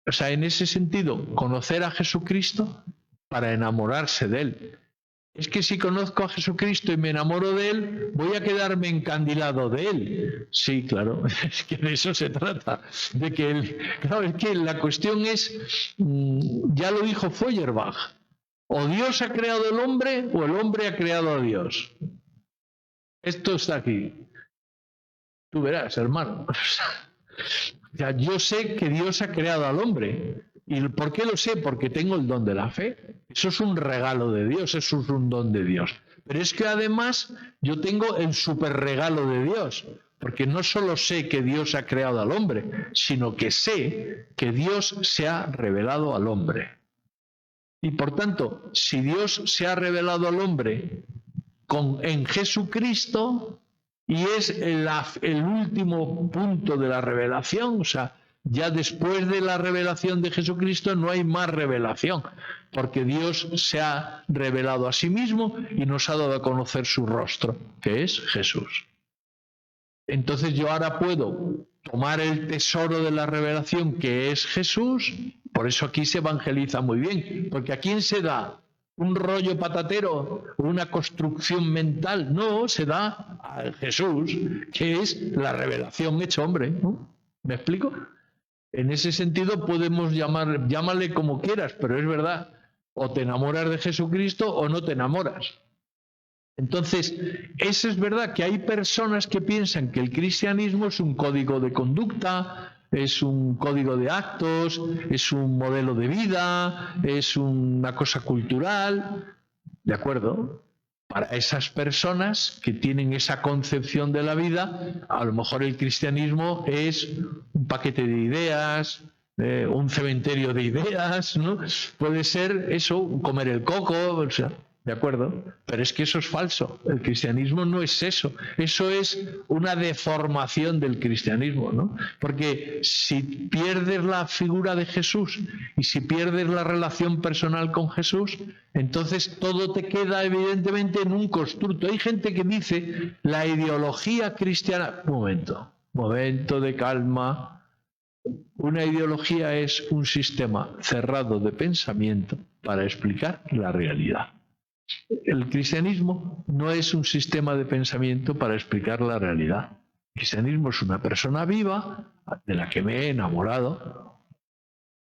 O sea, en ese sentido, conocer a Jesucristo para enamorarse de Él. Es que si conozco a Jesucristo y me enamoro de Él, voy a quedarme encandilado de Él. Sí, claro, es que de eso se trata. De que claro, es que la cuestión es, ya lo dijo Feuerbach, o Dios ha creado al hombre o el hombre ha creado a Dios. Esto está aquí. Tú verás, hermano. Ya, yo sé que Dios ha creado al hombre. ¿Y por qué lo sé? Porque tengo el don de la fe. Eso es un regalo de Dios, eso es un don de Dios. Pero es que además yo tengo el super regalo de Dios. Porque no solo sé que Dios ha creado al hombre, sino que sé que Dios se ha revelado al hombre. Y por tanto, si Dios se ha revelado al hombre en Jesucristo, y es el último punto de la revelación, o sea, ya después de la revelación de Jesucristo no hay más revelación, porque Dios se ha revelado a sí mismo y nos ha dado a conocer su rostro, que es Jesús. Entonces yo ahora puedo tomar el tesoro de la revelación, que es Jesús. Por eso aquí se evangeliza muy bien, porque ¿a quién se da? ¿Un rollo patatero? ¿Una construcción mental? No, se da a Jesús, que es la revelación hecho hombre, ¿no? ¿Me explico? En ese sentido podemos llámale como quieras, pero es verdad, o te enamoras de Jesucristo o no te enamoras. Entonces, eso es verdad que hay personas que piensan que el cristianismo es un código de conducta, es un código de actos, es un modelo de vida, es una cosa cultural. ¿De acuerdo? Para esas personas que tienen esa concepción de la vida, a lo mejor el cristianismo es un paquete de ideas, un cementerio de ideas, ¿no? Puede ser eso, comer el coco, o sea, ¿de acuerdo? Pero es que eso es falso. El cristianismo no es eso. Eso es una deformación del cristianismo, ¿no? Porque si pierdes la figura de Jesús y si pierdes la relación personal con Jesús, entonces todo te queda evidentemente en un constructo. Hay gente que dice la ideología cristiana... Momento de calma. Una ideología es un sistema cerrado de pensamiento para explicar la realidad. El cristianismo no es un sistema de pensamiento para explicar la realidad. El cristianismo es una persona viva de la que me he enamorado.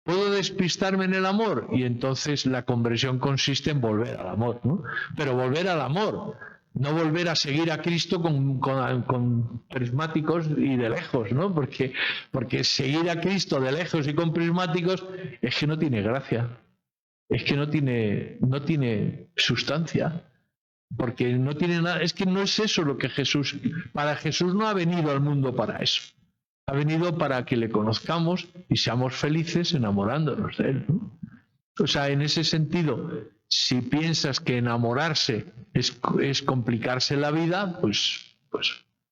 ¿Puedo despistarme en el amor? Y entonces la conversión consiste en volver al amor, ¿no? Pero volver al amor, no volver a seguir a Cristo con prismáticos y de lejos, ¿no? Porque seguir a Cristo de lejos y con prismáticos es que no tiene gracia. Es que no tiene sustancia, porque no tiene nada, es que no es eso lo que Jesús, para Jesús no ha venido al mundo para eso, ha venido para que le conozcamos y seamos felices enamorándonos de Él, ¿no? O sea, en ese sentido, si piensas que enamorarse es complicarse la vida, pues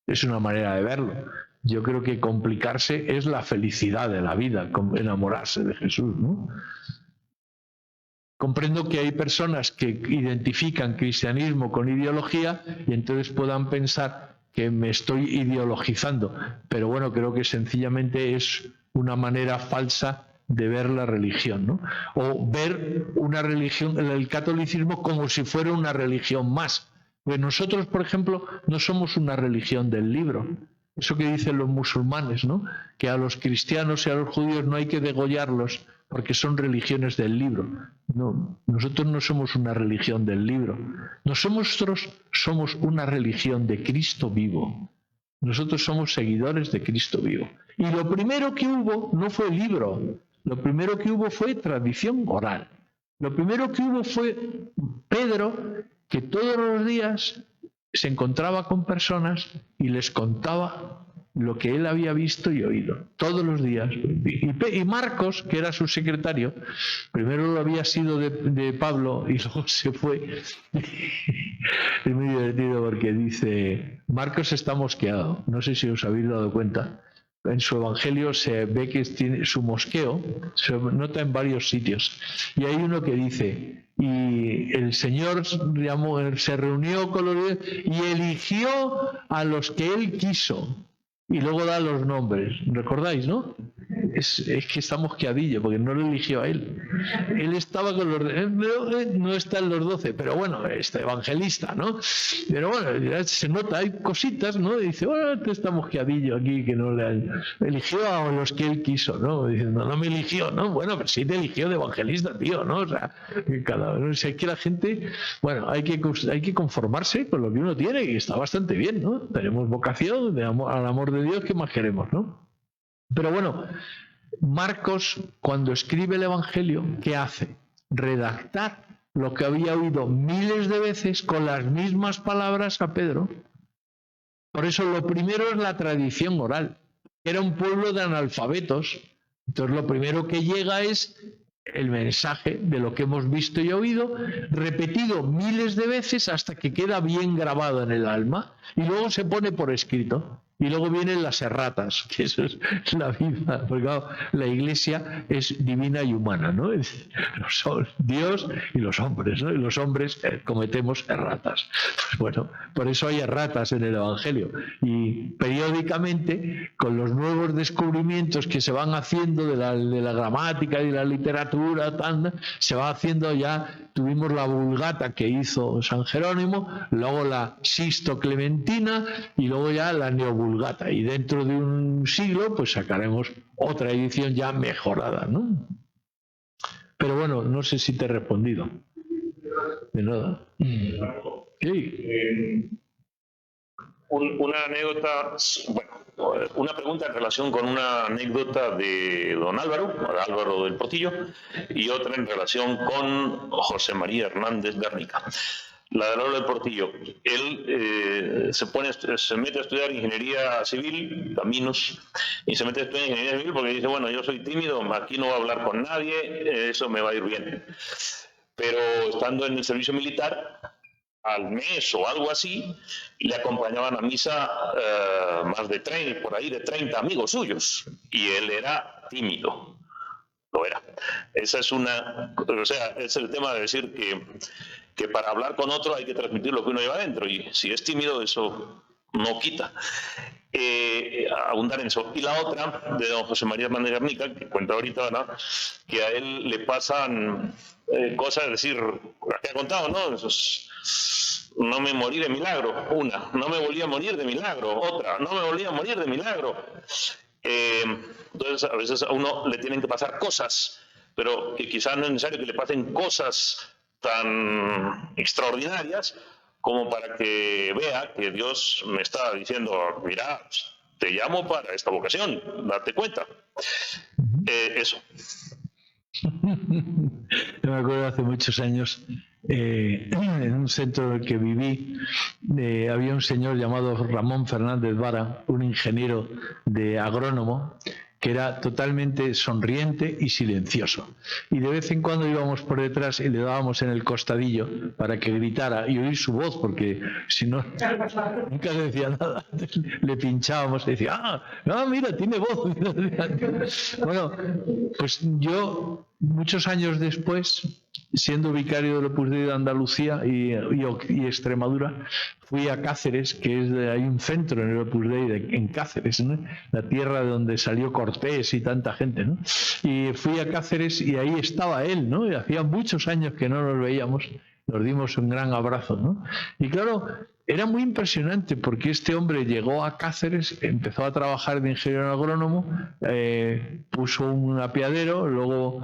es una manera de verlo. Yo creo que complicarse es la felicidad de la vida, enamorarse de Jesús, ¿no? Comprendo que hay personas que identifican cristianismo con ideología y entonces puedan pensar que me estoy ideologizando. Pero bueno, creo que sencillamente es una manera falsa de ver la religión, ¿no? O ver una religión, el catolicismo, como si fuera una religión más. Pues nosotros, por ejemplo, no somos una religión del libro. Eso que dicen los musulmanes, ¿no? Que a los cristianos y a los judíos no hay que degollarlos porque son religiones del libro. No, nosotros no somos una religión del libro. Nosotros somos una religión de Cristo vivo. Nosotros somos seguidores de Cristo vivo. Y lo primero que hubo no fue libro. Lo primero que hubo fue tradición oral. Lo primero que hubo fue Pedro, que todos los días se encontraba con personas y les contaba lo que él había visto y oído, todos los días. Y Marcos, que era su secretario, primero lo había sido de Pablo y luego se fue. Es muy divertido porque dice, Marcos está mosqueado, no sé si os habéis dado cuenta, en su evangelio se ve que tiene su mosqueo, se nota en varios sitios. Y hay uno que dice, y el Señor se reunió con los y eligió a los que Él quiso. Y luego da los nombres. ¿Recordáis, no? Es que está mosqueadillo, porque no lo eligió a él. Él estaba con los... no está en los 12, pero bueno, este evangelista, ¿no? Pero bueno, ya se nota, hay cositas, ¿no? Y dice, bueno, este está mosqueadillo aquí, que no le... Eligió a los que él quiso, ¿no? Diciendo, no me eligió, ¿no? Bueno, pero sí te eligió de evangelista, tío, ¿no? O sea, no sé, que la gente... Bueno, hay que conformarse con lo que uno tiene, y está bastante bien, ¿no? Tenemos vocación de amor, al amor de Dios, ¿qué más queremos, no? Pero bueno, Marcos, cuando escribe el Evangelio, ¿qué hace? Redactar lo que había oído miles de veces con las mismas palabras a Pedro. Por eso lo primero es la tradición oral. Era un pueblo de analfabetos. Entonces lo primero que llega es el mensaje de lo que hemos visto y oído, repetido miles de veces hasta que queda bien grabado en el alma, y luego se pone por escrito. Y luego vienen las erratas, que eso es la vida, porque claro, la Iglesia es divina y humana, ¿no? Son Dios y los hombres, ¿no? Y los hombres cometemos erratas. Pues bueno, por eso hay erratas en el Evangelio. Y periódicamente, con los nuevos descubrimientos que se van haciendo de la gramática y de la literatura, se va haciendo ya. Tuvimos la Vulgata que hizo San Jerónimo, luego la Sisto Clementina y luego ya la Neovulgata. Y dentro de un siglo pues sacaremos otra edición ya mejorada, ¿no? Pero bueno, no sé si te he respondido. De nada. Sí. Una anécdota, bueno, una pregunta en relación con una anécdota de don Álvaro del Portillo, y otra en relación con José María Hernández Guernica. La de Álvaro del Portillo, él se mete a estudiar ingeniería civil, caminos, y se mete a estudiar ingeniería civil porque dice, bueno, yo soy tímido, aquí no voy a hablar con nadie, eso me va a ir bien. Pero estando en el servicio militar, al mes o algo así, le acompañaban a misa más de 30 amigos suyos, y él era tímido, lo era. Esa es es el tema de decir que para hablar con otro hay que transmitir lo que uno lleva adentro, y si es tímido eso no quita. Abundar en eso. Y la otra, de don José María Hernández Guernica, que cuenta ahorita, ¿no? Que a él le pasan cosas, es decir, que ha contado, ¿no? No me morí de milagro, una, no me volví a morir de milagro, otra, no me volví a morir de milagro. Entonces a veces a uno le tienen que pasar cosas, pero que quizás no es necesario que le pasen cosas tan extraordinarias como para que vea que Dios me está diciendo, mira, te llamo para esta vocación, date cuenta. Eso. Yo me acuerdo hace muchos años, en un centro en el que viví, había un señor llamado Ramón Fernández Vara, un ingeniero de agrónomo, que era totalmente sonriente y silencioso. Y de vez en cuando íbamos por detrás y le dábamos en el costadillo para que gritara y oír su voz, porque si no, nunca le decía nada. Le pinchábamos y decía, mira, tiene voz. Bueno, pues yo, muchos años después, siendo vicario del Opus Dei de Andalucía y Extremadura, fui a Cáceres, que hay un centro en el Opus Dei en Cáceres, ¿no? La tierra de donde salió Cortés y tanta gente, ¿no? Y fui a Cáceres y ahí estaba él, ¿no? Y hacía muchos años que no nos veíamos, nos dimos un gran abrazo, ¿no? Y claro, era muy impresionante porque este hombre llegó a Cáceres, empezó a trabajar de ingeniero agrónomo, puso un apeadero, luego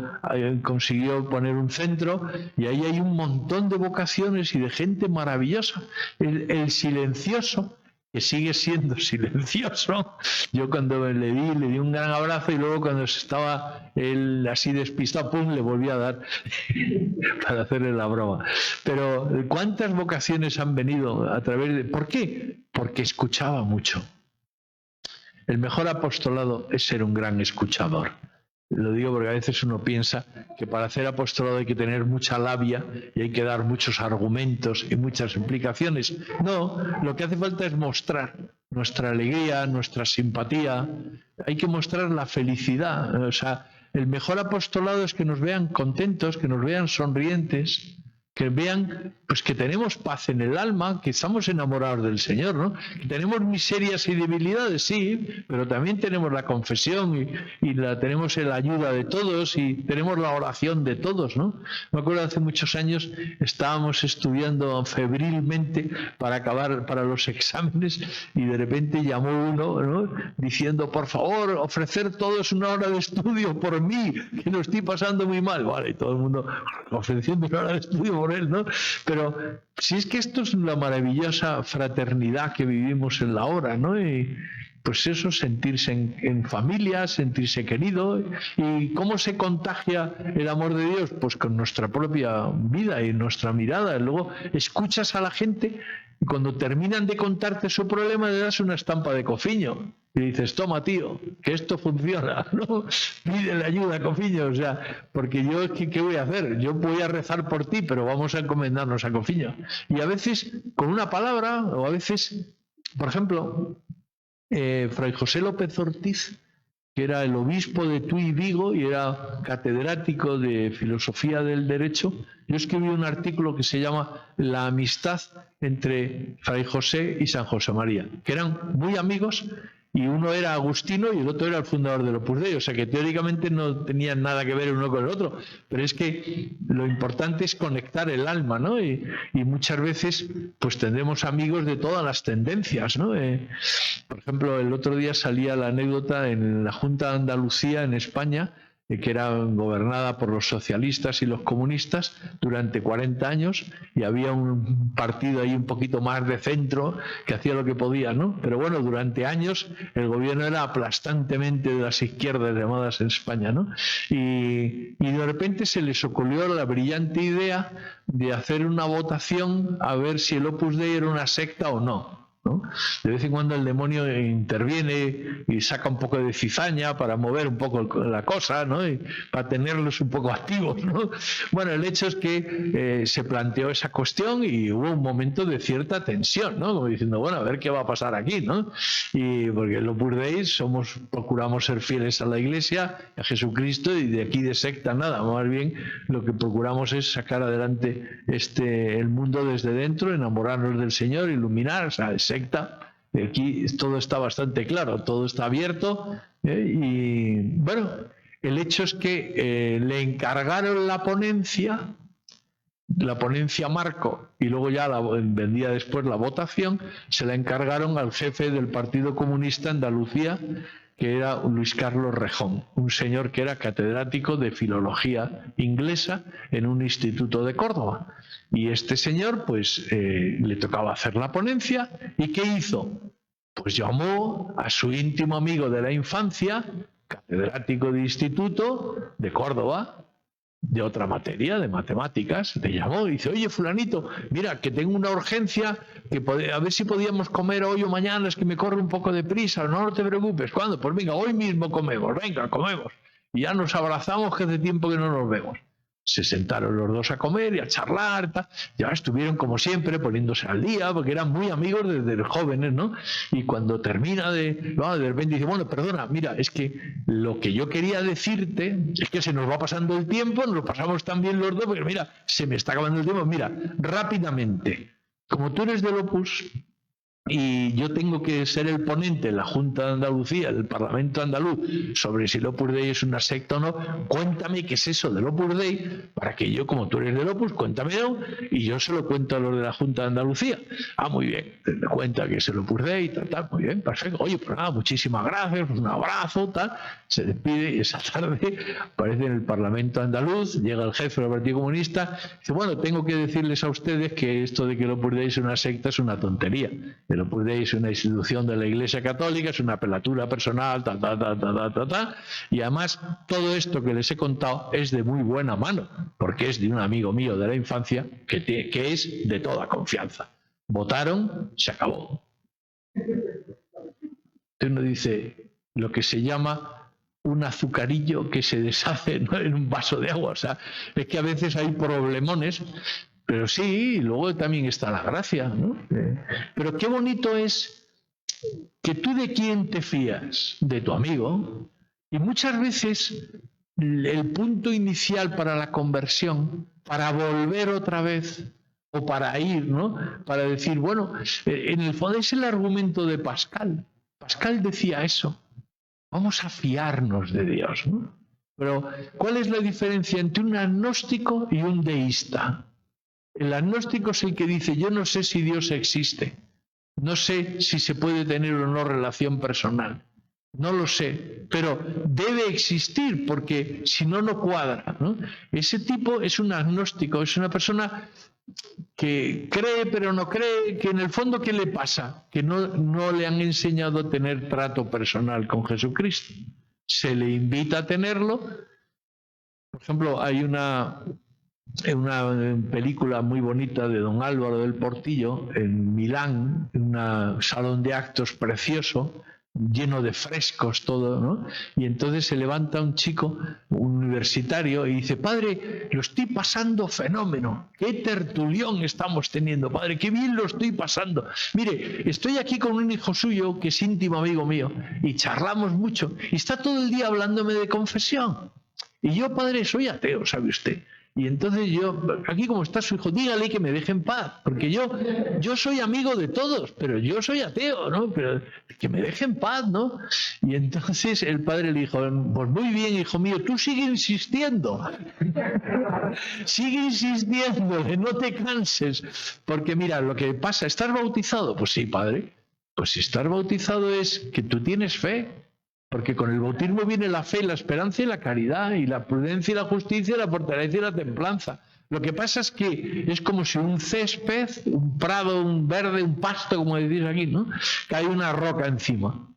consiguió poner un centro, y ahí hay un montón de vocaciones y de gente maravillosa. El silencioso, que sigue siendo silencioso. Yo cuando le di un gran abrazo, y luego cuando estaba él así despistado, pum, le volví a dar para hacerle la broma. Pero ¿cuántas vocaciones han venido a través de...? ¿Por qué? Porque escuchaba mucho. El mejor apostolado es ser un gran escuchador. Lo digo porque a veces uno piensa que para hacer apostolado hay que tener mucha labia y hay que dar muchos argumentos y muchas explicaciones. No, lo que hace falta es mostrar nuestra alegría, nuestra simpatía. Hay que mostrar la felicidad. O sea, el mejor apostolado es que nos vean contentos, que nos vean sonrientes, que vean pues que tenemos paz en el alma, que estamos enamorados del Señor, ¿no? Que tenemos miserias y debilidades, sí, pero también tenemos la confesión y tenemos la ayuda de todos y tenemos la oración de todos, ¿no? Me acuerdo hace muchos años estábamos estudiando febrilmente para acabar para los exámenes y de repente llamó uno, ¿no? Diciendo, por favor, ofrecer todos una hora de estudio por mí, que lo estoy pasando muy mal. Vale, y todo el mundo ofreciendo una hora de estudio por él, ¿no? Pero si es que esto es la maravillosa fraternidad que vivimos en la hora, ¿no? Y pues eso, sentirse en familia, sentirse querido. ¿Y cómo se contagia el amor de Dios? Pues con nuestra propia vida y nuestra mirada. Luego escuchas a la gente y cuando terminan de contarte su problema le das una estampa de cofiño. Y dices, toma tío, que esto funciona, ¿no? Pídele ayuda, cofiño, o sea, porque yo, ¿qué voy a hacer? Yo voy a rezar por ti, pero vamos a encomendarnos a cofiño. Y a veces con una palabra, o a veces, por ejemplo, Fray José López Ortiz, que era el obispo de Tui Vigo y era catedrático de filosofía del derecho, yo escribí un artículo que se llama La amistad entre Fray José y San José María, que eran muy amigos y uno era agustino y el otro era el fundador del Opus Dei, o sea que teóricamente no tenían nada que ver uno con el otro, pero es que lo importante es conectar el alma, ¿no? Y muchas veces pues tendremos amigos de todas las tendencias, ¿no? Por ejemplo, el otro día salía la anécdota en la Junta de Andalucía en España, que era gobernada por los socialistas y los comunistas durante 40 años y había un partido ahí un poquito más de centro que hacía lo que podía, ¿no? Pero bueno, durante años el gobierno era aplastantemente de las izquierdas llamadas en España, ¿no? Y de repente se les ocurrió la brillante idea de hacer una votación a ver si el Opus Dei era una secta o no, ¿no? De vez en cuando el demonio interviene y saca un poco de cizaña para mover un poco la cosa, ¿no? Y para tenerlos un poco activos, ¿no? Bueno, el hecho es que se planteó esa cuestión y hubo un momento de cierta tensión, ¿no? Como diciendo, bueno, a ver qué va a pasar aquí, ¿no? Y porque los Opus Dei procuramos ser fieles a la Iglesia, a Jesucristo, y de aquí de secta nada, más bien lo que procuramos es sacar adelante el mundo desde dentro, enamorarnos del Señor, iluminar, o sea, secta. Aquí todo está bastante claro, todo está abierto, y bueno, el hecho es que le encargaron la ponencia marco, y luego ya vendía después la votación, se la encargaron al jefe del Partido Comunista Andalucía, que era Luis Carlos Rejón, un señor que era catedrático de filología inglesa en un instituto de Córdoba. Y este señor, pues, le tocaba hacer la ponencia, ¿y qué hizo? Pues llamó a su íntimo amigo de la infancia, catedrático de instituto de Córdoba, de otra materia, de matemáticas, le llamó y dice, oye, fulanito, mira, que tengo una urgencia, a ver si podíamos comer hoy o mañana, es que me corre un poco de prisa, no te preocupes. ¿Cuándo? Pues venga, hoy mismo comemos, venga, comemos. Y ya nos abrazamos, que hace tiempo que no nos vemos. Se sentaron los dos a comer y a charlar, tal. Ya estuvieron como siempre poniéndose al día, porque eran muy amigos desde jóvenes, ¿no? Y cuando termina de repente dice, bueno, perdona, mira, es que lo que yo quería decirte es que se nos va pasando el tiempo, nos lo pasamos también los dos, porque mira, se me está acabando el tiempo, mira, rápidamente, como tú eres del Opus y yo tengo que ser el ponente en la Junta de Andalucía, del Parlamento andaluz, sobre si el Opus Dei es una secta o no, cuéntame qué es eso del Opus Dei, para que yo, como tú eres del Opus, cuéntamelo, y yo se lo cuento a los de la Junta de Andalucía. Ah, muy bien, me cuenta que es el Opus Dei, tal, muy bien, perfecto. Oye, pues nada, muchísimas gracias, un abrazo, tal. Se despide y esa tarde aparece en el Parlamento andaluz, llega el jefe del Partido Comunista, dice, bueno, tengo que decirles a ustedes que esto de que el Opus Dei es una secta es una tontería. El Opus Dei es una institución de la Iglesia Católica, es una apelatura personal, y además todo esto que les he contado es de muy buena mano, porque es de un amigo mío de la infancia que es de toda confianza. Votaron, se acabó. Entonces uno dice, lo que se llama un azucarillo que se deshace, ¿no?, en un vaso de agua. O sea, es que a veces hay problemones, pero sí, y luego también está la gracia, ¿no? Pero qué bonito es que tú de quién te fías, de tu amigo, y muchas veces el punto inicial para la conversión, para volver otra vez, o para ir, ¿no?, para decir, bueno, en el fondo es el argumento de Pascal. Pascal decía eso. Vamos a fiarnos de Dios, ¿no? Pero, ¿cuál es la diferencia entre un agnóstico y un deísta? El agnóstico es el que dice, yo no sé si Dios existe, no sé si se puede tener o no relación personal, no lo sé, pero debe existir porque si no, no cuadra, ¿no? Ese tipo es un agnóstico, es una persona que cree pero no cree, que en el fondo, ¿qué le pasa? Que no le han enseñado a tener trato personal con Jesucristo. Se le invita a tenerlo. Por ejemplo, hay una película muy bonita de don Álvaro del Portillo en Milán, en un salón de actos precioso, lleno de frescos, todo, ¿no? Y entonces se levanta un chico universitario y dice, padre, lo estoy pasando fenómeno, qué tertulión estamos teniendo, padre, qué bien lo estoy pasando. Mire, estoy aquí con un hijo suyo que es íntimo amigo mío y charlamos mucho y está todo el día hablándome de confesión. Y yo, padre, soy ateo, ¿sabe usted? Y entonces yo, aquí como está su hijo, dígale que me deje en paz, porque yo soy amigo de todos, pero yo soy ateo, ¿no? Pero que me deje en paz, ¿no? Y entonces el padre le dijo, pues muy bien, hijo mío, tú sigue insistiendo, sigue insistiendo, no te canses, porque mira, lo que pasa, ¿estás bautizado? Pues sí, padre, pues si estás bautizado es que tú tienes fe. Porque con el bautismo viene la fe, la esperanza y la caridad, y la prudencia y la justicia, la fortaleza y la templanza. Lo que pasa es que es como si un césped, un prado, un verde, un pasto, como decís aquí, ¿no?, cae una roca encima.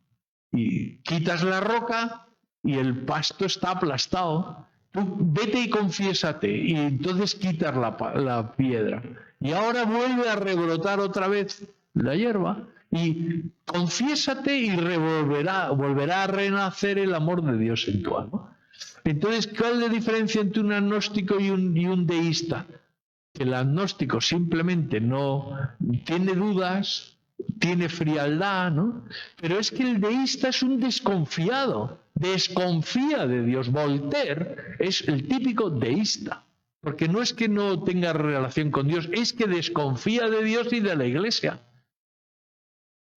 Y quitas la roca y el pasto está aplastado. Tú vete y confiésate, y entonces quitas la piedra. Y ahora vuelve a rebrotar otra vez la hierba. Y confiésate y volverá a renacer el amor de Dios en tu alma. Entonces, ¿cuál es la diferencia entre un agnóstico y un deísta? Que el agnóstico simplemente no tiene dudas, tiene frialdad, ¿no? Pero es que el deísta es un desconfiado, desconfía de Dios. Voltaire es el típico deísta, porque no es que no tenga relación con Dios, es que desconfía de Dios y de la Iglesia.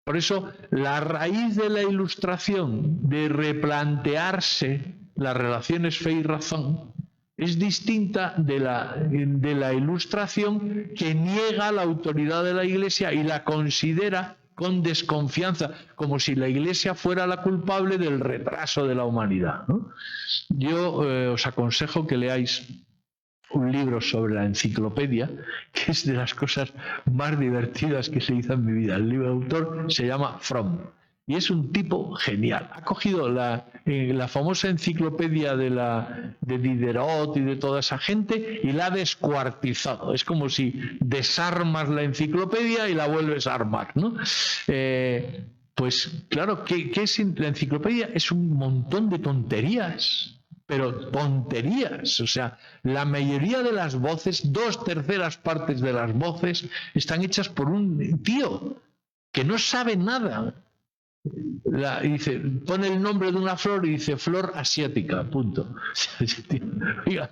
Por eso, la raíz de la Ilustración, de replantearse las relaciones fe y razón, es distinta de la Ilustración, que niega la autoridad de la Iglesia y la considera con desconfianza, como si la Iglesia fuera la culpable del retraso de la humanidad, ¿no? Yo os aconsejo que leáis un libro sobre la enciclopedia, que es de las cosas más divertidas que se hizo en mi vida. El libro de autor se llama Fromm y es un tipo genial. Ha cogido la famosa enciclopedia de Diderot y de toda esa gente y la ha descuartizado. Es como si desarmas la enciclopedia y la vuelves a armar, ¿no? Pues claro, ¿qué es la enciclopedia? Es un montón de tonterías. Pero tonterías, o sea, la mayoría de las voces, 2/3 partes de las voces, están hechas por un tío que no sabe nada. Dice, pone el nombre de una flor y dice flor asiática, punto. Oiga,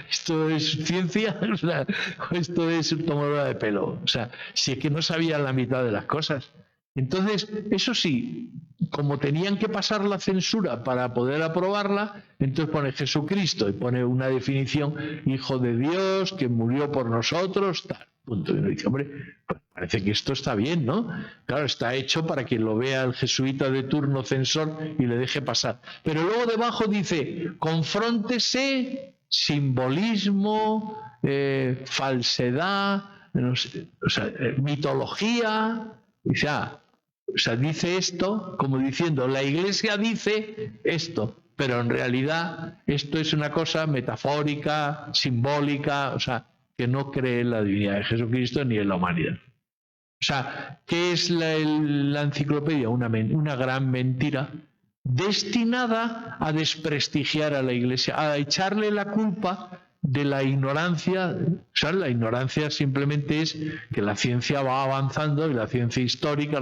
esto es ciencia, o sea, esto es tomadura de pelo. O sea, si es que no sabían la mitad de las cosas. Entonces, eso sí, como tenían que pasar la censura para poder aprobarla, entonces pone Jesucristo y pone una definición, Hijo de Dios, que murió por nosotros, tal, punto. Y uno dice, hombre, pues parece que esto está bien, ¿no? Claro, está hecho para que lo vea el jesuita de turno censor y le deje pasar. Pero luego debajo dice, confróntese, simbolismo, falsedad, no sé, o sea, mitología, o sea, dice esto como diciendo, la Iglesia dice esto, pero en realidad esto es una cosa metafórica, simbólica, o sea, que no cree en la divinidad de Jesucristo ni en la humanidad. O sea, ¿qué es la enciclopedia? Una gran mentira destinada a desprestigiar a la Iglesia, a echarle la culpa de la ignorancia. O sea, la ignorancia simplemente es que la ciencia va avanzando, y la ciencia histórica.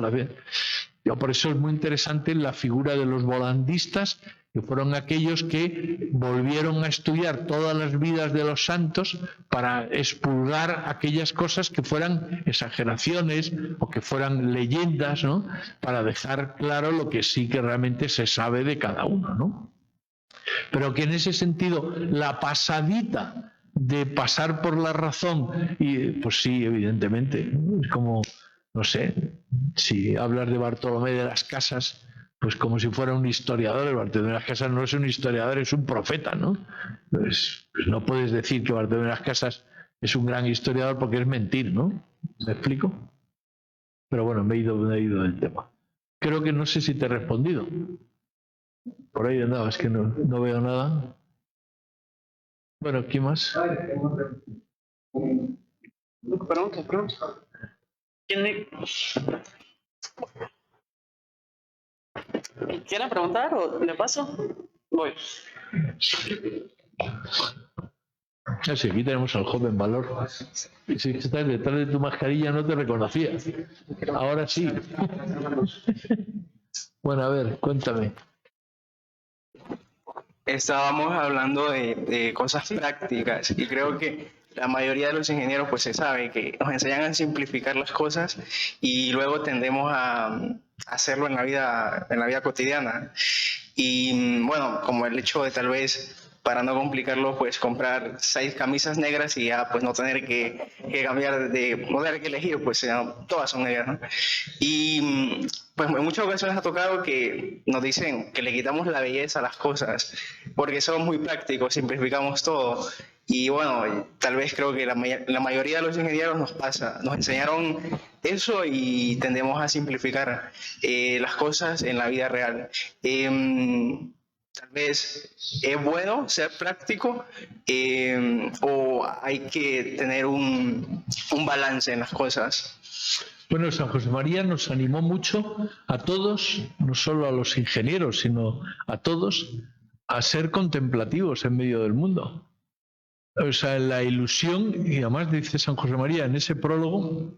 Por eso es muy interesante la figura de los volandistas, que fueron aquellos que volvieron a estudiar todas las vidas de los santos para expurgar aquellas cosas que fueran exageraciones o que fueran leyendas, ¿no? Para dejar claro lo que sí que realmente se sabe de cada uno, ¿no? Pero que en ese sentido la pasadita de pasar por la razón, y pues sí, evidentemente, ¿no? Es como, no sé, si hablas de Bartolomé de las Casas, pues como si fuera un historiador. El Bartolomé de las Casas no es un historiador, es un profeta, ¿no? Pues no puedes decir que Bartolomé de las Casas es un gran historiador, porque es mentir, ¿no? ¿Me explico? Pero bueno, me he ido del tema. Creo que no sé si te he respondido. Por ahí andaba, es que no veo nada. Bueno, ¿qué más? Pregunta. ¿Quieren preguntar o le paso? Voy. Sí, aquí tenemos al joven Valor. Si estás detrás de tu mascarilla no te reconocía. Ahora sí. Bueno, a ver, cuéntame. Estábamos hablando de cosas prácticas, y creo que la mayoría de los ingenieros pues se sabe que nos enseñan a simplificar las cosas y luego tendemos a hacerlo en la vida cotidiana. Y bueno, como el hecho de tal vez, para no complicarlo, pues comprar 6 camisas negras y ya pues no tener que cambiar no tener que elegir, pues todas son negras, ¿no? Y pues en muchas ocasiones ha tocado que nos dicen que le quitamos la belleza a las cosas porque somos muy prácticos, simplificamos todo. Y bueno, tal vez creo que la mayoría de los ingenieros nos pasa, nos enseñaron eso y tendemos a simplificar las cosas en la vida real. Tal vez es bueno ser práctico, o hay que tener un balance en las cosas. Bueno, San José María nos animó mucho a todos, no solo a los ingenieros, sino a todos, a ser contemplativos en medio del mundo. O sea, la ilusión, y además dice San José María en ese prólogo,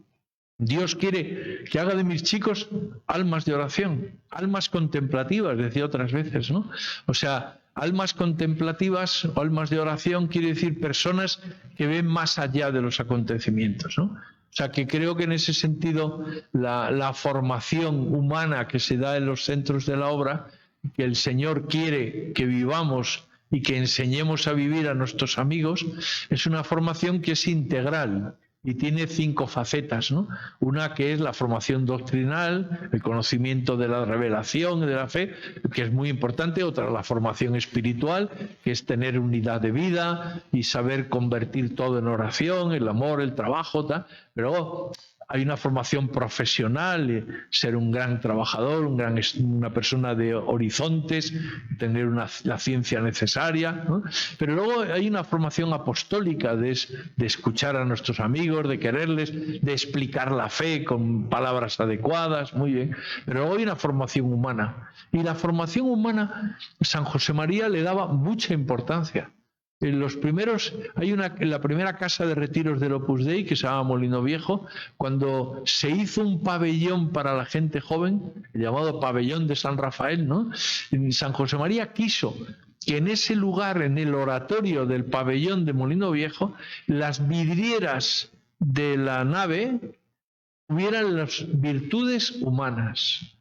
Dios quiere que haga de mis chicos almas de oración, almas contemplativas, decía otras veces, ¿no? O sea, almas contemplativas o almas de oración quiere decir personas que ven más allá de los acontecimientos, ¿no? O sea, que creo que en ese sentido la formación humana que se da en los centros de la obra, que el Señor quiere que vivamos y que enseñemos a vivir a nuestros amigos, es una formación que es integral y tiene 5 facetas, ¿no? Una que es la formación doctrinal, el conocimiento de la revelación y de la fe, que es muy importante. Otra, la formación espiritual, que es tener unidad de vida y saber convertir todo en oración, el amor, el trabajo, tal. Pero hay una formación profesional, ser un gran trabajador, una persona de horizontes, tener la ciencia necesaria, ¿no? Pero luego hay una formación apostólica de escuchar a nuestros amigos, de quererles, de explicar la fe con palabras adecuadas, muy bien. Pero luego hay una formación humana. Y la formación humana, San José María le daba mucha importancia. En la primera casa de retiros del Opus Dei, que se llama Molino Viejo, cuando se hizo un pabellón para la gente joven, el llamado pabellón de San Rafael, ¿no? San José María quiso que en ese lugar, en el oratorio del pabellón de Molino Viejo, las vidrieras de la nave tuvieran las virtudes humanas.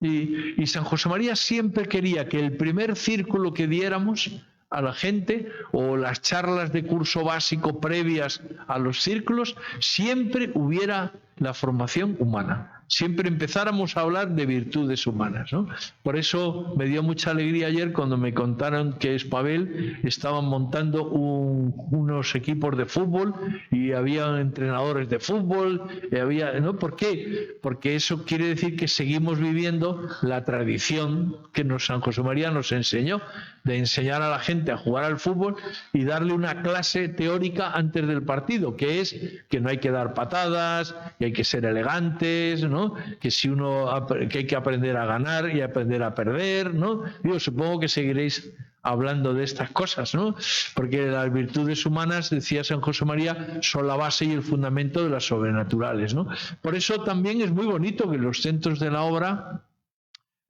Y San José María siempre quería que el primer círculo que diéramos a la gente, o las charlas de curso básico previas a los círculos, siempre hubiera la formación humana. Siempre empezáramos a hablar de virtudes humanas, ¿no? Por eso me dio mucha alegría ayer cuando me contaron que Espabel estaban montando unos equipos de fútbol y había entrenadores de fútbol, ¿no? ¿Por qué? Porque eso quiere decir que seguimos viviendo la tradición que San José María nos enseñó, de enseñar a la gente a jugar al fútbol y darle una clase teórica antes del partido, que es que no hay que dar patadas, que hay que ser elegantes, ¿no? ¿no? Que si que hay que aprender a ganar y aprender a perder, ¿no? Digo, supongo que seguiréis hablando de estas cosas, ¿no? Porque las virtudes humanas, decía San José María, son la base y el fundamento de las sobrenaturales, ¿no? Por eso también es muy bonito que los centros de la obra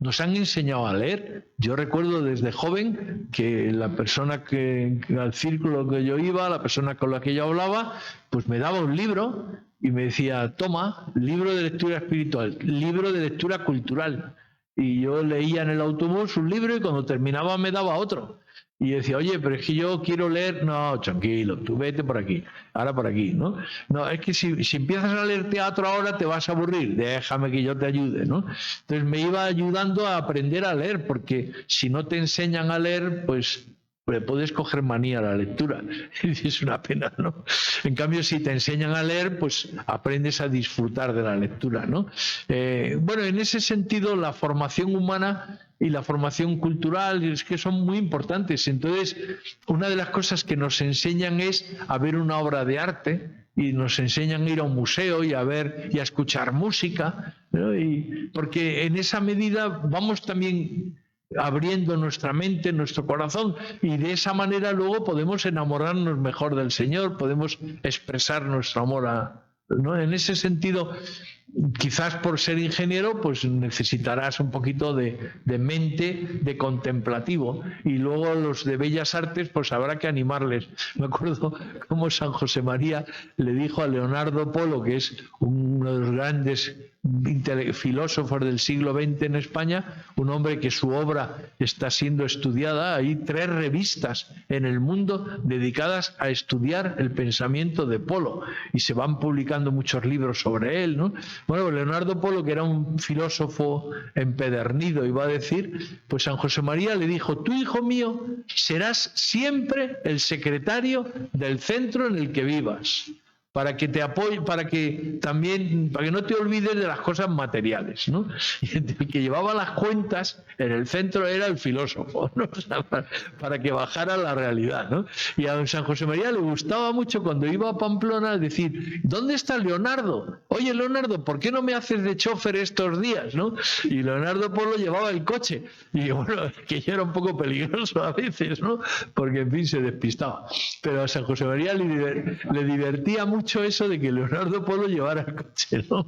nos han enseñado a leer. Yo recuerdo desde joven que la persona que al círculo que yo iba, la persona con la que yo hablaba, pues me daba un libro y me decía, toma, libro de lectura espiritual, libro de lectura cultural. Y yo leía en el autobús un libro y cuando terminaba me daba otro. Y decía, oye, pero es que yo quiero leer. No, tranquilo, tú vete por aquí, ahora por aquí, ¿no? No, es que si empiezas a leer teatro ahora te vas a aburrir, déjame que yo te ayude, ¿no? Entonces me iba ayudando a aprender a leer, porque si no te enseñan a leer, pues le puedes coger manía a la lectura. Es una pena, ¿no? En cambio, si te enseñan a leer, pues aprendes a disfrutar de la lectura, ¿no? Bueno, en ese sentido, la formación humana y la formación cultural es que son muy importantes. Entonces, una de las cosas que nos enseñan es a ver una obra de arte y nos enseñan a ir a un museo y a ver y a escuchar música, ¿no? Porque en esa medida vamos también abriendo nuestra mente, nuestro corazón, y de esa manera luego podemos enamorarnos mejor del Señor, podemos expresar nuestro amor ¿no? En ese sentido, quizás por ser ingeniero, pues necesitarás un poquito de mente, de contemplativo, y luego los de Bellas Artes, pues habrá que animarles. Me acuerdo cómo San José María le dijo a Leonardo Polo, que es uno de los grandes filósofos del siglo XX en España, un hombre que su obra está siendo estudiada. Hay 3 revistas en el mundo dedicadas a estudiar el pensamiento de Polo y se van publicando muchos libros sobre él, ¿no? Bueno, Leonardo Polo, que era un filósofo empedernido, iba a decir, pues San José María le dijo, tú, hijo mío, serás siempre el secretario del centro en el que vivas, para que te apoye, para que no te olvides de las cosas materiales, ¿no? Y el que llevaba las cuentas en el centro era el filósofo, ¿no? O sea, para que bajara la realidad, ¿no? Y a San José María le gustaba mucho cuando iba a Pamplona decir, ¿dónde está Leonardo? Oye, Leonardo, ¿por qué no me haces de chofer estos días, no? Y Leonardo Polo llevaba el coche, y bueno, que ya era un poco peligroso a veces, ¿no? Porque en fin se despistaba. Pero a San José María le divertía mucho eso de que Leonardo Polo llevara el coche, ¿no?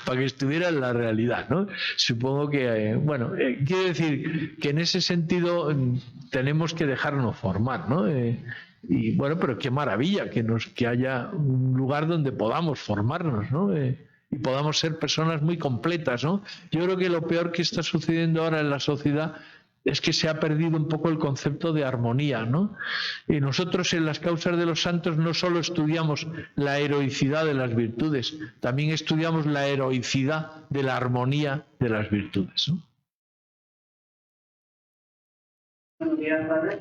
Para que estuviera en la realidad, ¿no? Supongo que, bueno, quiero decir que en ese sentido tenemos que dejarnos formar, ¿no? Y bueno, pero qué maravilla que haya un lugar donde podamos formarnos, ¿no? Y podamos ser personas muy completas, ¿no? Yo creo que lo peor que está sucediendo ahora en la sociedad es que se ha perdido un poco el concepto de armonía, ¿no? Y nosotros en las causas de los santos no solo estudiamos la heroicidad de las virtudes, también estudiamos la heroicidad de la armonía de las virtudes, ¿no? Buenos días, padre.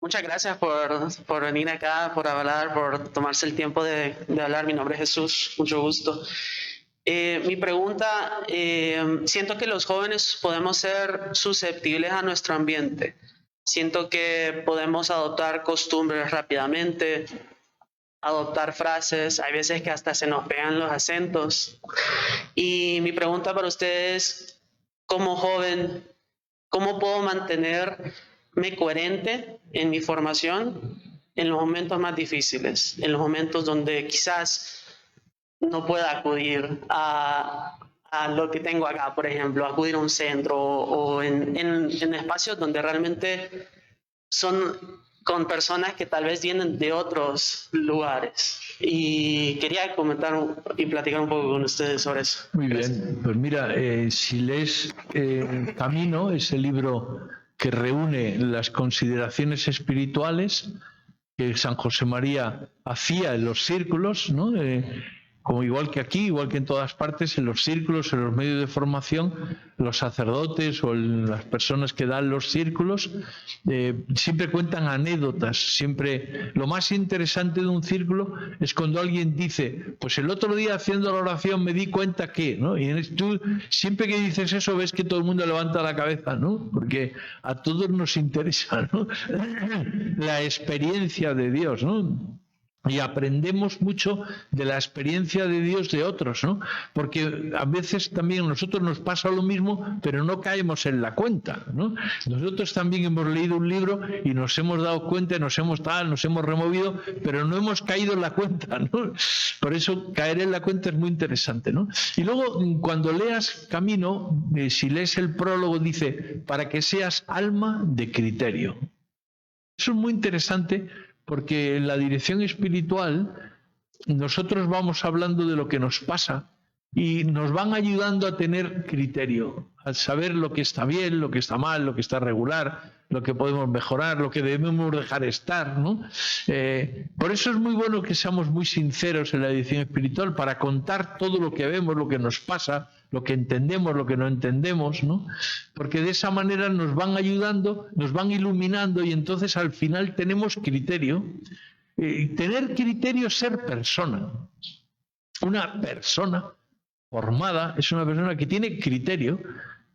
Muchas gracias por venir acá, por hablar, por tomarse el tiempo de hablar. Mi nombre es Jesús, mucho gusto. Mi pregunta, siento que los jóvenes podemos ser susceptibles a nuestro ambiente. Siento que podemos adoptar costumbres rápidamente, adoptar frases, hay veces que hasta se nos pegan los acentos. Y mi pregunta para ustedes, como joven, ¿cómo puedo mantenerme coherente en mi formación en los momentos más difíciles, en los momentos donde quizás no pueda acudir a lo que tengo acá, por ejemplo, acudir a un centro o en espacios donde realmente son con personas que tal vez vienen de otros lugares? Y quería comentar y platicar un poco con ustedes sobre eso. Muy bien, pues mira, si lees Camino, ese libro que reúne las consideraciones espirituales que San José María hacía en los círculos, ¿no? Como igual que aquí, igual que en todas partes, en los círculos, en los medios de formación, los sacerdotes o las personas que dan los círculos siempre cuentan anécdotas. Siempre lo más interesante de un círculo es cuando alguien dice, pues el otro día haciendo la oración me di cuenta que, ¿no? Y tú siempre que dices eso ves que todo el mundo levanta la cabeza, ¿no? Porque a todos nos interesa, ¿no? La experiencia de Dios, ¿no? Y aprendemos mucho de la experiencia de Dios de otros, ¿no? Porque a veces también a nosotros nos pasa lo mismo, pero no caemos en la cuenta, ¿no? Nosotros también hemos leído un libro y nos hemos dado cuenta, nos hemos removido, pero no hemos caído en la cuenta, ¿no? Por eso caer en la cuenta es muy interesante, ¿no? Y luego, cuando leas Camino, si lees el prólogo, dice, para que seas alma de criterio. Eso es muy interesante, porque en la dirección espiritual nosotros vamos hablando de lo que nos pasa y nos van ayudando a tener criterio, a saber lo que está bien, lo que está mal, lo que está regular, lo que podemos mejorar, lo que debemos dejar estar, ¿no? Por eso es muy bueno que seamos muy sinceros en la dirección espiritual, para contar todo lo que vemos, lo que nos pasa, lo que entendemos, lo que no entendemos, ¿no? Porque de esa manera nos van ayudando, nos van iluminando, y entonces al final tenemos criterio. Tener criterio es ser persona. Una persona formada es una persona que tiene criterio,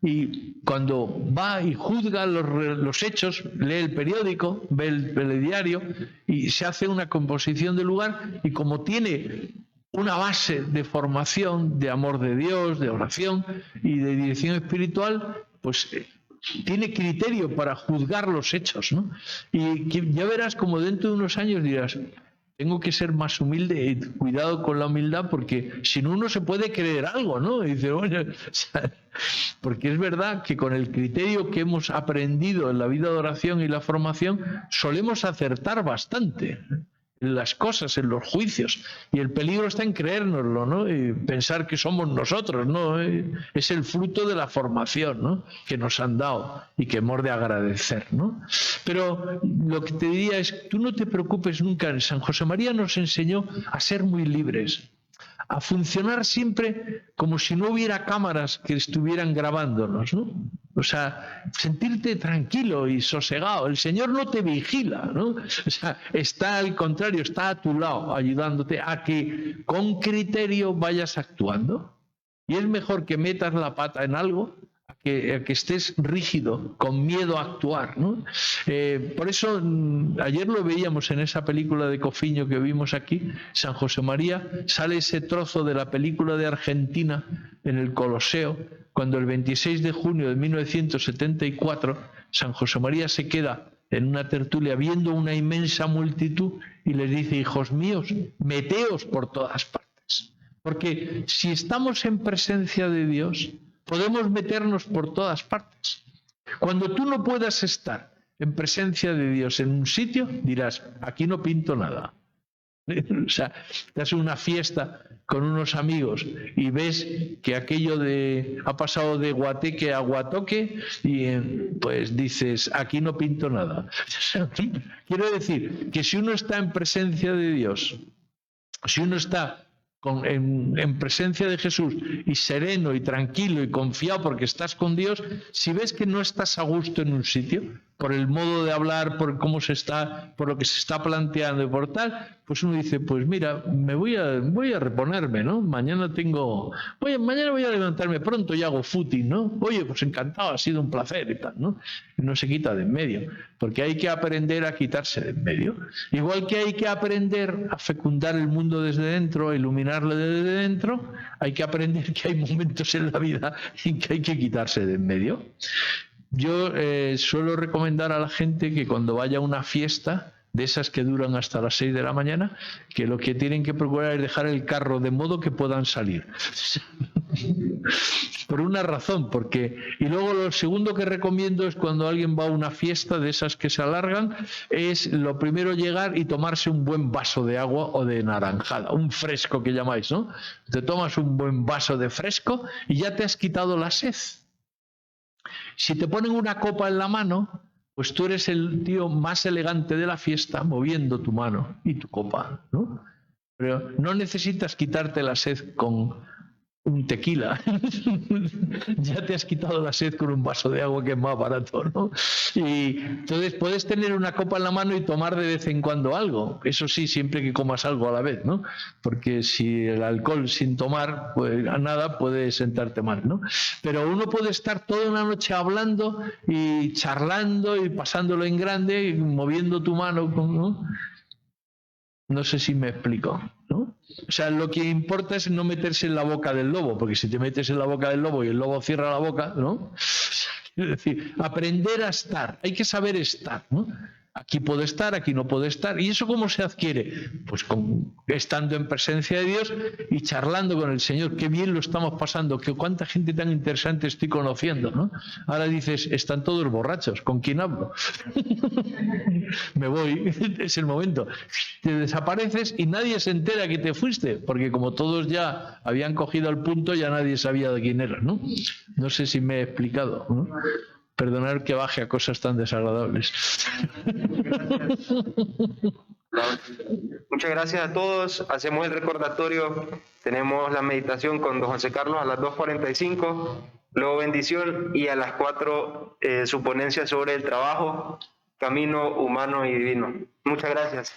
y cuando va y juzga los hechos, lee el periódico, ve el diario y se hace una composición del lugar, y como tiene una base de formación, de amor de Dios, de oración y de dirección espiritual, pues tiene criterio para juzgar los hechos, ¿no? Y ya verás como dentro de unos años dirás, tengo que ser más humilde, y cuidado con la humildad, porque si no, uno se puede creer algo, ¿no? Y dice, bueno, o sea, porque es verdad que con el criterio que hemos aprendido en la vida de oración y la formación, solemos acertar bastante en las cosas, en los juicios, y el peligro está en creérnoslo, ¿no? Y pensar que somos nosotros, ¿no? Es el fruto de la formación, ¿no?, que nos han dado y que hemos de agradecer, ¿no? Pero lo que te diría es, tú no te preocupes nunca. San José María nos enseñó a ser muy libres, a funcionar siempre como si no hubiera cámaras que estuvieran grabándonos, ¿no? O sea, sentirte tranquilo y sosegado. El Señor no te vigila, ¿no? O sea, está al contrario, está a tu lado, ayudándote a que con criterio vayas actuando. Y es mejor que metas la pata en algo a que estés rígido, con miedo a actuar, ¿no? Por eso, ayer lo veíamos en esa película de Cofiño que vimos aquí, San José María, sale ese trozo de la película de Argentina en el Coloseo, cuando el 26 de junio de 1974 San José María se queda en una tertulia viendo una inmensa multitud y les dice, hijos míos, meteos por todas partes. Porque si estamos en presencia de Dios, podemos meternos por todas partes. Cuando tú no puedas estar en presencia de Dios en un sitio, dirás, aquí no pinto nada. O sea, te haces una fiesta con unos amigos y ves que aquello ha pasado de guateque a guatoque, y pues dices, aquí no pinto nada. Quiero decir que si uno está en presencia de Dios, si uno está en presencia de Jesús y sereno y tranquilo y confiado porque estás con Dios, si ves que no estás a gusto en un sitio, por el modo de hablar, por cómo se está, por lo que se está planteando y por tal, pues uno dice, pues mira, me voy a reponerme, ¿no? Mañana voy a levantarme pronto y hago footing, ¿no? Oye, pues encantado, ha sido un placer y tal, ¿no? Y no se quita de en medio, porque hay que aprender a quitarse de en medio. Igual que hay que aprender a fecundar el mundo desde dentro, a iluminarlo desde dentro, hay que aprender que hay momentos en la vida en que hay que quitarse de en medio. Yo suelo recomendar a la gente que cuando vaya a una fiesta de esas que duran hasta las 6 de la mañana, que lo que tienen que procurar es dejar el carro de modo que puedan salir. Por una razón, y luego lo segundo que recomiendo es cuando alguien va a una fiesta de esas que se alargan, es lo primero llegar y tomarse un buen vaso de agua o de naranjada, un fresco que llamáis, ¿no? Te tomas un buen vaso de fresco y ya te has quitado la sed. Si te ponen una copa en la mano, pues tú eres el tío más elegante de la fiesta moviendo tu mano y tu copa, ¿no? Pero no necesitas quitarte la sed con un tequila. Ya te has quitado la sed con un vaso de agua, que es más barato, ¿no? Y entonces puedes tener una copa en la mano y tomar de vez en cuando algo. Eso sí, siempre que comas algo a la vez, ¿no? Porque si el alcohol sin tomar, pues a nada, puede sentarte mal, ¿no? Pero uno puede estar toda una noche hablando y charlando y pasándolo en grande y moviendo tu mano, ¿no? No sé si me explico, ¿no? O sea, lo que importa es no meterse en la boca del lobo, porque si te metes en la boca del lobo y el lobo cierra la boca, ¿no? Es decir, aprender a estar, hay que saber estar, ¿no? Aquí puedo estar, aquí no puedo estar. ¿Y eso cómo se adquiere? Pues estando en presencia de Dios y charlando con el Señor. Qué bien lo estamos pasando, que cuánta gente tan interesante estoy conociendo, ¿no? Ahora dices, están todos borrachos, ¿con quién hablo? Me voy, es el momento. Te desapareces y nadie se entera que te fuiste, porque como todos ya habían cogido el punto, ya nadie sabía de quién eras, ¿no? No sé si me he explicado, ¿no? Perdonar que baje a cosas tan desagradables. Muchas gracias a todos. Hacemos el recordatorio. Tenemos la meditación con don José Carlos a las 2:45, luego bendición, y a las 4 su ponencia sobre el trabajo, camino humano y divino. Muchas gracias.